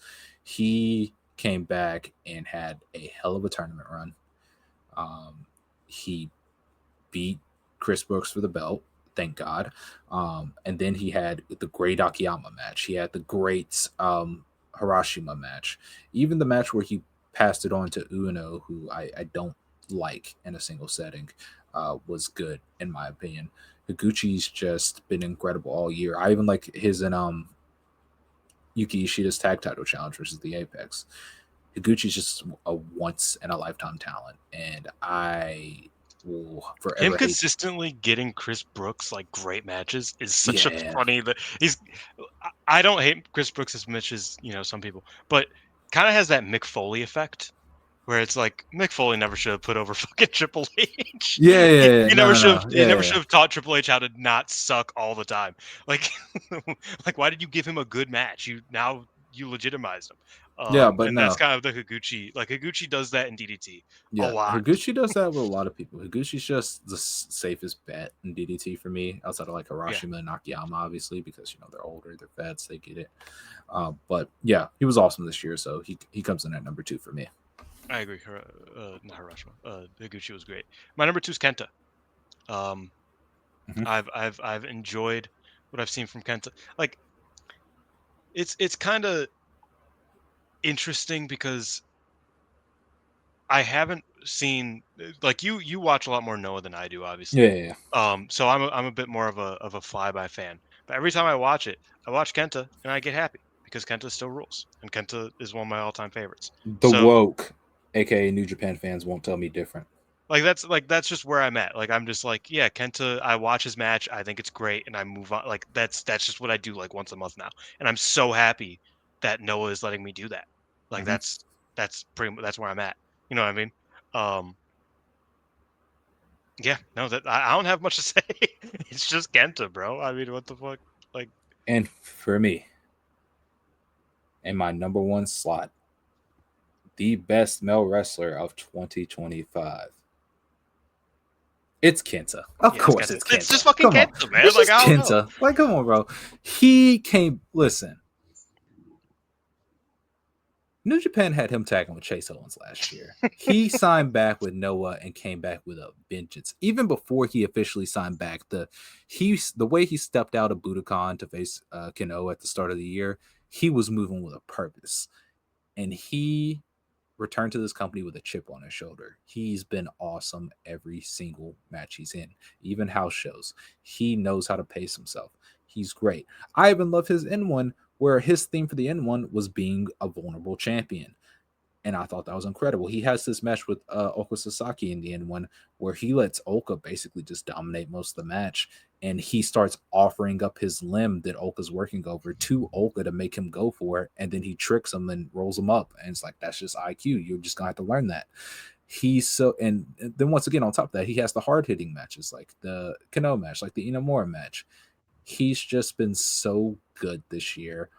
He came back and had a hell of a tournament run. He beat Chris Brooks for the belt, thank God. And then he had the great Akiyama match. He had the great Harashima match. Even the match where he passed it on to Uno, who I don't like in a single setting, was good in my opinion. Higuchi's just been incredible all year. I even like his and Yuki Ishida's tag title challenge versus the Apex. Higuchi's just a once in a lifetime talent, and I will Him forever hate. consistently getting Chris Brooks like great matches is such a Yeah, funny that he's. I don't hate Chris Brooks as much as some people, but kind of has that Mick Foley effect where it's like Mick Foley never should have put over fucking Triple H. yeah, yeah, He, yeah. he No, never no, should have. no. He Yeah, never yeah, should have taught Triple H how to not suck all the time. Like, like why did you give him a good match? You legitimized him. yeah. But And that's no, kind of the Higuchi. Like Higuchi does that in DDT a yeah. lot. Higuchi does that with a lot of people. Higuchi's just the safest bet in DDT for me, outside of like Yeah, Hiroshima and Nakayama, obviously, because they're older, they're vets, they get it. But yeah, he was awesome this year, so he comes in at number 2 for me. I agree. Not Hiroshima. Higuchi was great. My number 2 is Kenta. Um, Mhm. I've enjoyed what I've seen from Kenta. Like it's kind of interesting because I haven't seen like you watch a lot more Noah than I do, Yeah, obviously. yeah, yeah. So I'm a bit more of a flyby fan. But every time I watch it, I watch Kenta and I get happy because Kenta still rules, and Kenta is one of my all-time favorites. The So woke, aka New Japan fans, won't tell me different. like that's just where I'm at. Like I'm just like, yeah, Kenta, I watch his match, I think it's great, and I move on. Like that's just what I do like once a month now. And I'm so happy that Noah is letting me do that. Like Hmm. that's pretty that's where I'm at. You know what I mean? Um yeah, no, that I don't have much to say. It's just Kenta, bro. I mean, what the fuck? Like And for me, in my number 1 slot, the best male wrestler of 2025. It's Kenta. Of yeah, it's course, Kenta. it's It's just Kenta. fucking Come on, Kenta, man. it's Like just I don't know. Kenta. Like, come on, bro. He came. Listen, New Japan had him tagging with Chase Owens last year. He signed back with Noah and came back with a vengeance. Even before he officially signed back, the way he stepped out of Budokan to face Kano at the start of the year, he was moving with a purpose, and he returned to this company with a chip on his shoulder. He's been awesome every single match he's in, even house shows. He knows how to pace himself. He's great. I even love his N1, where his theme for the N1 was being a vulnerable champion. And I thought that was incredible. He has this match with Oka Sasaki in the end one where he lets Oka basically just dominate most of the match. And he starts offering up his limb that Oka's working over to Oka to make him go for it. And then he tricks him and rolls him up. And it's like, that's just IQ. You're just going to have to learn that. He's so, and then once again, on top of that, he has the hard hitting matches like the Kano match, like the Inamura match. He's just been so good this year.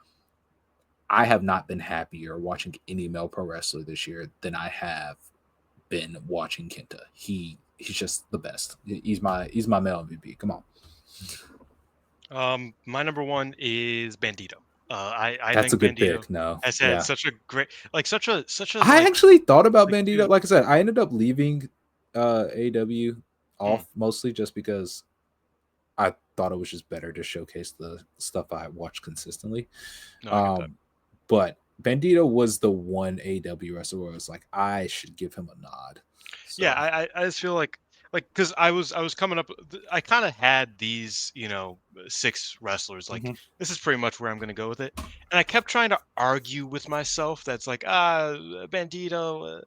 I have not been happier watching any male pro wrestler this year than I have been watching Kenta. He's just the best. He's my male MVP. Come on, My number 1 is Bandito. I that's a think good Bandito pick. No, has had yeah, such a great such a I actually thought about like Bandito. dude. Like I said, I ended up leaving AW Mm, off mostly just because I thought it was just better to showcase the stuff I watched consistently. no, I get that. Um, but Bandito was the one AW wrestler where I was like, I should give him a nod. Yeah, So. I just feel like because I was coming up, I kind of had these 6 wrestlers. Like Mhm. this is pretty much where I'm gonna go with it, and I kept trying to argue with myself. That's like Bandito,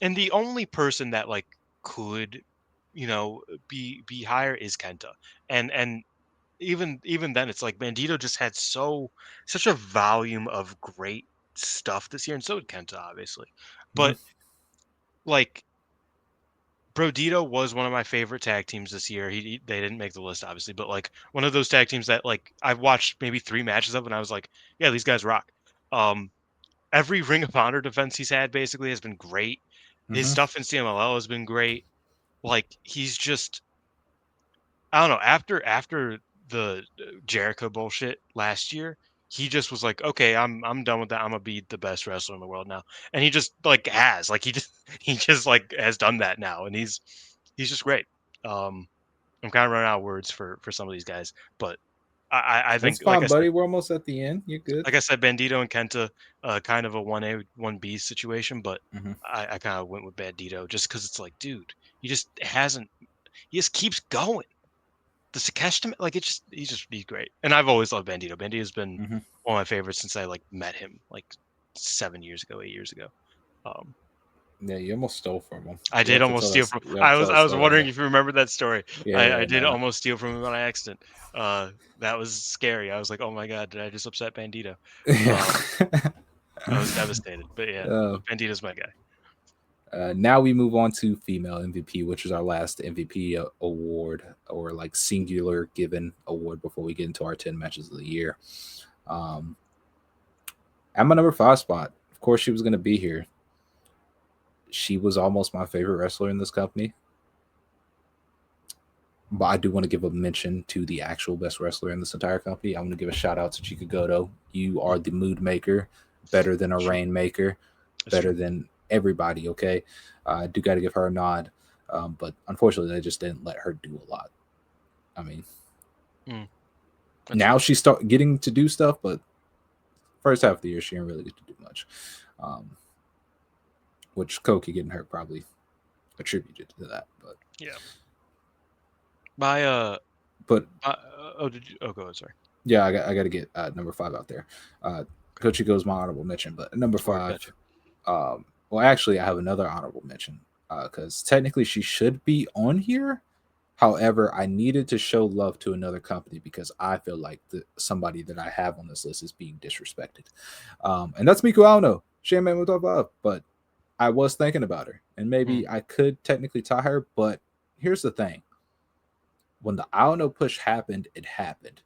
and the only person that like could be higher is Kenta, and even then it's like Bandito just had such a volume of great stuff this year, and so did Kenta obviously, Mhm. but like Brodito was one of my favorite tag teams this year. They didn't make the list obviously, but like one of those tag teams that like I've watched maybe 3 matches of and I was like, yeah, these guys rock. Um every Ring of Honor defense he's had basically has been great. His Mhm. stuff in CMLL has been great. Like he's just I don't know, after the Jericho bullshit last year, he just was like, "Okay, I'm done with that. I'm gonna be the best wrestler in the world now." And he just like has, like he just he just like has done that now, and he's just great. Um, I'm kind of running out of words for some of these guys, but I That's think fine, buddy. We're almost at the end. You're good. like I said, Bandito and Kenta, kind of a 1A 1B situation, but Mhm. I kind of went with Bandito just because it's like, dude, he just hasn't, he just keeps going. The Sakeshita, like he's great, and I've always loved Bandito. Bandito's been Mhm. one of my favorites since I like met him like 7 years ago, 8 years ago. Um, Yeah, you almost stole from him. I You did have to almost tell steal us. from. You have to tell I us was story on wondering that. if you remember that story. I Yeah, did no. almost steal from him on accident. That was scary. I was like, oh my god, did I just upset Bandito? Yeah. Um, I was devastated. But yeah, uh, Bandito's my guy. now we move on to female MVP, which is our last MVP award or like singular given award before we get into our 10 matches of the year. Um, at my number 5 spot, of course, she was going to be here. She was almost my favorite wrestler in this company. But I do want to give a mention to the actual best wrestler in this entire company. I want to give a shout out to Chika Goto. You are the mood maker, better than a True. rainmaker, It's better true. than everybody. Okay, I do got to give her a nod, but unfortunately, they just didn't let her do a lot. I mean, Mm, that's now fair. she's start getting to do stuff, but first half of the year she didn't really get to do much, um, which Koki getting hurt probably attributed to that. Yeah. My But oh, did you? Oh, go ahead. Sorry. yeah, I got to get number 5 out there. Kochi goes my honorable mention, but number Or 5. gotcha. Well, actually, I have another honorable mention because technically she should be on here. However, I needed to show love to another company because I feel like somebody that I have on this list is being disrespected. And that's Miku Aono. She ain't made me top 5, but I was thinking about her. And Mm, maybe I could technically tie her, but here's the thing. When the Aono push happened, it happened.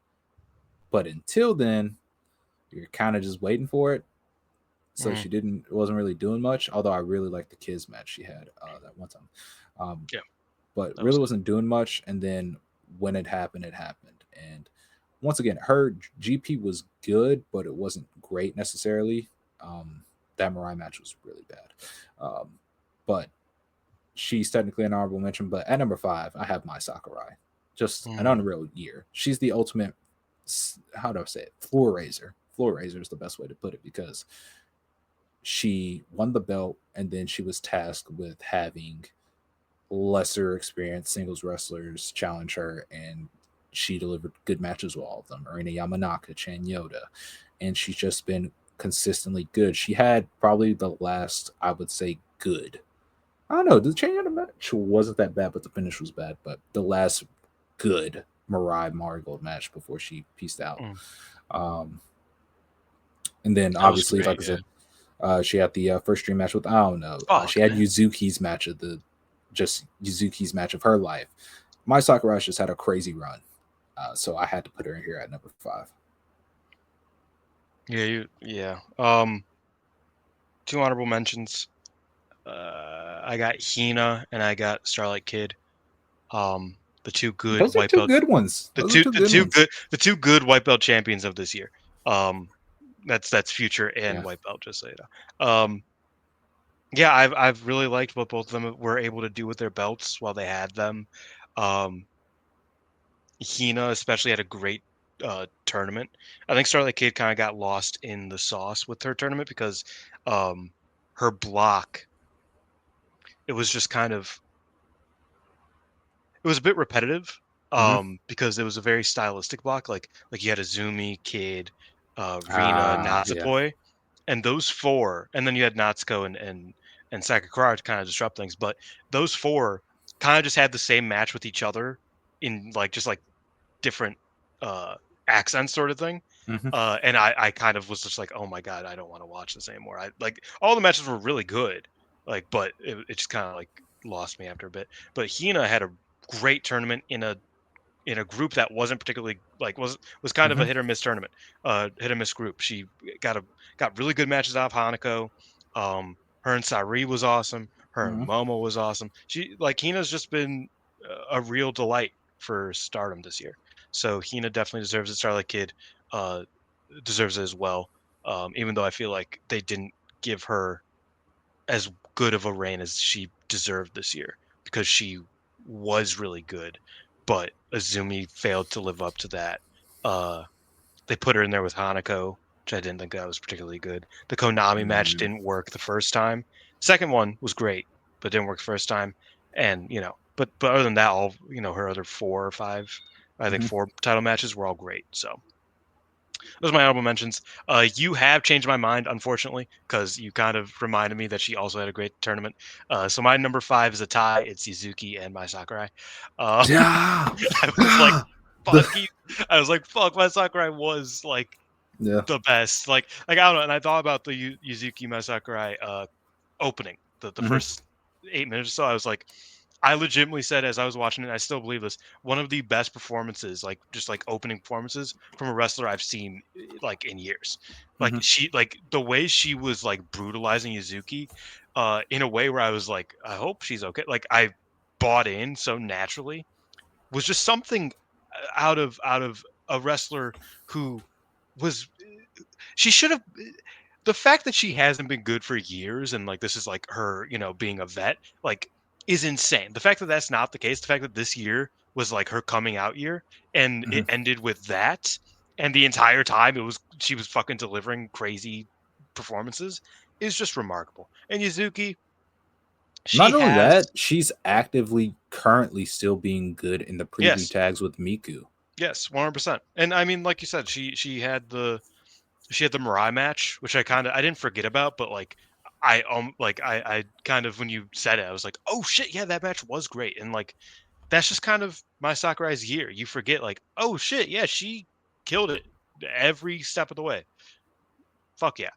But until then, you're kind of just waiting for it. So mm, she wasn't really doing much. Although I really liked the kids match she had that one time, yeah, but that was really good. wasn't doing much. And then when it happened, it happened. And once again, her GP was good, but it wasn't great necessarily. Um, that Mirai match was really bad, but she's technically an honorable mention. But at number 5, I have my Sakurai. Just an Mm, unreal year. She's the ultimate. How do I say it? Floor raiser. Floor raiser is the best way to put it because she won the belt and then she was tasked with having lesser experienced singles wrestlers challenge her, and she delivered good matches with all of them. Arena Yamanaka, Chan Yoda, and she's just been consistently good. She had probably the last, I would say, good. I don't know. The Chan Yoda match wasn't that bad, but the finish was bad. But the last good Mariah Marigold match before she pieced out. mm. Um, and then That was obviously, great. like I Yeah. said, she had the first dream match with I don't know. She Fuck, had man. Yuzuki's match of the just Yuzuki's match of her life. My Sakurai just had a crazy run, so I had to put her in here at number 5. Yeah, yeah. 2 honorable mentions. I got Hina and I got Starlight Kid. The two good Those are white two belt, good ones. Those are two good ones. the two good white belt champions of this year. Um, that's future and Yeah. white belt, just so you know. Yeah, I've really liked what both of them were able to do with their belts while they had them. Um, Hina especially had a great tournament. I think Starlight Kid kind of got lost in the sauce with her tournament because um, her block, it was just kind of, it was a bit repetitive Mm-hmm. because it was a very stylistic block. Like you had Azumi, Kid, Rina, Yeah. Nazapoi, and those four, and then you had Natsuko and Sakakura to kind of disrupt things. But those four kind of just had the same match with each other in like just like different uh accents sort of thing. Mm-hmm. And I kind of was just like, oh my god, I don't want to watch this anymore. I like all the matches were really good, like, but it just kind of like lost me after a bit. But Hina had a great tournament in a group that wasn't particularly like was kind of Mm-hmm. a hit or miss tournament, hit or miss group. She got a got really good matches out of Hanako. Her and Sari was awesome. Her and Mm-hmm. Momo was awesome. She like Hina's just been a real delight for Stardom this year. So Hina definitely deserves it. Starlight Kid uh, deserves it as well. Even though I feel like they didn't give her as good of a reign as she deserved this year because she was really good, but Azumi failed to live up to that. Uh, they put her in there with Hanako, which I didn't think that was particularly good. The Konami match Mm-hmm. didn't work the first time. Second one was great, but didn't work the first time. And but other than that, all her other 4 or 5, I think Mm-hmm. 4 title matches were all great. So those are my honorable mentions. You have changed my mind, unfortunately, because you kind of reminded me that she also had a great tournament. So my number 5 is a tie. It's Yuzuki and Mai Sakurai. Uh, Yeah. I was like, The, fuck you. I was like, fuck, Mai Sakurai was like yeah. the best. Like I don't know. And I thought about the Yuzuki Mai Sakurai opening, the Hmm. first 8 minutes or so. I was like, I legitimately said as I was watching it, I still believe this, one of the best performances, like just like opening performances from a wrestler I've seen like in years. Like Hmm. like the way she was like brutalizing Yuzuki, in a way where I was like, I hope she's okay. Like I bought in so naturally was just something out of a wrestler who was she should have the fact that she hasn't been good for years and like this is like her, being a vet, like is insane. The fact that that's not the case, the fact that this year was like her coming out year and Hmm. it ended with that and the entire time she was fucking delivering crazy performances is just remarkable. And Yuzuki, she Not only has that, she's actively currently still being good in the preview yes, tags with Miku. yes, 100%. And I mean like you said, she had the Mirai match, which I didn't forget about, but I kind of when you said it, I was like, oh shit, yeah, that match was great, and like that's just kind of my Sakurai's year. You forget like, oh shit, yeah, she killed it every step of the way. Fuck yeah.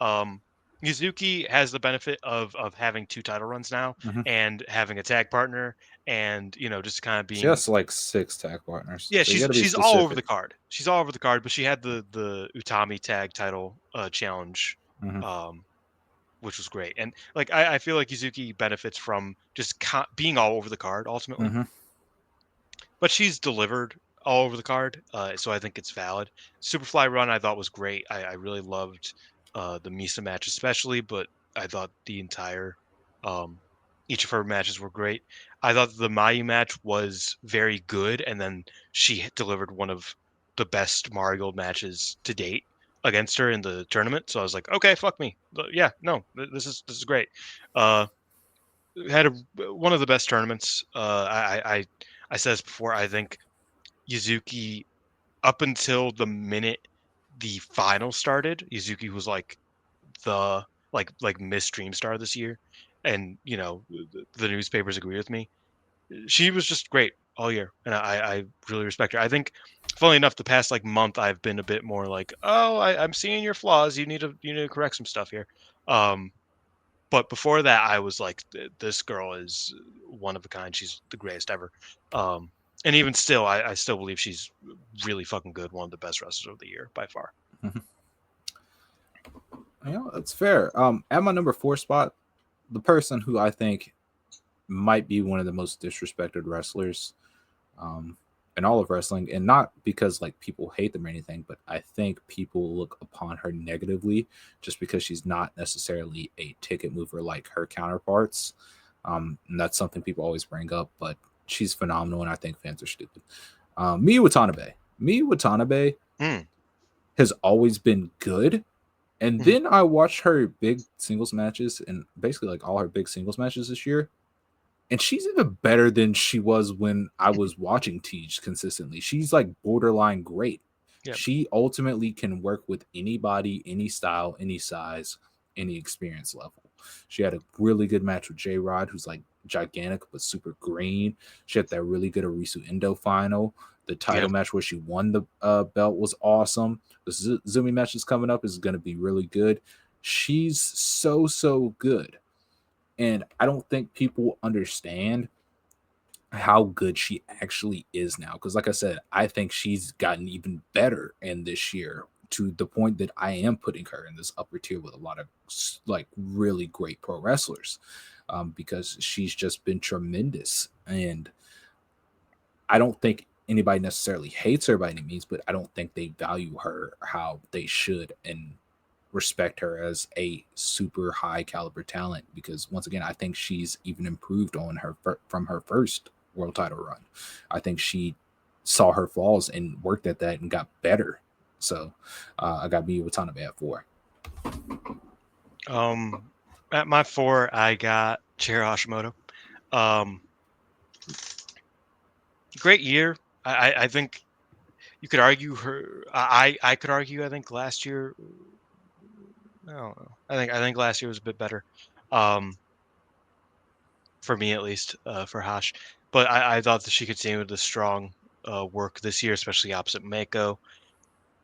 Um, Mizuki has the benefit of having two title runs now Hmm. and having a tag partner, and just kind of She being has like 6 tag partners, yeah, so you got to be she's all over specific. the card. She's all over the card, but she had the Utami tag title challenge, Hmm. um, which was great. And like I feel like Yuzuki benefits from just being all over the card ultimately, Hmm. but she's delivered all over the card, so I think it's valid. Superfly run I thought was great. I really loved the Misa match especially, but I thought the entire um, each of her matches were great. I thought the Mayu match was very good, and then she delivered one of the best Marigold matches to date against her in the tournament. So I was like, okay, fuck me, yeah, no, this is great. Uh, had one of the best tournaments. I said this before. I think Yuzuki, up until the minute the final started, Yuzuki was like the like Miss Dream Star this year, and the newspapers agree with me. She was just great all year, and I really respect her. I think, funnily enough, the past like month I've been a bit more like, oh, I'm seeing your flaws. You need to correct some stuff here. Um, but before that, I was like, this girl is one of a kind. She's the greatest ever. Um, and even still, I still believe she's really fucking good. One of the best wrestlers of the year by far. Hmm. That's fair. At my number 4 spot, the person who I think might be one of the most disrespected wrestlers um, in all of wrestling, and not because like people hate them or anything, but I think people look upon her negatively just because she's not necessarily a ticket mover like her counterparts. And that's something people always bring up, but she's phenomenal, and I think fans are stupid. Miyu Watanabe. Miyu Watanabe Mm, has always been good. And mhm. then I watched her big singles matches and basically like all her big singles matches this year. And she's even better than she was when I was watching Teach consistently. She's like borderline great. Yeah, She ultimately can work with anybody, any style, any size, any experience level. She had a really good match with J Rod, who's like gigantic but super green. She had that really good Arisu Endo final. The yeah, title match where she won the belt was awesome. The Zumi match is coming up is going to be really good. She's so good. And I don't think people understand how good she actually is now. Because, like I said, I think she's gotten even better in this year to the point that I am putting her in this upper tier with a lot of like really great pro wrestlers because she's just been tremendous. And I don't think anybody necessarily hates her by any means, but I don't think they value her how they should and respect her as a super high caliber talent because once again I think she's even improved on her from her first world title run. I think she saw her flaws and worked at that and got better. So I got Miyu Watanabe at 4. at my 4, I got Chihiro Hashimoto. Um, great year. I think You could argue her. I could argue. I think last year. I don't know. I think last year was a bit better, um, for me at least. For Hash, but I thought that she continued the strong work this year, especially opposite Mako.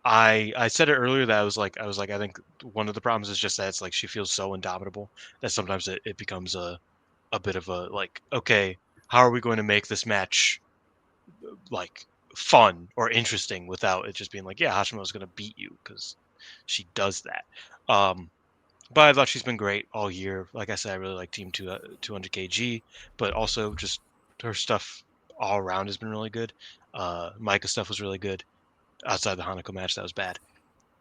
I said it earlier that I was like I think one of the problems is just that it's like she feels so indomitable that sometimes it becomes a bit of a like, okay, how are we going to make this match like fun or interesting without it just being like, yeah, Hashimoto's going to beat you because she does that. Um, but I thought she's been great all year. Like I said, I really like Team 200 kg, but also just her stuff all around has been really good. Micah stuff was really good. Outside the Hanako match, that was bad.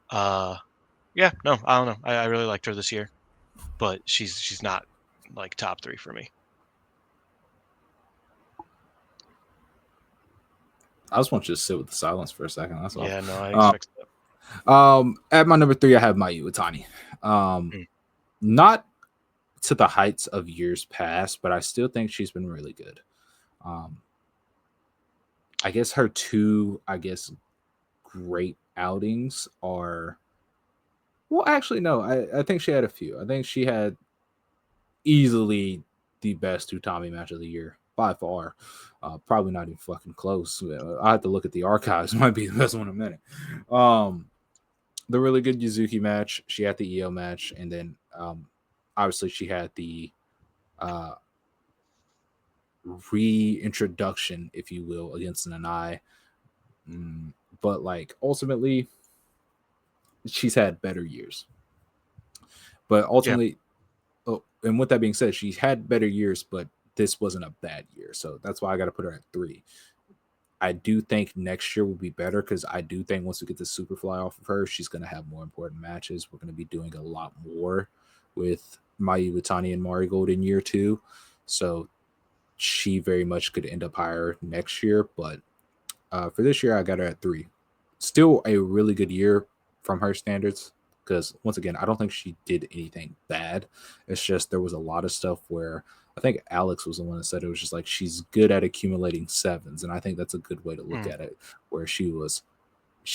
Uh, yeah, no, I don't know. I really liked her this year, but she's not like top three for me. I just want you to sit with the silence for a second. That's all. Yeah, no, I expect that. At my number 3, I have Mayu Iwatani. Mm. Not to the heights of years past, but I still think she's been really good. Um, I guess her two, great outings are. Well, actually, no. I think she had a few. I think she had easily the best Utami match of the year by far. Probably not even fucking close. I have to look at the archives. Might be the best one in a minute. The really good Yuzuki match. She had the EO match, and then obviously she had the uh, reintroduction, if you will, against Nanai. But like ultimately, she's had better years. But Yeah. ultimately, oh, and with that being said, she's had better years, but this wasn't a bad year. So that's why I got to put her at 3. I do think next year will be better because I do think once we get the Superfly off of her, she's going to have more important matches. We're going to be doing a lot more with Mayu Iwatani and Marigold in year 2. So she very much could end up higher next year. But for this year, I got her at 3. Still a really good year from her standards because once again, I don't think she did anything bad. It's just there was a lot of stuff where I think Alex was the one that said it was just like she's good at accumulating sevens, and I think that's a good way to look Mm. at it. Where she was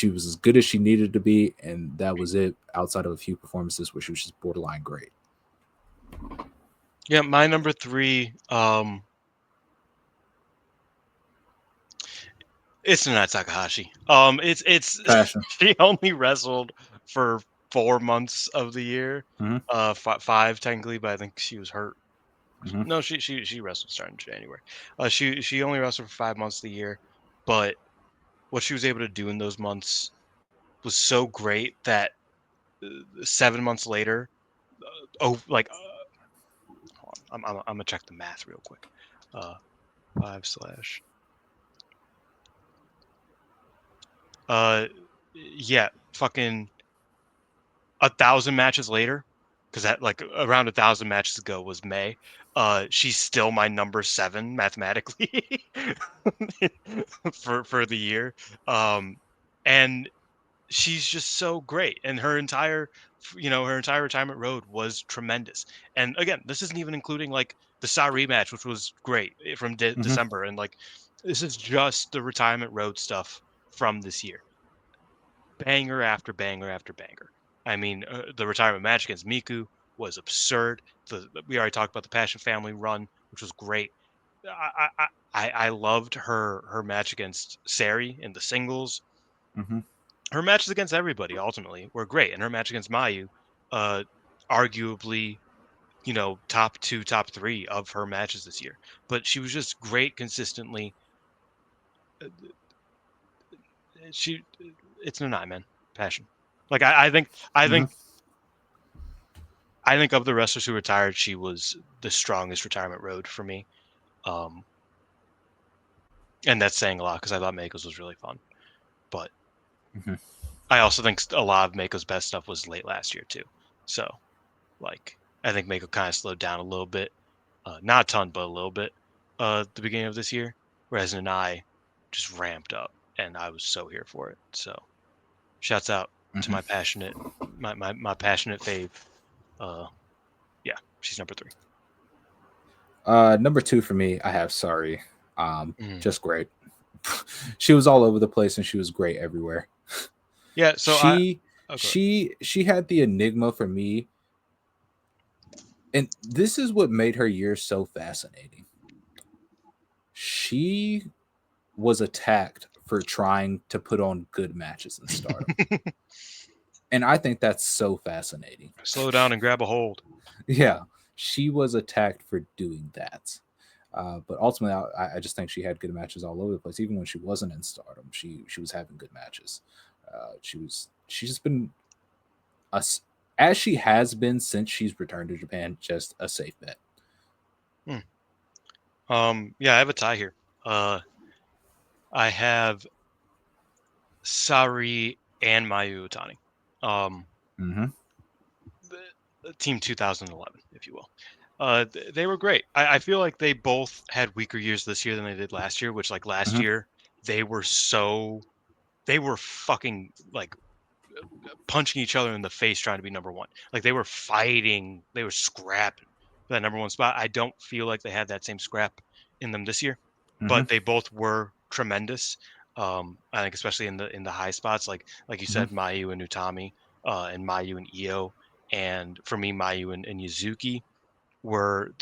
as good as she needed to be, and that was it. Outside of a few performances where she was just borderline great. Yeah, my number 3, it's not Takahashi. It's Passion. she only wrestled for 4 months of the year, Mm-hmm. five technically, but I think she was hurt. Mm-hmm. No, she wrestled starting in January. She only wrestled for 5 months of the year, but what she was able to do in those months was so great that 7 months later, oh, like, hold on, I'm gonna check the math real quick. Uh, five slash. Yeah, fucking 1,000 matches later, because that like around 1,000 matches ago was May. She's still my number 7 mathematically for the year. And she's just so great, and her entire retirement road was tremendous. And again, this isn't even including like the Sa rematch, which was great from Mm-hmm. December, and like this is just the retirement road stuff from this year. Banger after banger after banger. I mean, the retirement match against Miku was absurd. We already talked about the Passion Family run, which was great. I loved her match against Sari in the singles. Mm-hmm. Her matches against everybody ultimately were great, and her match against Mayu, uh, arguably, top 2, top 3 of her matches this year. But she was just great consistently. Uh, She, it's Nanai, man, passion. Like Mm-hmm. I think of the wrestlers who retired, she was the strongest retirement road for me. Um, and that's saying a lot because I thought Mako's was really fun. But Mm-hmm. I also think a lot of Mako's best stuff was late last year too. So like I think Mako kind of slowed down a little bit, not a ton, but a little bit. At the beginning of this year, whereas Nanai just ramped up, and I was so here for it. So shouts out to Mm-hmm. my passionate fave. Uh, yeah, she's number 3. Number 2 for me, I have Sorry. Mm. Just great. She was all over the place and she was great everywhere. Yeah, so She okay. she had the enigma for me, and this is what made her year so fascinating. She was attacked for trying to put on good matches in Stardom, and I think that's so fascinating. Slow down and grab a hold. Yeah, she was attacked for doing that. But ultimately, I just think she had good matches all over the place. Even when she wasn't in Stardom, she was having good matches. She's just been a, as she has been since she's returned to Japan, just a safe bet. Hmm. Yeah, I have a tie here. I have Sari and Mayu Utani. Um, Mm-hmm. Team 2011, if you will. They were great. I feel like they both had weaker years this year than they did last year. Which, like last Mm-hmm. year, they were so they were fucking like punching each other in the face trying to be number one. Like they were fighting, they were scrapping for that number one spot. I don't feel like they had that same scrap in them this year, Mm-hmm. but they both were tremendous. I think especially in the high spots, like you Mm-hmm. said, Mayu and Utami, and Mayu and Io, and for me, Mayu and Yuzuki were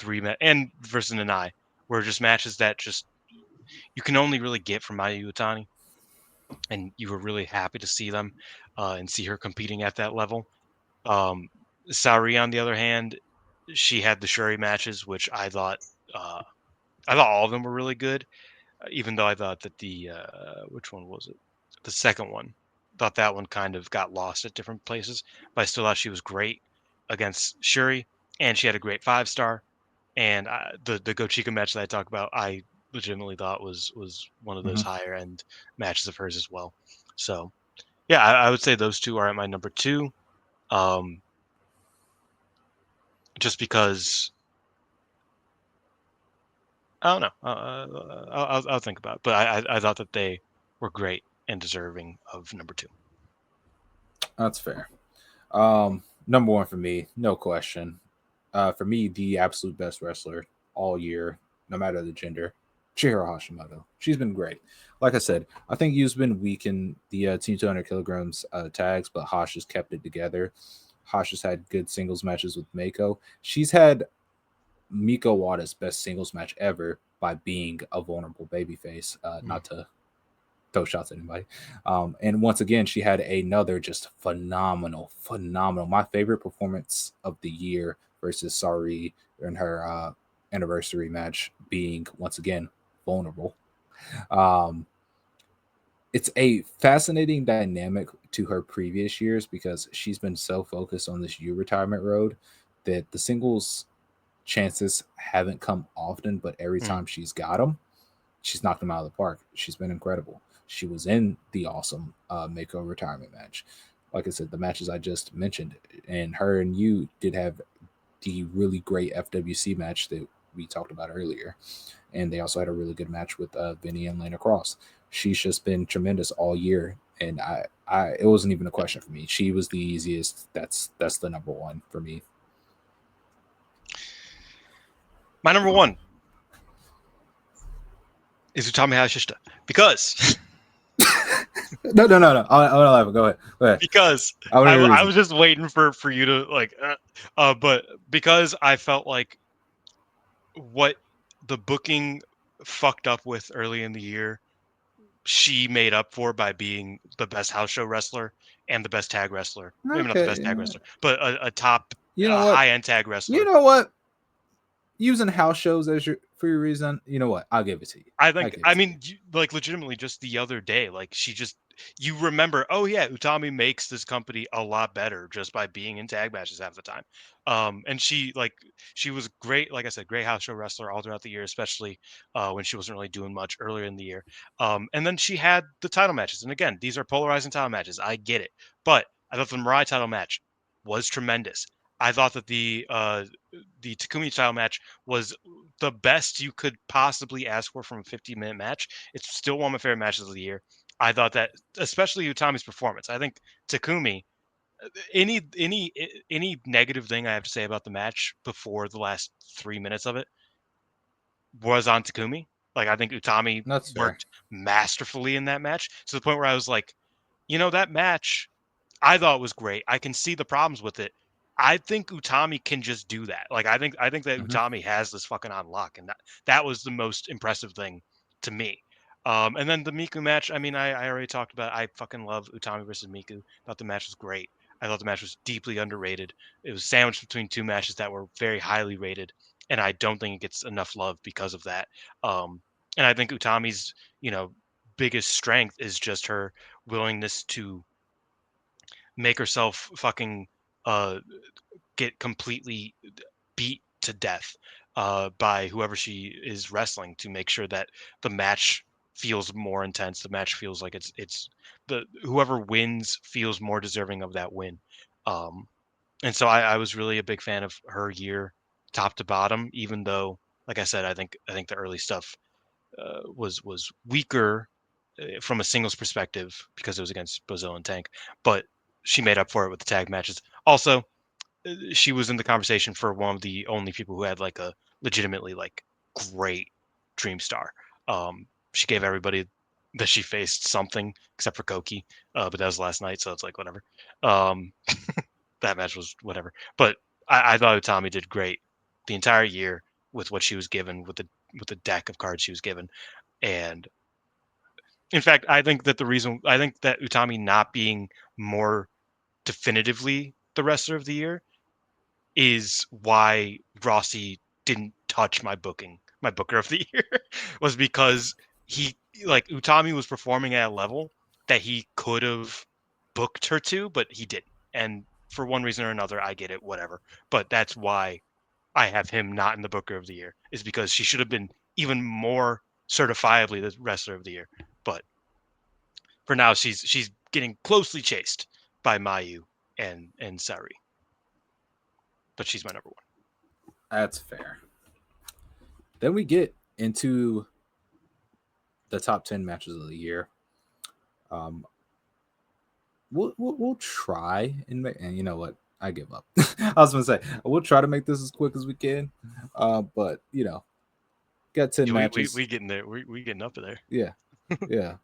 and versus Nanai were just matches that just you can only really get from Mayu Utani, and you were really happy to see them and see her competing at that level. Um, Saori, on the other hand, she had the Shuri matches, which uh, I thought all of them were really good. Even though I thought that the which one was it? The second one. Thought that one kind of got lost at different places, but I still thought she was great against Shuri, and she had a great 5 star. And the Gochika match that I talked about, I legitimately thought was one of those Mm-hmm. higher end matches of hers as well. So yeah, I would say those two are at my number two. Um, just because I don't know. I'll think about it. But I thought that they were great and deserving of number two. That's fair. Number one for me, no question. For me, the absolute best wrestler all year, no matter the gender, Chihiro Hashimoto. She's been great. Like I said, I think you've been weak in the Team 200 kilograms tags, but Hash has kept it together. Hash has had good singles matches with Mako. She's had Miko Wada's best singles match ever by being a vulnerable babyface, Mm. not to throw shots at anybody. And once again, she had another just phenomenal. My favorite performance of the year versus Sari in her anniversary match being once again vulnerable. Um, it's a fascinating dynamic to her previous years because she's been so focused on this U retirement road that the singles chances haven't come often, but every Mm. time she's got them, she's knocked them out of the park. She's been incredible. She was in the awesome Mako retirement match. Like I said, the matches I just mentioned, and her and you did have the really great FWC match that we talked about earlier. And they also had a really good match with Vinny and Lena Cross. She's just been tremendous all year, and it wasn't even a question for me. She was the easiest. That's the number one for me. My number one is Utami Hayashishita because No. I want to laugh. Go ahead. Go ahead. because I want to hear a I reason. was just waiting for you to like, but because I felt like what the booking fucked up with early in the year, she made up for by being the best house show wrestler and the best tag wrestler. Maybe not the best tag Okay. wrestler, but a top You know what? high end tag You wrestler. know what? Using house shows as your for your reason. You know what? I'll give it to you. I I'll think, give it I to you. mean, like legitimately, just the other day, like you remember, oh yeah, Utami makes this company a lot better just by being in tag matches half the time. And she was great, like I said, great house show wrestler all throughout the year, especially when she wasn't really doing much earlier in the year. And then she had the title matches, and again, these are polarizing title matches. I get it, but I thought the Mirai title match was tremendous. I thought that the Takumi title match was the best you could possibly ask for from a 15-minute match. It's still one of my favorite matches of the year. I thought that, especially Utami's performance. I think Takumi. Any negative thing I have to say about the match before the last 3 minutes of it was on Takumi. Like I think Utami That's fair. worked masterfully in that match to the point where I was like, that match I thought was great. I can see the problems with it. I think Utami can just do that. Like I think that Hmm. Utami has this fucking on lock, and that was the most impressive thing to me. And then the Miku match. I mean, I already talked about. I fucking love Utami versus Miku. Thought the match was great. I thought the match was deeply underrated. It was sandwiched between two matches that were very highly rated, and I don't think it gets enough love because of that. Um, and I think Utami's biggest strength is just her willingness to make herself fucking uh get completely beat to death by whoever she is wrestling to make sure that the match feels more intense. The match feels like it's the whoever wins feels more deserving of that win. Um, and so I was really a big fan of her year, top to bottom. Even though, like I said, I think the early stuff was weaker from a singles perspective because it was against Brazil and Tank, but she made up for it with the tag matches. Also, she was in the conversation for one of the only people who had like a legitimately like great dream star. She gave everybody that she faced something except for Koki, but that was last night, so it's like whatever. Um, that match was whatever, but I thought Tommy did great the entire year with what she was given with the deck of cards she was given, and in fact, I think that Utami not being more definitively the wrestler of the year is why Rossi didn't touch my booker of the year, was because he like Utami was performing at a level that he could have booked her to, but he didn't. And for one reason or another, I get it, whatever. But that's why I have him not in the booker of the year, is because she should have been even more certifiably the wrestler of the year. But for now, she's getting closely chased by Mayu and Sari, but she's my number one. That's fair. Then we get into the top 10 matches of the year. Um, we'll try and make, and you know what? I give up. I was gonna say we'll try to make this as quick as we can, but got 10 Yeah, matches. we getting there. We getting up there. Yeah, yeah.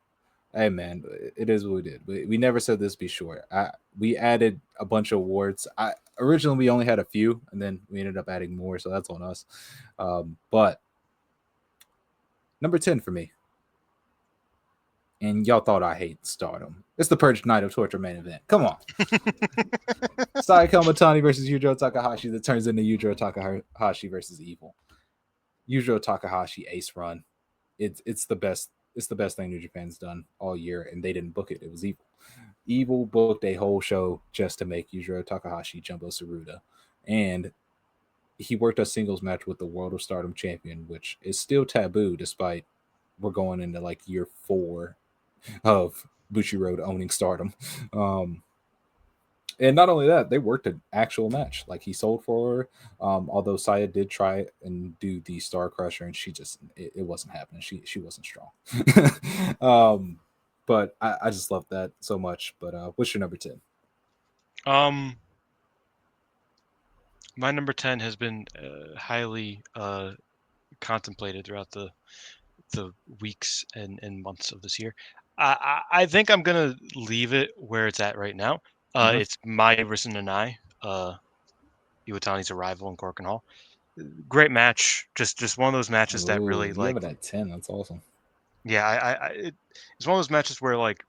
Hey man, it is what we did. We never said this be short. We added a bunch of awards. I originally we only had a few, and then we ended up adding more, so that's on us. But number 10 for me, and y'all thought I hate Stardom. It's the Purge Night of Torture main event. Come on, Saika Matani versus Yujiro Takahashi that turns into Yujiro Takahashi versus Evil. Yujiro Takahashi ace run. It's the best. It's the best thing New Japan's done all year, and they didn't book it. It was Evil. Evil booked a whole show just to make Yujiro Takahashi Jumbo Saruda, and he worked a singles match with the World of Stardom champion, which is still taboo despite we're going into like year 4 of Bushiroad owning Stardom. Um, and not only that, they worked an actual match. Like he sold for her. Although Saya did try and do the Star Crusher, and she just it wasn't happening. She wasn't strong. But I just love that so much. But what's your number 10? Um, my number 10 has been highly contemplated throughout the weeks and months of this year. I think I'm gonna leave it where it's at right now. Mm-hmm. It's Maya versus Nanai. Iwatani's arrival in Corkin Hall. Great match. Just one of those matches that Oh, really you have like. it at 10. That's awesome. Yeah, it's one of those matches where like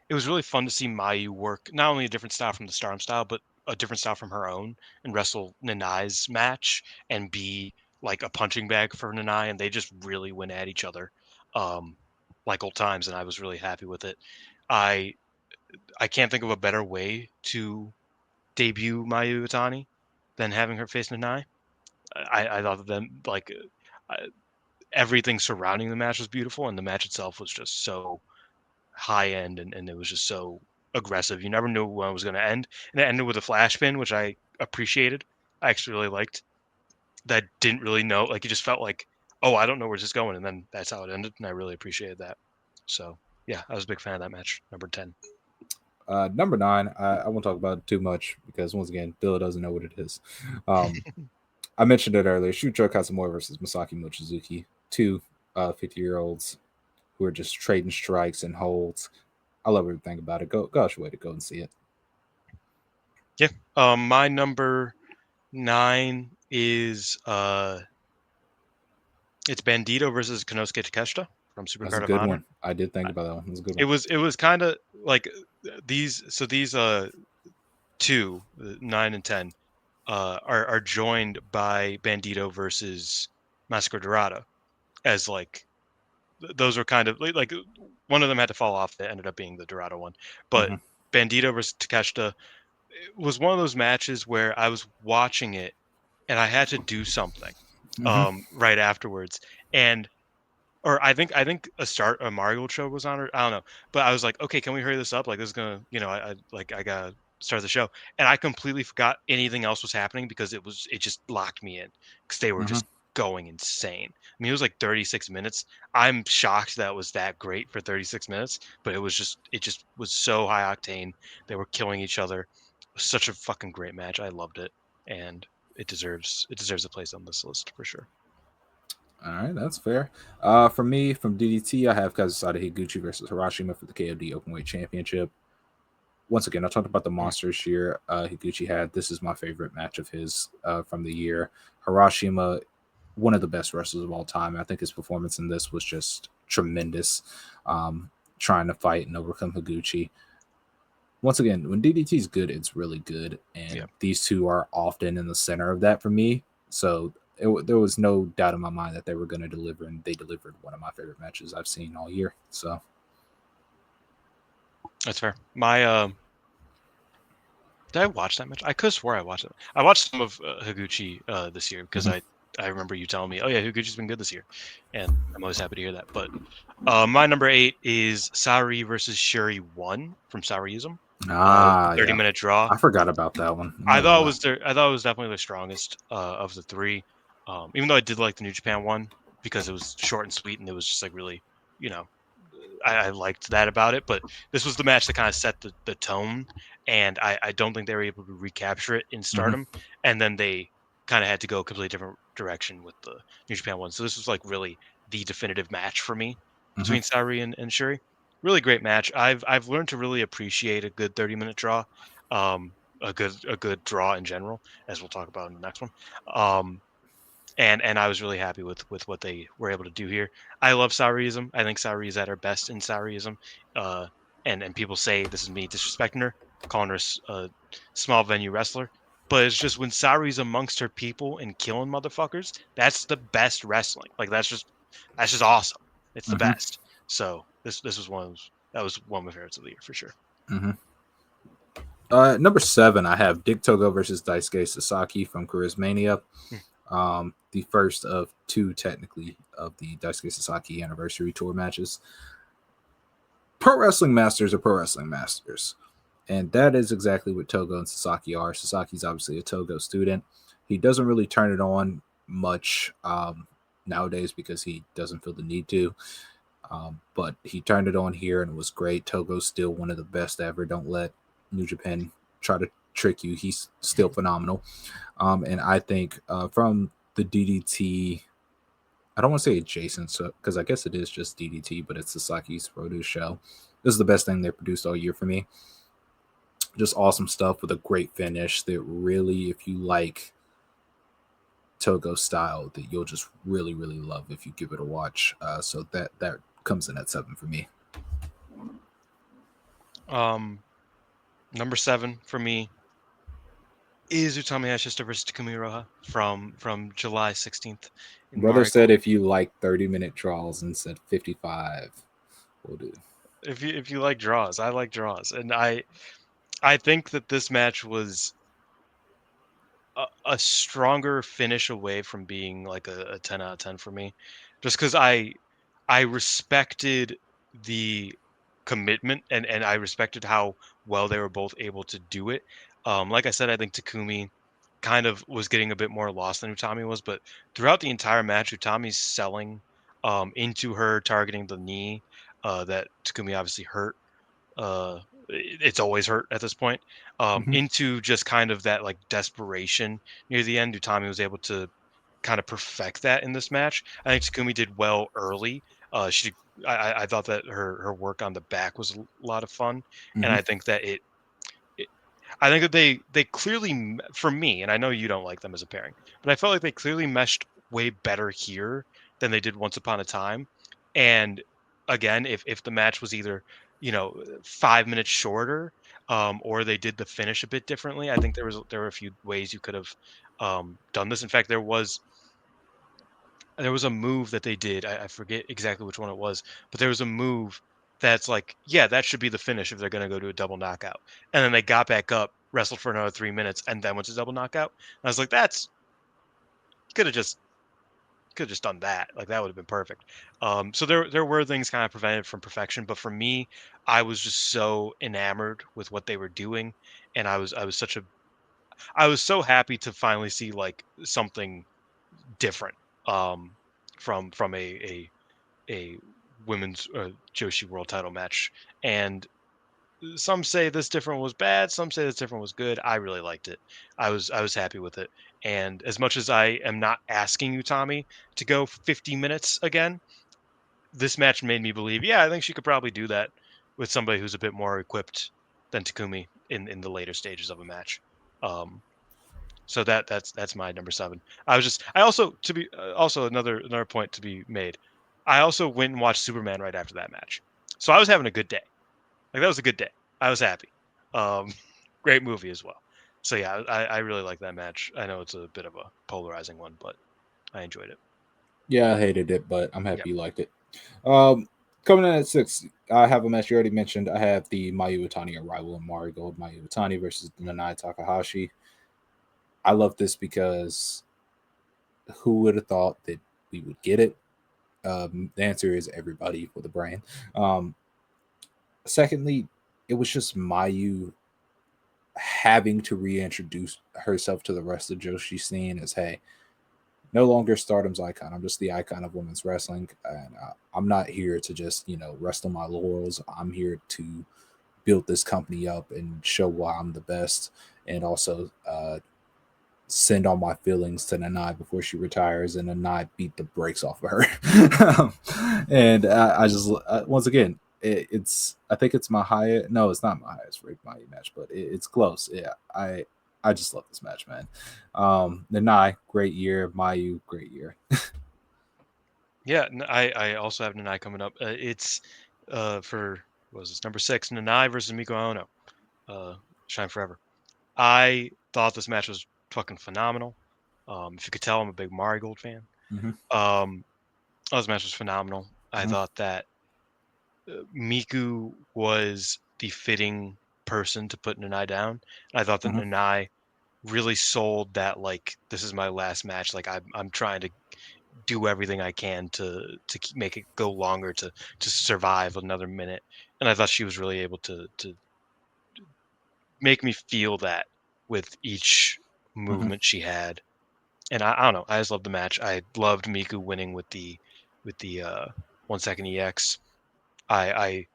it was really fun to see Mayu work not only a different style from the Stardom style, but a different style from her own and wrestle Nanai's match and be like a punching bag for Nanai, and they just really went at each other, um, like old times, and I was really happy with it. I I can't think of a better way to debut Mayu Utani than having her face Nanai. I thought that them like everything surrounding the match was beautiful, and the match itself was just so high end and it was just so aggressive. You never knew when it was going to end. And it ended with a flash pin, which I appreciated. I actually really liked that. Didn't really know. Like, it just felt like, oh, I don't know where this is going. And then that's how it ended. And I really appreciated that. So, yeah, I was a big fan of that match. Number 10. Number 9, I won't talk about it too much because once again, Bill doesn't know what it is. Um, I mentioned it earlier. Shujo Katsumori versus Masaki Mochizuki. two 50-year-olds who are just trading strikes and holds. I love everything about it. Go gosh, way to go and see it. Yeah. My number 9 is it's Bandito versus Konosuke Takeshita from That's a Supercard of good Honor. one. I did think about that one. That's a good one. It was kind of like these two 9 and 10 are joined by Bandito versus Massacre Dorado as like those were kind of like one of them had to fall off that ended up being the Dorado one, but Hmm. Bandito versus Takeshita was one of those matches where I was watching it and I had to do something Hmm. right afterwards. And or I think a Mario show was on, or I don't know, but I was like, okay, can we hurry this up? Like this is gonna, I gotta start the show, and I completely forgot anything else was happening because it just locked me in because they were Hmm. just going insane. I mean, it was like 36 minutes. I'm shocked that was that great for 36 minutes, but it just was so high octane. They were killing each other. It was such a fucking great match. I loved it, and it deserves a place on this list for sure. All right, that's fair. For me, from DDT, I have Kazusada Higuchi versus Hiroshima for the KOD Openweight Championship. Once again, I talked about the Mm, monsters here Higuchi had. This is my favorite match of his from the year. Hiroshima, one of the best wrestlers of all time. I think his performance in this was just tremendous. Um, Trying to fight and overcome Higuchi. Once again, when DDT is good, it's really good, yeah, and these two are often in the center of that for me. So there was no doubt in my mind that they were going to deliver, and they delivered one of my favorite matches I've seen all year. So, that's fair. Did I watch that match? I could have swore I watched it. I watched some of Higuchi this year because mhm. I remember you telling me, oh yeah, Higuchi's been good this year, and I'm always happy to hear that. But my number 8 is Saori versus Shuri 1 from Saoirism. The Ah, 30 yeah, minute draw. I forgot about that one. I'm I not gonna thought it lie. was I thought it was definitely the strongest of the three. Even though I did like the New Japan one because it was short and sweet and it was just like really, you know, I liked that about it. But this was the match that kind of set the tone, and I don't think they were able to recapture it in Hmm. Stardom. And then they kind of had to go a completely different direction with the New Japan one. So this was like really the definitive match for me Hmm. between Saori and Shuri. Really great match. I've learned to really appreciate a good 30-minute draw, um, a good draw in general, as we'll talk about in the next one. Um, and I was really happy with what they were able to do here. I love Saoirism. I think Saori is at her best in Saoirism. Uh, and people say this is me disrespecting her, calling her a small venue wrestler. But it's just when Saori's amongst her people and killing motherfuckers, that's the best wrestling. Like that's just awesome. It's the Hmm. best. So this was that was one of my favorites of the year for sure. Hmm. Number 7, I have Dick Togo versus Daisuke Sasaki from Charismania. Hmm. The first of two, technically, of the Daisuke Sasaki anniversary tour matches. Pro wrestling masters are pro wrestling masters. And that is exactly what Togo and Sasaki are. Sasaki's obviously a Togo student. He doesn't really turn it on much nowadays because he doesn't feel the need to. But he turned it on here and it was great. Togo's still one of the best ever. Don't let New Japan try to trick you. He's still phenomenal. And I think from the DDT, I don't want to say adjacent, so because I guess it is just DDT, but it's Sasaki's produce show. This is the best thing they produced all year for me. Just awesome stuff with a great finish that really, if you like Togo style, that you'll just really, really love if you give it a watch. So that comes in at 7 for me. Um, Number 7 for me is Utami Hayashishita versus Takumi Iroha from July 16th in Brother said Marigold. if you like 30-minute draws and said 55, we'll do. If you like draws, I like draws, and I think that this match was a stronger finish away from being like a 10 out of 10 for me, just because I respected the commitment and I respected how well they were both able to do it. Like I said, I think Takumi kind of was getting a bit more lost than Utami was, but throughout the entire match, Utami's selling into her targeting the knee that Takumi obviously hurt. It's always hurt at this point. Mm-hmm. Into just kind of that like desperation near the end. Utami was able to kind of perfect that in this match. I think Takumi did well early. She I thought that her work on the back was a lot of fun, and Hmm. I think that it I think that they clearly for me, and I know you don't like them as a pairing, but I felt like they clearly meshed way better here than they did once upon a time. And again, if the match was either 5 minutes shorter, or they did the finish a bit differently, I think there were a few ways you could have done this. In fact, there was a move that they did. I forget exactly which one it was, but there was a move that's like, yeah, that should be the finish if they're going to go to a double knockout. And then they got back up, wrestled for another 3 minutes, and then went to double knockout. And I was like, that's could have just could have just done that. Like that would have been perfect. So there were things kind of prevented from perfection, but for me, I was just so enamored with what they were doing, and I was so happy to finally see like something different from a women's Joshi World Title match. And some say this different was bad, some say this different was good. I really liked it. I was happy with it. And as much as I am not asking you, Tommy, to go 50 minutes again, this match made me believe, yeah, I think she could probably do that with somebody who's a bit more equipped than Takumi in the later stages of a match. Um, so that's my number 7. I also to be also another point to be made. I also went and watched Superman right after that match. So I was having a good day. Like that was a good day. I was happy. Um, great movie as well. So yeah, I really like that match. I know it's a bit of a polarizing one, but I enjoyed it. Yeah, I hated it, but I'm Yeah. happy you liked it. Um, Coming in at 6, I have a match you already mentioned. I have the Mayu Iwatani arrival in Marigold, Mayu Iwatani versus Nanai Takahashi. I love this because who would have thought that we would get it? The answer is everybody with a brain. Um, Secondly, it was just Mayu having to reintroduce herself to the rest of Joshi scene as, hey, no longer Stardom's icon. I'm just the icon of women's wrestling, and I'm not here to just rest on my laurels. I'm here to build this company up and show why I'm the best, and also send all my feelings to Nanai before she retires, and Nanai beat the brakes off of her. And I just once again, it's I think it's my highest. No, it's not my highest rated Mayu match, but it's close. Yeah, I just love this match, man. Nanai, great year. Mayu, great year. Yeah, I also have Nanai coming up. It's for what was this number 6, Nanai versus Miko Ono. Uh, Shine Forever. I thought this match was fucking phenomenal. If you could tell, I'm a big Marigold fan. Hmm. Um, this match was phenomenal. I Hmm. thought that Miku was the fitting person to put Nanai down. I thought that Hmm. Nanai really sold that like this is my last match. Like I'm trying to do everything I can to make it go longer to survive another minute. And I thought she was really able to make me feel that with each Hmm. movement she had. And I don't know. I just loved the match. I loved Miku winning with the 1 second EX. I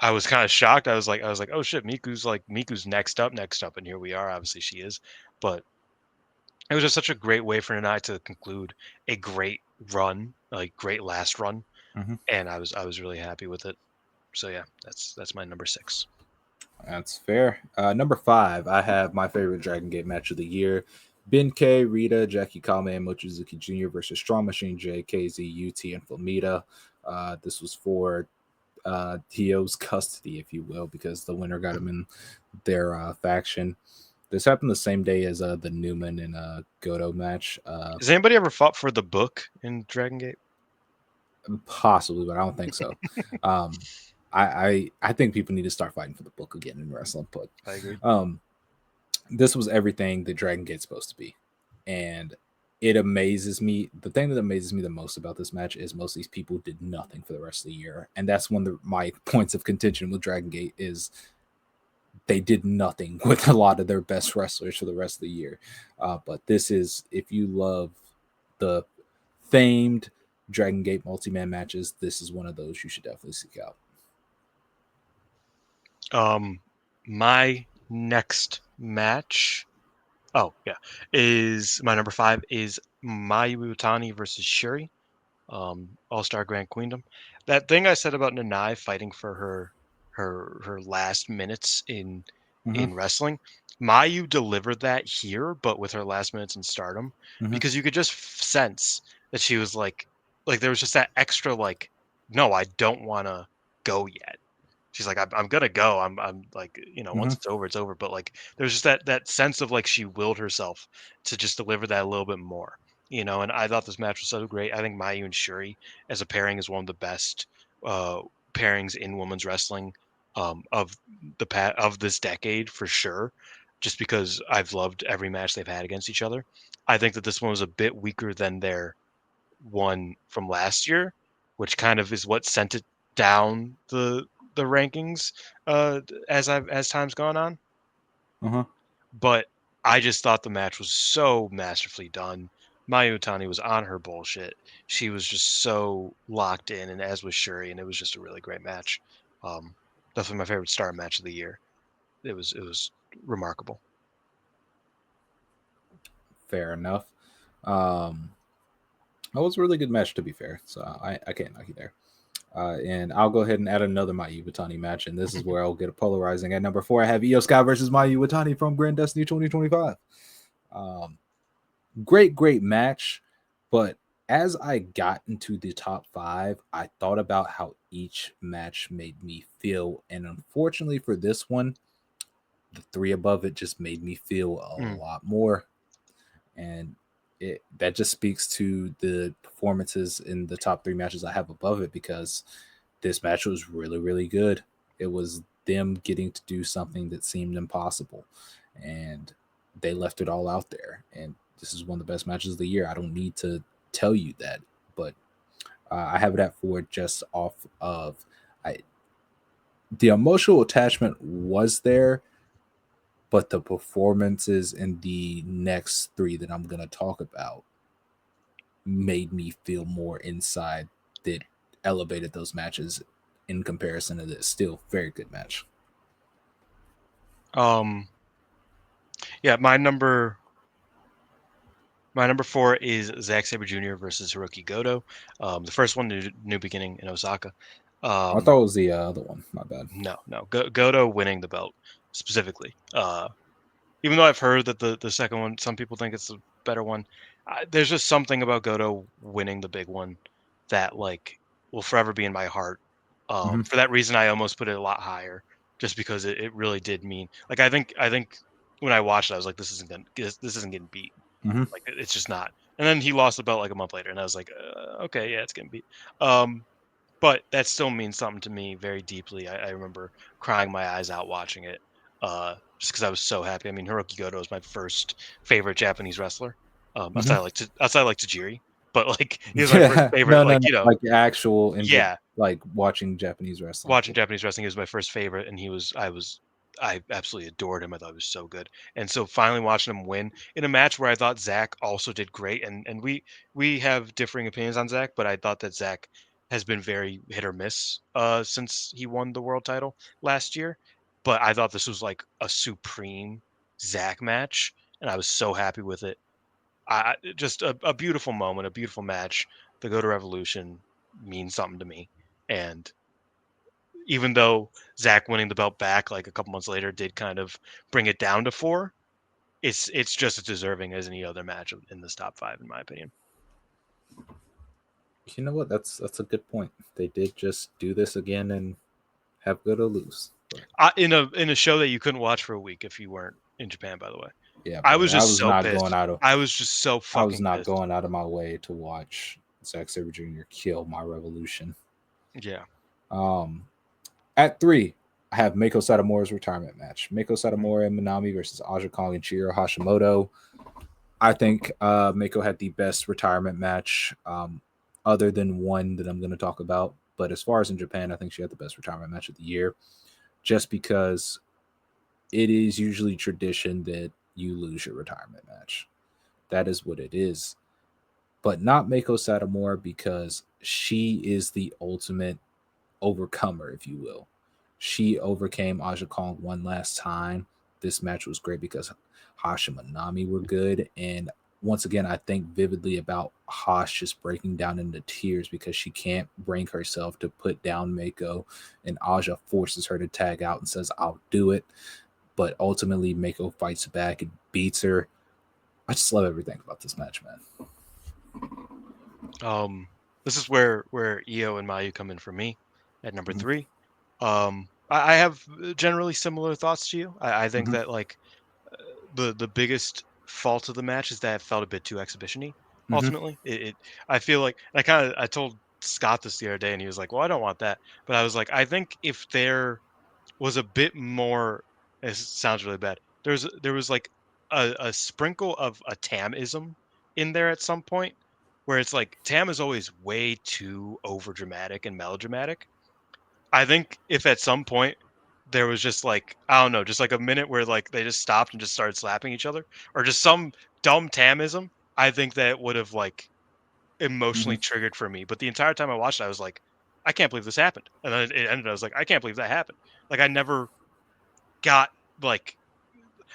I was kind of shocked. I was like, oh shit, Miku's next up, and here we are. Obviously she is, but it was just such a great way for Nanai to conclude a great run, like great last run, Hmm. and I was really happy with it. So yeah, that's my number 6. That's fair. Number 5, I have my favorite Dragon Gate match of the year. Benkei, Rita, Jackie Kame, and Mochizuki Jr. versus Strong Machine J, KZ, UT, and Flamita. This was for Tio's custody, if you will, because the winner got him in their faction. This happened the same day as the Newman and Goto match. Has anybody ever fought for the book in Dragon Gate? Possibly, but I don't think so. Um, I think people need to start fighting for the book again in wrestling. But I agree. um, this was everything that Dragon Gate's supposed to be, and it amazes me. The thing that amazes me the most about this match is most of these people did nothing for the rest of the year, and that's one of my points of contention with Dragon Gate is they did nothing with a lot of their best wrestlers for the rest of the year. But this is if you love the famed Dragon Gate multi-man matches, this is one of those you should definitely seek out. My next match. Oh yeah, is my number 5 is Mayu Iwatani versus Shuri, All Star Grand Queendom. That thing I said about Nanai fighting for her last minutes Mm-hmm. in wrestling, Mayu delivered that here, but with her last minutes in Stardom, Mm-hmm. because you could just sense that she was like there was just that extra like, no, I don't want to go yet. She's like, I'm gonna go. I'm like, Mm-hmm. once it's over, it's over. But like, there's just that sense of like she willed herself to just deliver that a little bit more, And I thought this match was so great. I think Mayu and Shuri as a pairing is one of the best uh, pairings in women's wrestling of of this decade for sure. Just because I've loved every match they've had against each other. I think that this one was a bit weaker than their one from last year, which kind of is what sent it down the rankings as time's gone on. Uh-huh. But I just thought the match was so masterfully done. Mayu Utani was on her bullshit. She was just so locked in, and as was Shuri, and it was just a really great match. Um, Definitely my favorite star match of the year. It was remarkable. Fair enough. Um, that was a really good match, to be fair. So I can't knock you there. And I'll go ahead and add another Mayu Watani match, and this is where I'll get a polarizing. At number 4, I have Io Sky versus Mayu Watani from Grand Destiny 2025. Um, great match, but as I got into the top 5, I thought about how each match made me feel, and unfortunately for this one, the 3 above it just made me feel a Mm. lot more, and that just speaks to the performances in the top 3 matches I have above it, because this match was really good. It was them getting to do something that seemed impossible, and they left it all out there. And this is one of the best matches of the year. I don't need to tell you that, but I have it at 4 just off of I, the emotional attachment was there, but the performances in the next 3 that I'm going to talk about made me feel more inside, that elevated those matches in comparison to this. Still very good match. Um, yeah, my number 4 is Zack Sabre Jr. versus Hiroki Goto. The first one, New Beginning in Osaka. I Um, thought it was the other one. My bad. no, Goto winning the belt specifically. Even though I've heard that the second one, some people think it's the better one. There's just something about Goto winning the big one that like will forever be in my heart. Mm-hmm. For that reason, I almost put it a lot higher, just because it really did mean. Like I think when I watched it, I was like, this isn't getting beat. Mm-hmm. Like it's just not. And then he lost the belt like a month later, and I was like, okay, yeah, it's getting beat. Um, but that still means something to me very deeply. I remember crying my eyes out watching it, just because I was so happy. I mean, Hiroki Goto is my first favorite Japanese wrestler, Mm-hmm. outside like Tajiri, but like he was my first Yeah, favorite. no, Like no, like actual yeah, like watching Japanese wrestling. watching Japanese wrestling, he was my first favorite, and I absolutely adored him. I thought he was so good, and so finally watching him win in a match where I thought Zach also did great, and we have differing opinions on Zach, but I thought that Zach has been very hit or miss since he won the world title last year, but I thought this was like a supreme Zach match, and I was so happy with it. Just a beautiful moment, a beautiful match. The Go to Revolution means something to me, and even though Zach winning the belt back like a couple months later did kind of bring it down to 4, it's just as deserving as any other match in this top 5, in my opinion. You know what? That's a good point. They did just do this again and have good or lose. But In a show that you couldn't watch for a week if you weren't in Japan, by the way. yeah, I brother, was just so pissed. I was just so I was fucking not pissed. going out of my way to watch Zack Sabre Jr. kill my revolution. Yeah. Um, at 3, I have Mako Satomura's retirement match. Mako Mm. Satomura and Minami versus Aja Kong and Chiro Hashimoto. I think Mako had the best retirement match, other than one that I'm going to talk about. But as far as in Japan, I think she had the best retirement match of the year, just because it is usually tradition that you lose your retirement match. That is what it is. But not Mako Satomura, because she is the ultimate overcomer, if you will. She overcame Aja Kong one last time, this match was great because Hashim and Nami were good. And once again, I think vividly about Hash just breaking down into tears because she can't bring herself to put down Mako, and Aja forces her to tag out and says, "I'll do it." But ultimately, Mako fights back and beats her. I just love everything about this match, man. This is where Io and Mayu come in for me at number 3. I have generally similar thoughts to you. I think Mm-hmm. that like the biggest fault of the match is that it felt a bit too exhibition-y. Mm-hmm. Ultimately, I feel like I told Scott this the other day, and he was like, "Well, I don't want that," but I was like, I think if there was a bit more, it sounds really bad. There was like a sprinkle of a Tamism in there at some point, where it's like Tam is always way too over dramatic and melodramatic. I think if at some point there was just like, I don't know, just like a minute where like they just stopped and just started slapping each other, or just some dumb Tamism, I think that would have like Mm-hmm. emotionally triggered for me. But the entire time I watched it, I was like, I can't believe this happened. And then it ended. I was like, I can't believe that happened. Like I never got like,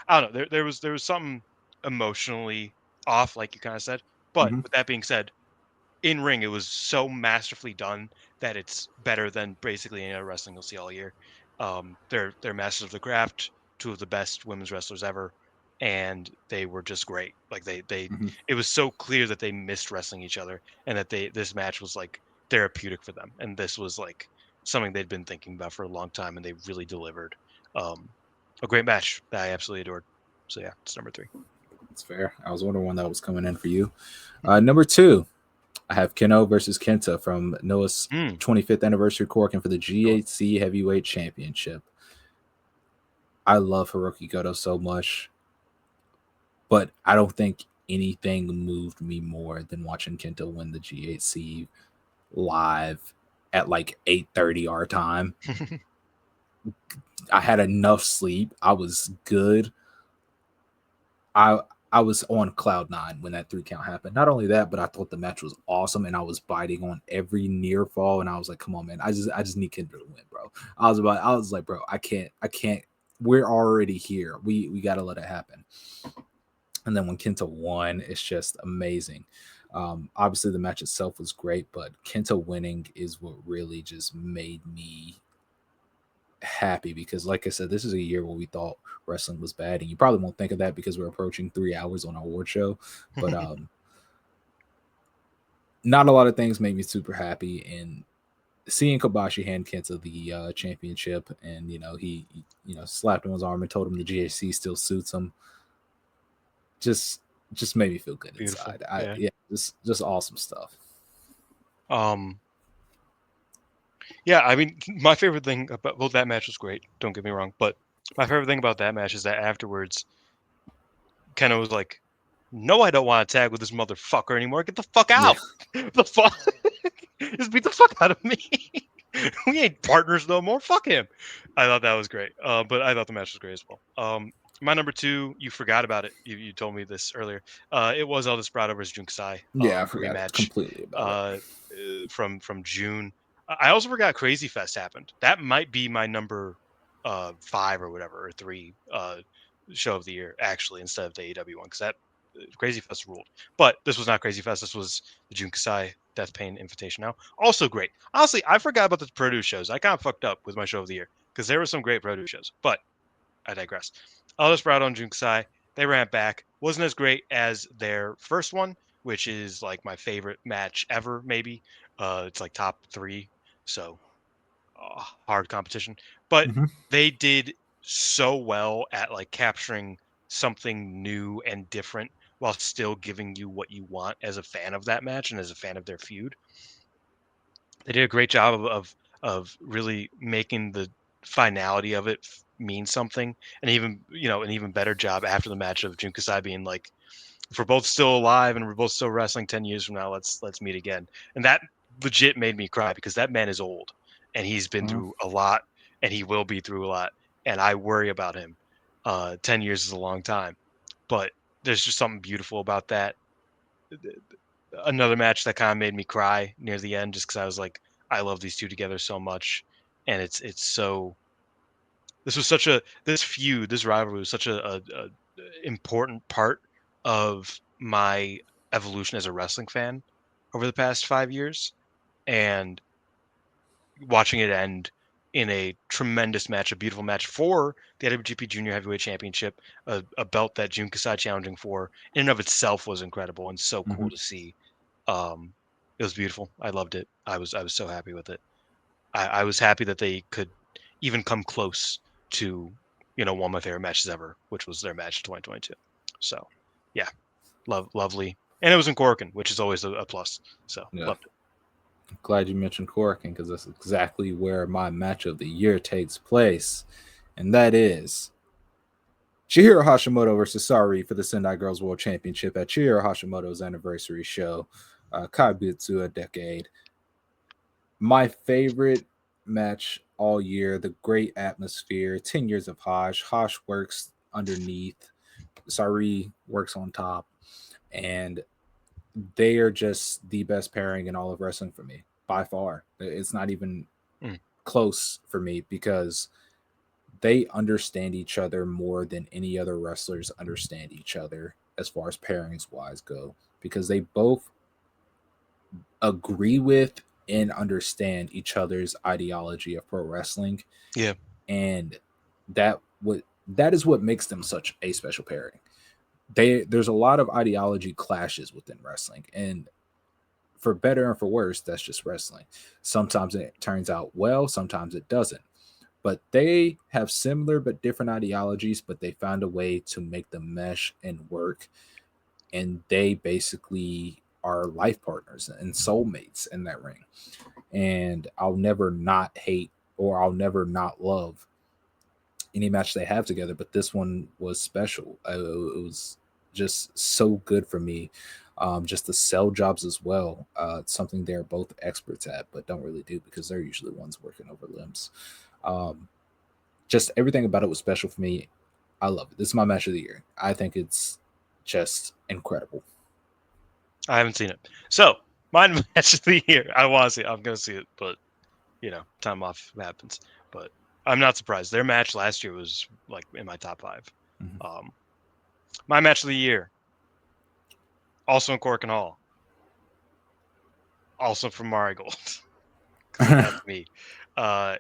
I don't know. There was something emotionally off, like you kind of said. But Mm-hmm. with that being said, in ring, it was so masterfully done that it's better than basically any other wrestling you'll see all year. They're masters of the craft, two of the best women's wrestlers ever, and they were just great. Like they Mm-hmm. it was so clear that they missed wrestling each other, and that this match was like therapeutic for them, and this was like something they'd been thinking about for a long time, and they really delivered. Um, a great match that I absolutely adored. So yeah, it's number 3. It's fair. I was wondering when that was coming in for you. Number 2, I have Keno versus Kenta from Noah's Mm, 25th anniversary Corkin for the good one. GHC Heavyweight Championship. I love Hiroki Goto so much, but I don't think anything moved me more than watching Kenta win the GHC live at like 8:30 our time. I had enough sleep. I was good. I I was on cloud 9 when that 3 count happened. Not only that, but I thought the match was awesome, and I was biting on every near fall, and I was like, "Come on, man! I just need Kenta to win, bro." I was like, "Bro, I can't. We're already here. We got to let it happen." And then when Kenta won, it's just amazing. Obviously, the match itself was great, but Kenta winning is what really just made me happy because, like I said, this is a year where we thought wrestling was bad, and you probably won't think of that because we're approaching 3 hours on our award show. But not a lot of things made me super happy, and seeing Kobashi hand Kenta the championship, and he slapped him on his arm and told him the GHC still suits him. Just just made me feel good Beautiful. inside. Yeah. Yeah, just awesome stuff. Um, Yeah, I mean, my favorite thing about, well, that match was great. Don't get me wrong, but my favorite thing about that match is that afterwards, Kenna was like, "No, I don't want to tag with this motherfucker anymore. Get the fuck Yeah. out! The fuck, just beat the fuck out of me. We ain't partners no more. Fuck him." I thought that was great. But I thought the match was great as well. My number 2, you forgot about it. You told me this earlier. It was El Desperado versus Junksai, Yeah, I forgot rematch. completely about it. Uh, from June. I also forgot Crazy Fest happened. That might be my number 5 or whatever, or 3 show of the year actually, instead of the AEW one, because that Crazy Fest ruled. But this was not Crazy Fest. This was the Jun Kasai Death Pain Invitation. Now, also great. Honestly, I forgot about the produce shows. I kind of fucked up with my show of the year because there were some great produce shows. But I digress. Elder Sprout on Jun Kasai, they ran back. Wasn't as great as their first one, which is like my favorite match ever. Maybe it's like top 3. So hard competition, but Hmm. they did so well at like capturing something new and different while still giving you what you want as a fan of that match and as a fan of their feud. They did a great job of really making the finality of it mean something, and even an even better job after the match of Jun Kasai being like, if we're both still alive and we're both still wrestling 10 years from now, let's meet again. And that legit made me cry because that man is old and he's been Uh-huh. through a lot, and he will be through a lot, and I worry about him. 10 years is a long time, but there's just something beautiful about that. Another match that kind of made me cry near the end just because I was like, I love these two together so much, and it's so this rivalry was such a important part of my evolution as a wrestling fan over the past 5 years, and watching it end in a tremendous match, a beautiful match for the IWGP Junior Heavyweight Championship, a belt that Jun Kasai challenging for, in and of itself was incredible and so Hmm. cool to see. Um, it was beautiful. I loved it. I was so happy with it. I was happy that they could even come close to, one of my favorite matches ever, which was their match in 2022. So, yeah, lovely, and it was in Corkin, which is always a plus. So Yeah. loved it. Glad you mentioned Corkin because that's exactly where my match of the year takes place. And that is Chihiro Hashimoto versus Sari for the Sendai Girls World Championship at Chihiro Hashimoto's anniversary show, Kaibutsu a Decade. My favorite match all year, the great atmosphere, 10 years of Hosh. Hosh works underneath, Sari works on top, and they are just the best pairing in all of wrestling for me by far. It's not even Mm, close for me because they understand each other more than any other wrestlers understand each other as far as pairings wise go because they both agree with and understand each other's ideology of pro wrestling, yeah, and that is what makes them such a special pairing. There's a lot of ideology clashes within wrestling, and for better and for worse, that's just wrestling. Sometimes it turns out well, sometimes it doesn't. But they have similar but different ideologies, but they found a way to make them mesh and work. And they basically are life partners and soulmates in that ring. And I'll never not hate or I'll never not love any match they have together. But this one was special. It was just so good for me. Just the sell jobs as well. Something they're both experts at, but don't really do because they're usually ones working over limbs. Um, just everything about it was special for me. I love it. This is my match of the year. I think it's just incredible. I haven't seen it. So mine match of the year. I want to see it. I'm gonna see it, but time off happens. But I'm not surprised. Their match last year was like in my top five. Mhm. Um, my match of the year, also in Cork and Hall, also from Marigold, because it has to be. Uh,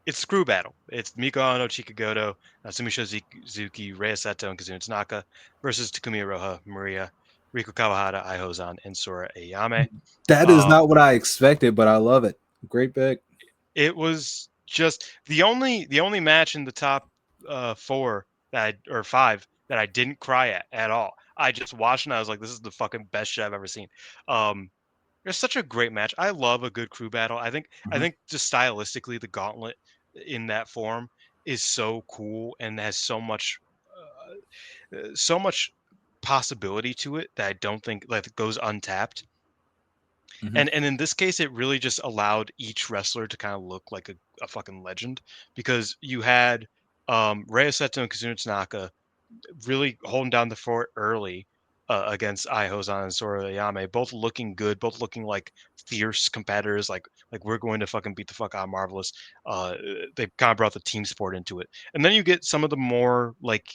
it's Screw Battle. It's Miko Ano, Chikagoto, Natsumi Shizuki, Rei Sato, and Kazuna Tanaka versus Takumi Iroha, Maria, Riko Kawahara, Ai Hozan, and Sora Ayame. That is Um, not what I expected, but I love it. Great pick. it was just the only match in the top four or five that I didn't cry at all. I just watched and I was like, this is the fucking best shit I've ever seen. Um, it's such a great match. I love a good crew battle. I Mhm. think just stylistically, the gauntlet in that form is so cool and has so much possibility to it that I don't think like goes untapped. Mhm. And in this case, it really just allowed each wrestler to kind of look like a fucking legend because you had Rei Seto and Kazuna Tanaka really holding down the fort early against Ai Hozan and Sora Yame, both looking good, both looking like fierce competitors, like we're going to fucking beat the fuck out of Marvelous. They kind of brought the team sport into it, and then you get some of the more like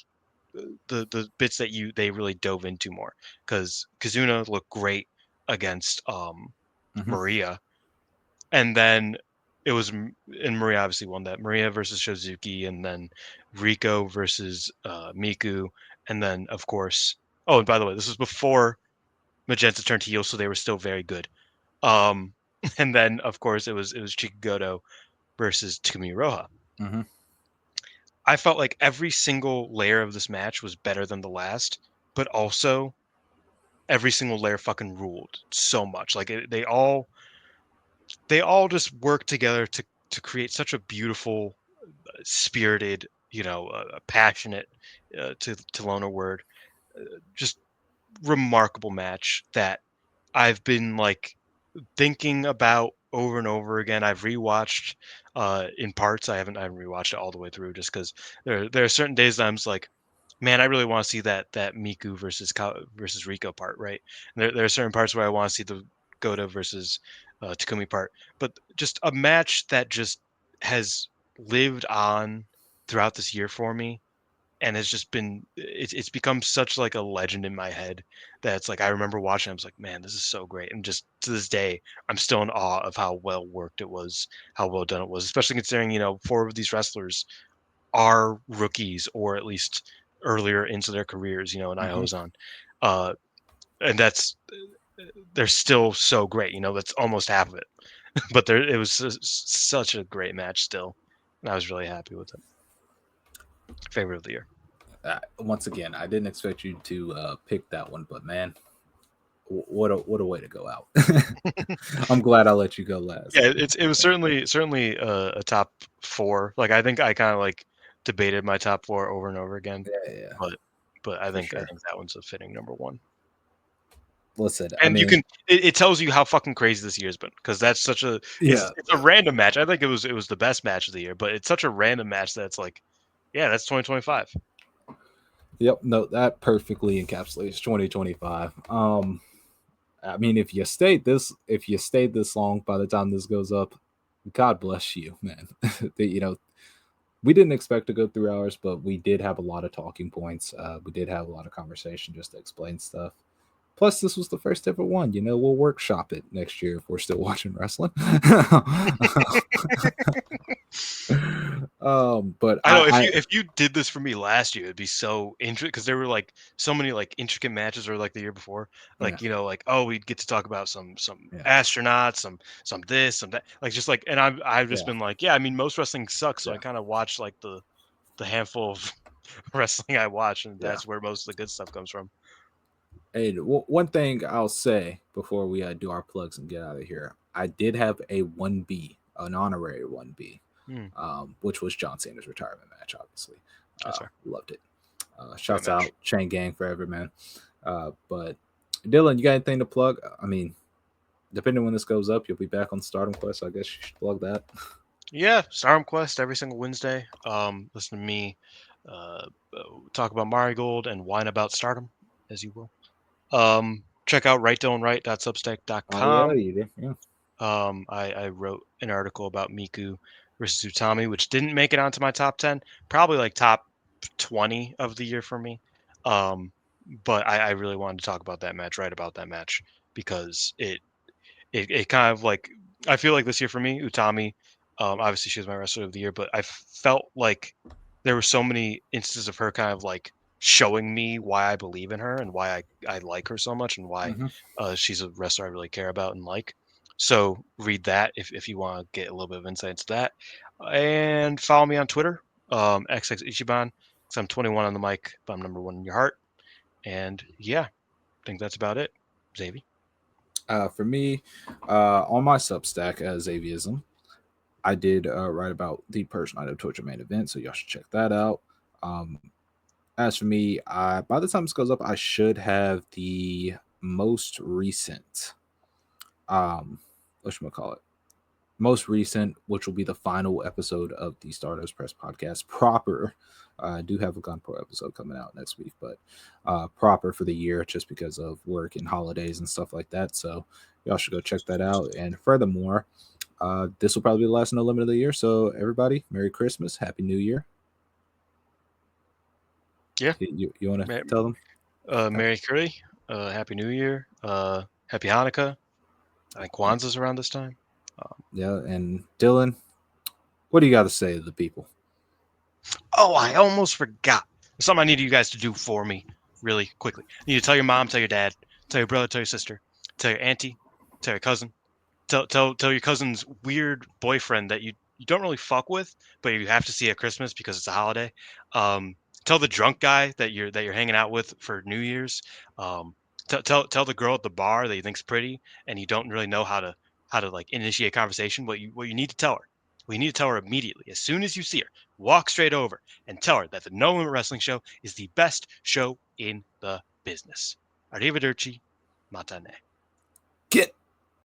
the bits that they really dove into more because Kazuna looked great against Mhm. Maria, and then it was and Maria obviously won that. Maria versus Shozuki, and then Rico versus Miku, and then of course. Oh, and by the way, this was before Magenta turned heel, so they were still very good. Um, and then of course it was Chikagoto versus Takumi Roha. Mhm. I felt like every single layer of this match was better than the last, but also every single layer fucking ruled so much. Like they all just work together to create such a beautiful, spirited, passionate, to loan a word, just remarkable match that I've been like thinking about over and over again. I've rewatched in parts. I haven't rewatched it all the way through just because there are certain days that I'm just like, man, I really want to see that Miku versus Rico part, right? And there are certain parts where I want to see the Goto versus Takumi part, but just a match that just has lived on throughout this year for me, and it's just been it's become such like a legend in my head that it's like I remember watching. I was like, man, this is so great, and just to this day, I'm still in awe of how well worked it was, how well done it was, especially considering 4 of these wrestlers are rookies or at least earlier into their careers, and Mm-hmm. Iozan. Uh, and they're still so great. That's almost half of it. But it was such a great match still, and I was really happy with it. Favorite of the year. Once again, I didn't expect you to pick that one, but man, what a way to go out. I'm glad I let you go last. Yeah, it was certainly a top 4. Like I think I kind of like debated my top 4 over and over again, Yeah, but I for think sure. that one's a fitting number 1. Listen, I And you mean, can it tells you how fucking crazy this year's been because that's such a yeah, it's a random match. I think it was the best match of the year, but it's such a random match that it's like, yeah, that's 2025. yep, no, that perfectly encapsulates 2025. I mean, if you stayed this long by the time this goes up, God bless you, man. We didn't expect to go 3 hours, but we did have a lot of talking points. We did have a lot of conversation just to explain stuff. Plus, this was the first ever one. We'll workshop it next year if we're still watching wrestling. But I know I if you did this for me last year, it'd be so intricate because there were like so many like intricate matches, or like the year before, yeah, like like, oh, we'd get to talk about some yeah, astronauts, some this, some that, like just like, and I've just yeah, been like, yeah, I mean, most wrestling sucks, so I yeah, kind of watch like the handful of wrestling I watch, and yeah. that's where most of the good stuff comes from. And one thing I'll say before we do our plugs and get out of here, I did have a 1B, an honorary 1B, Hmm, which was John Cena's retirement match. Obviously, that's fair. loved it. Great Shouts match. out Chain Gang forever, man. But Dylan, you got anything to plug? I mean, depending on when this goes up, you'll be back on Stardom Quest. So I guess you should plug that. Yeah, Stardom Quest every single Wednesday. Listen to me uh, talk about Marigold and whine about Stardom, as you will. Check out Oh yeah, rightdon'tright.com. you did. Yeah. I wrote an article about Miku versus Utami, which didn't make it onto my top 10, probably like top 20 of the year for me. Um, but I really wanted to talk about that match, write about that match, because it kind of like, I feel like this year for me, Utami, obviously she was my wrestler of the year, but I felt like there were so many instances of her kind of like showing me why I believe in her and why I like her so much and why Mm-hmm. she's a wrestler I really care about and like. So read that if you want to get a little bit of insight into that, and follow me on Twitter, XX Ichiban, because I'm 21 on the mic, but I'm number 1 in your heart. And yeah, I think that's about it, Xavier. For me, on my Substack as Aviism, I did write about the Persian Night of Torture main event, so y'all should check that out. Um, as for me, by the time this goes up, I should have the most recent, what should I call it? Most recent, which will be the final episode of the Stardust Press podcast proper. I do have a Gun Pro episode coming out next week, but proper for the year just because of work and holidays and stuff like that. So y'all should go check that out. And furthermore, this will probably be the last No Limit of the year. So everybody, Merry Christmas, Happy New Year. Yeah. You want to tell them? Merry Curry, Happy New Year, Happy Hanukkah. I think Yeah, Kwanzaa's around this time. yeah. And Dylan, what do you got to say to the people? Oh, I almost forgot. There's something I need you guys to do for me really quickly. You need to tell your mom, tell your dad, tell your brother, tell your sister, tell your auntie, tell your cousin, tell your cousin's weird boyfriend that you don't really fuck with, but you have to see at Christmas because it's a holiday. Um, tell the drunk guy that you're hanging out with for New Year's. Um, tell the girl at the bar that you think's pretty and you don't really know how to like initiate conversation. What you need to tell her. We need to tell her immediately as soon as you see her. Walk straight over and tell her that the No Limit Wrestling Show is the best show in the business. Arrivederci, matane. Get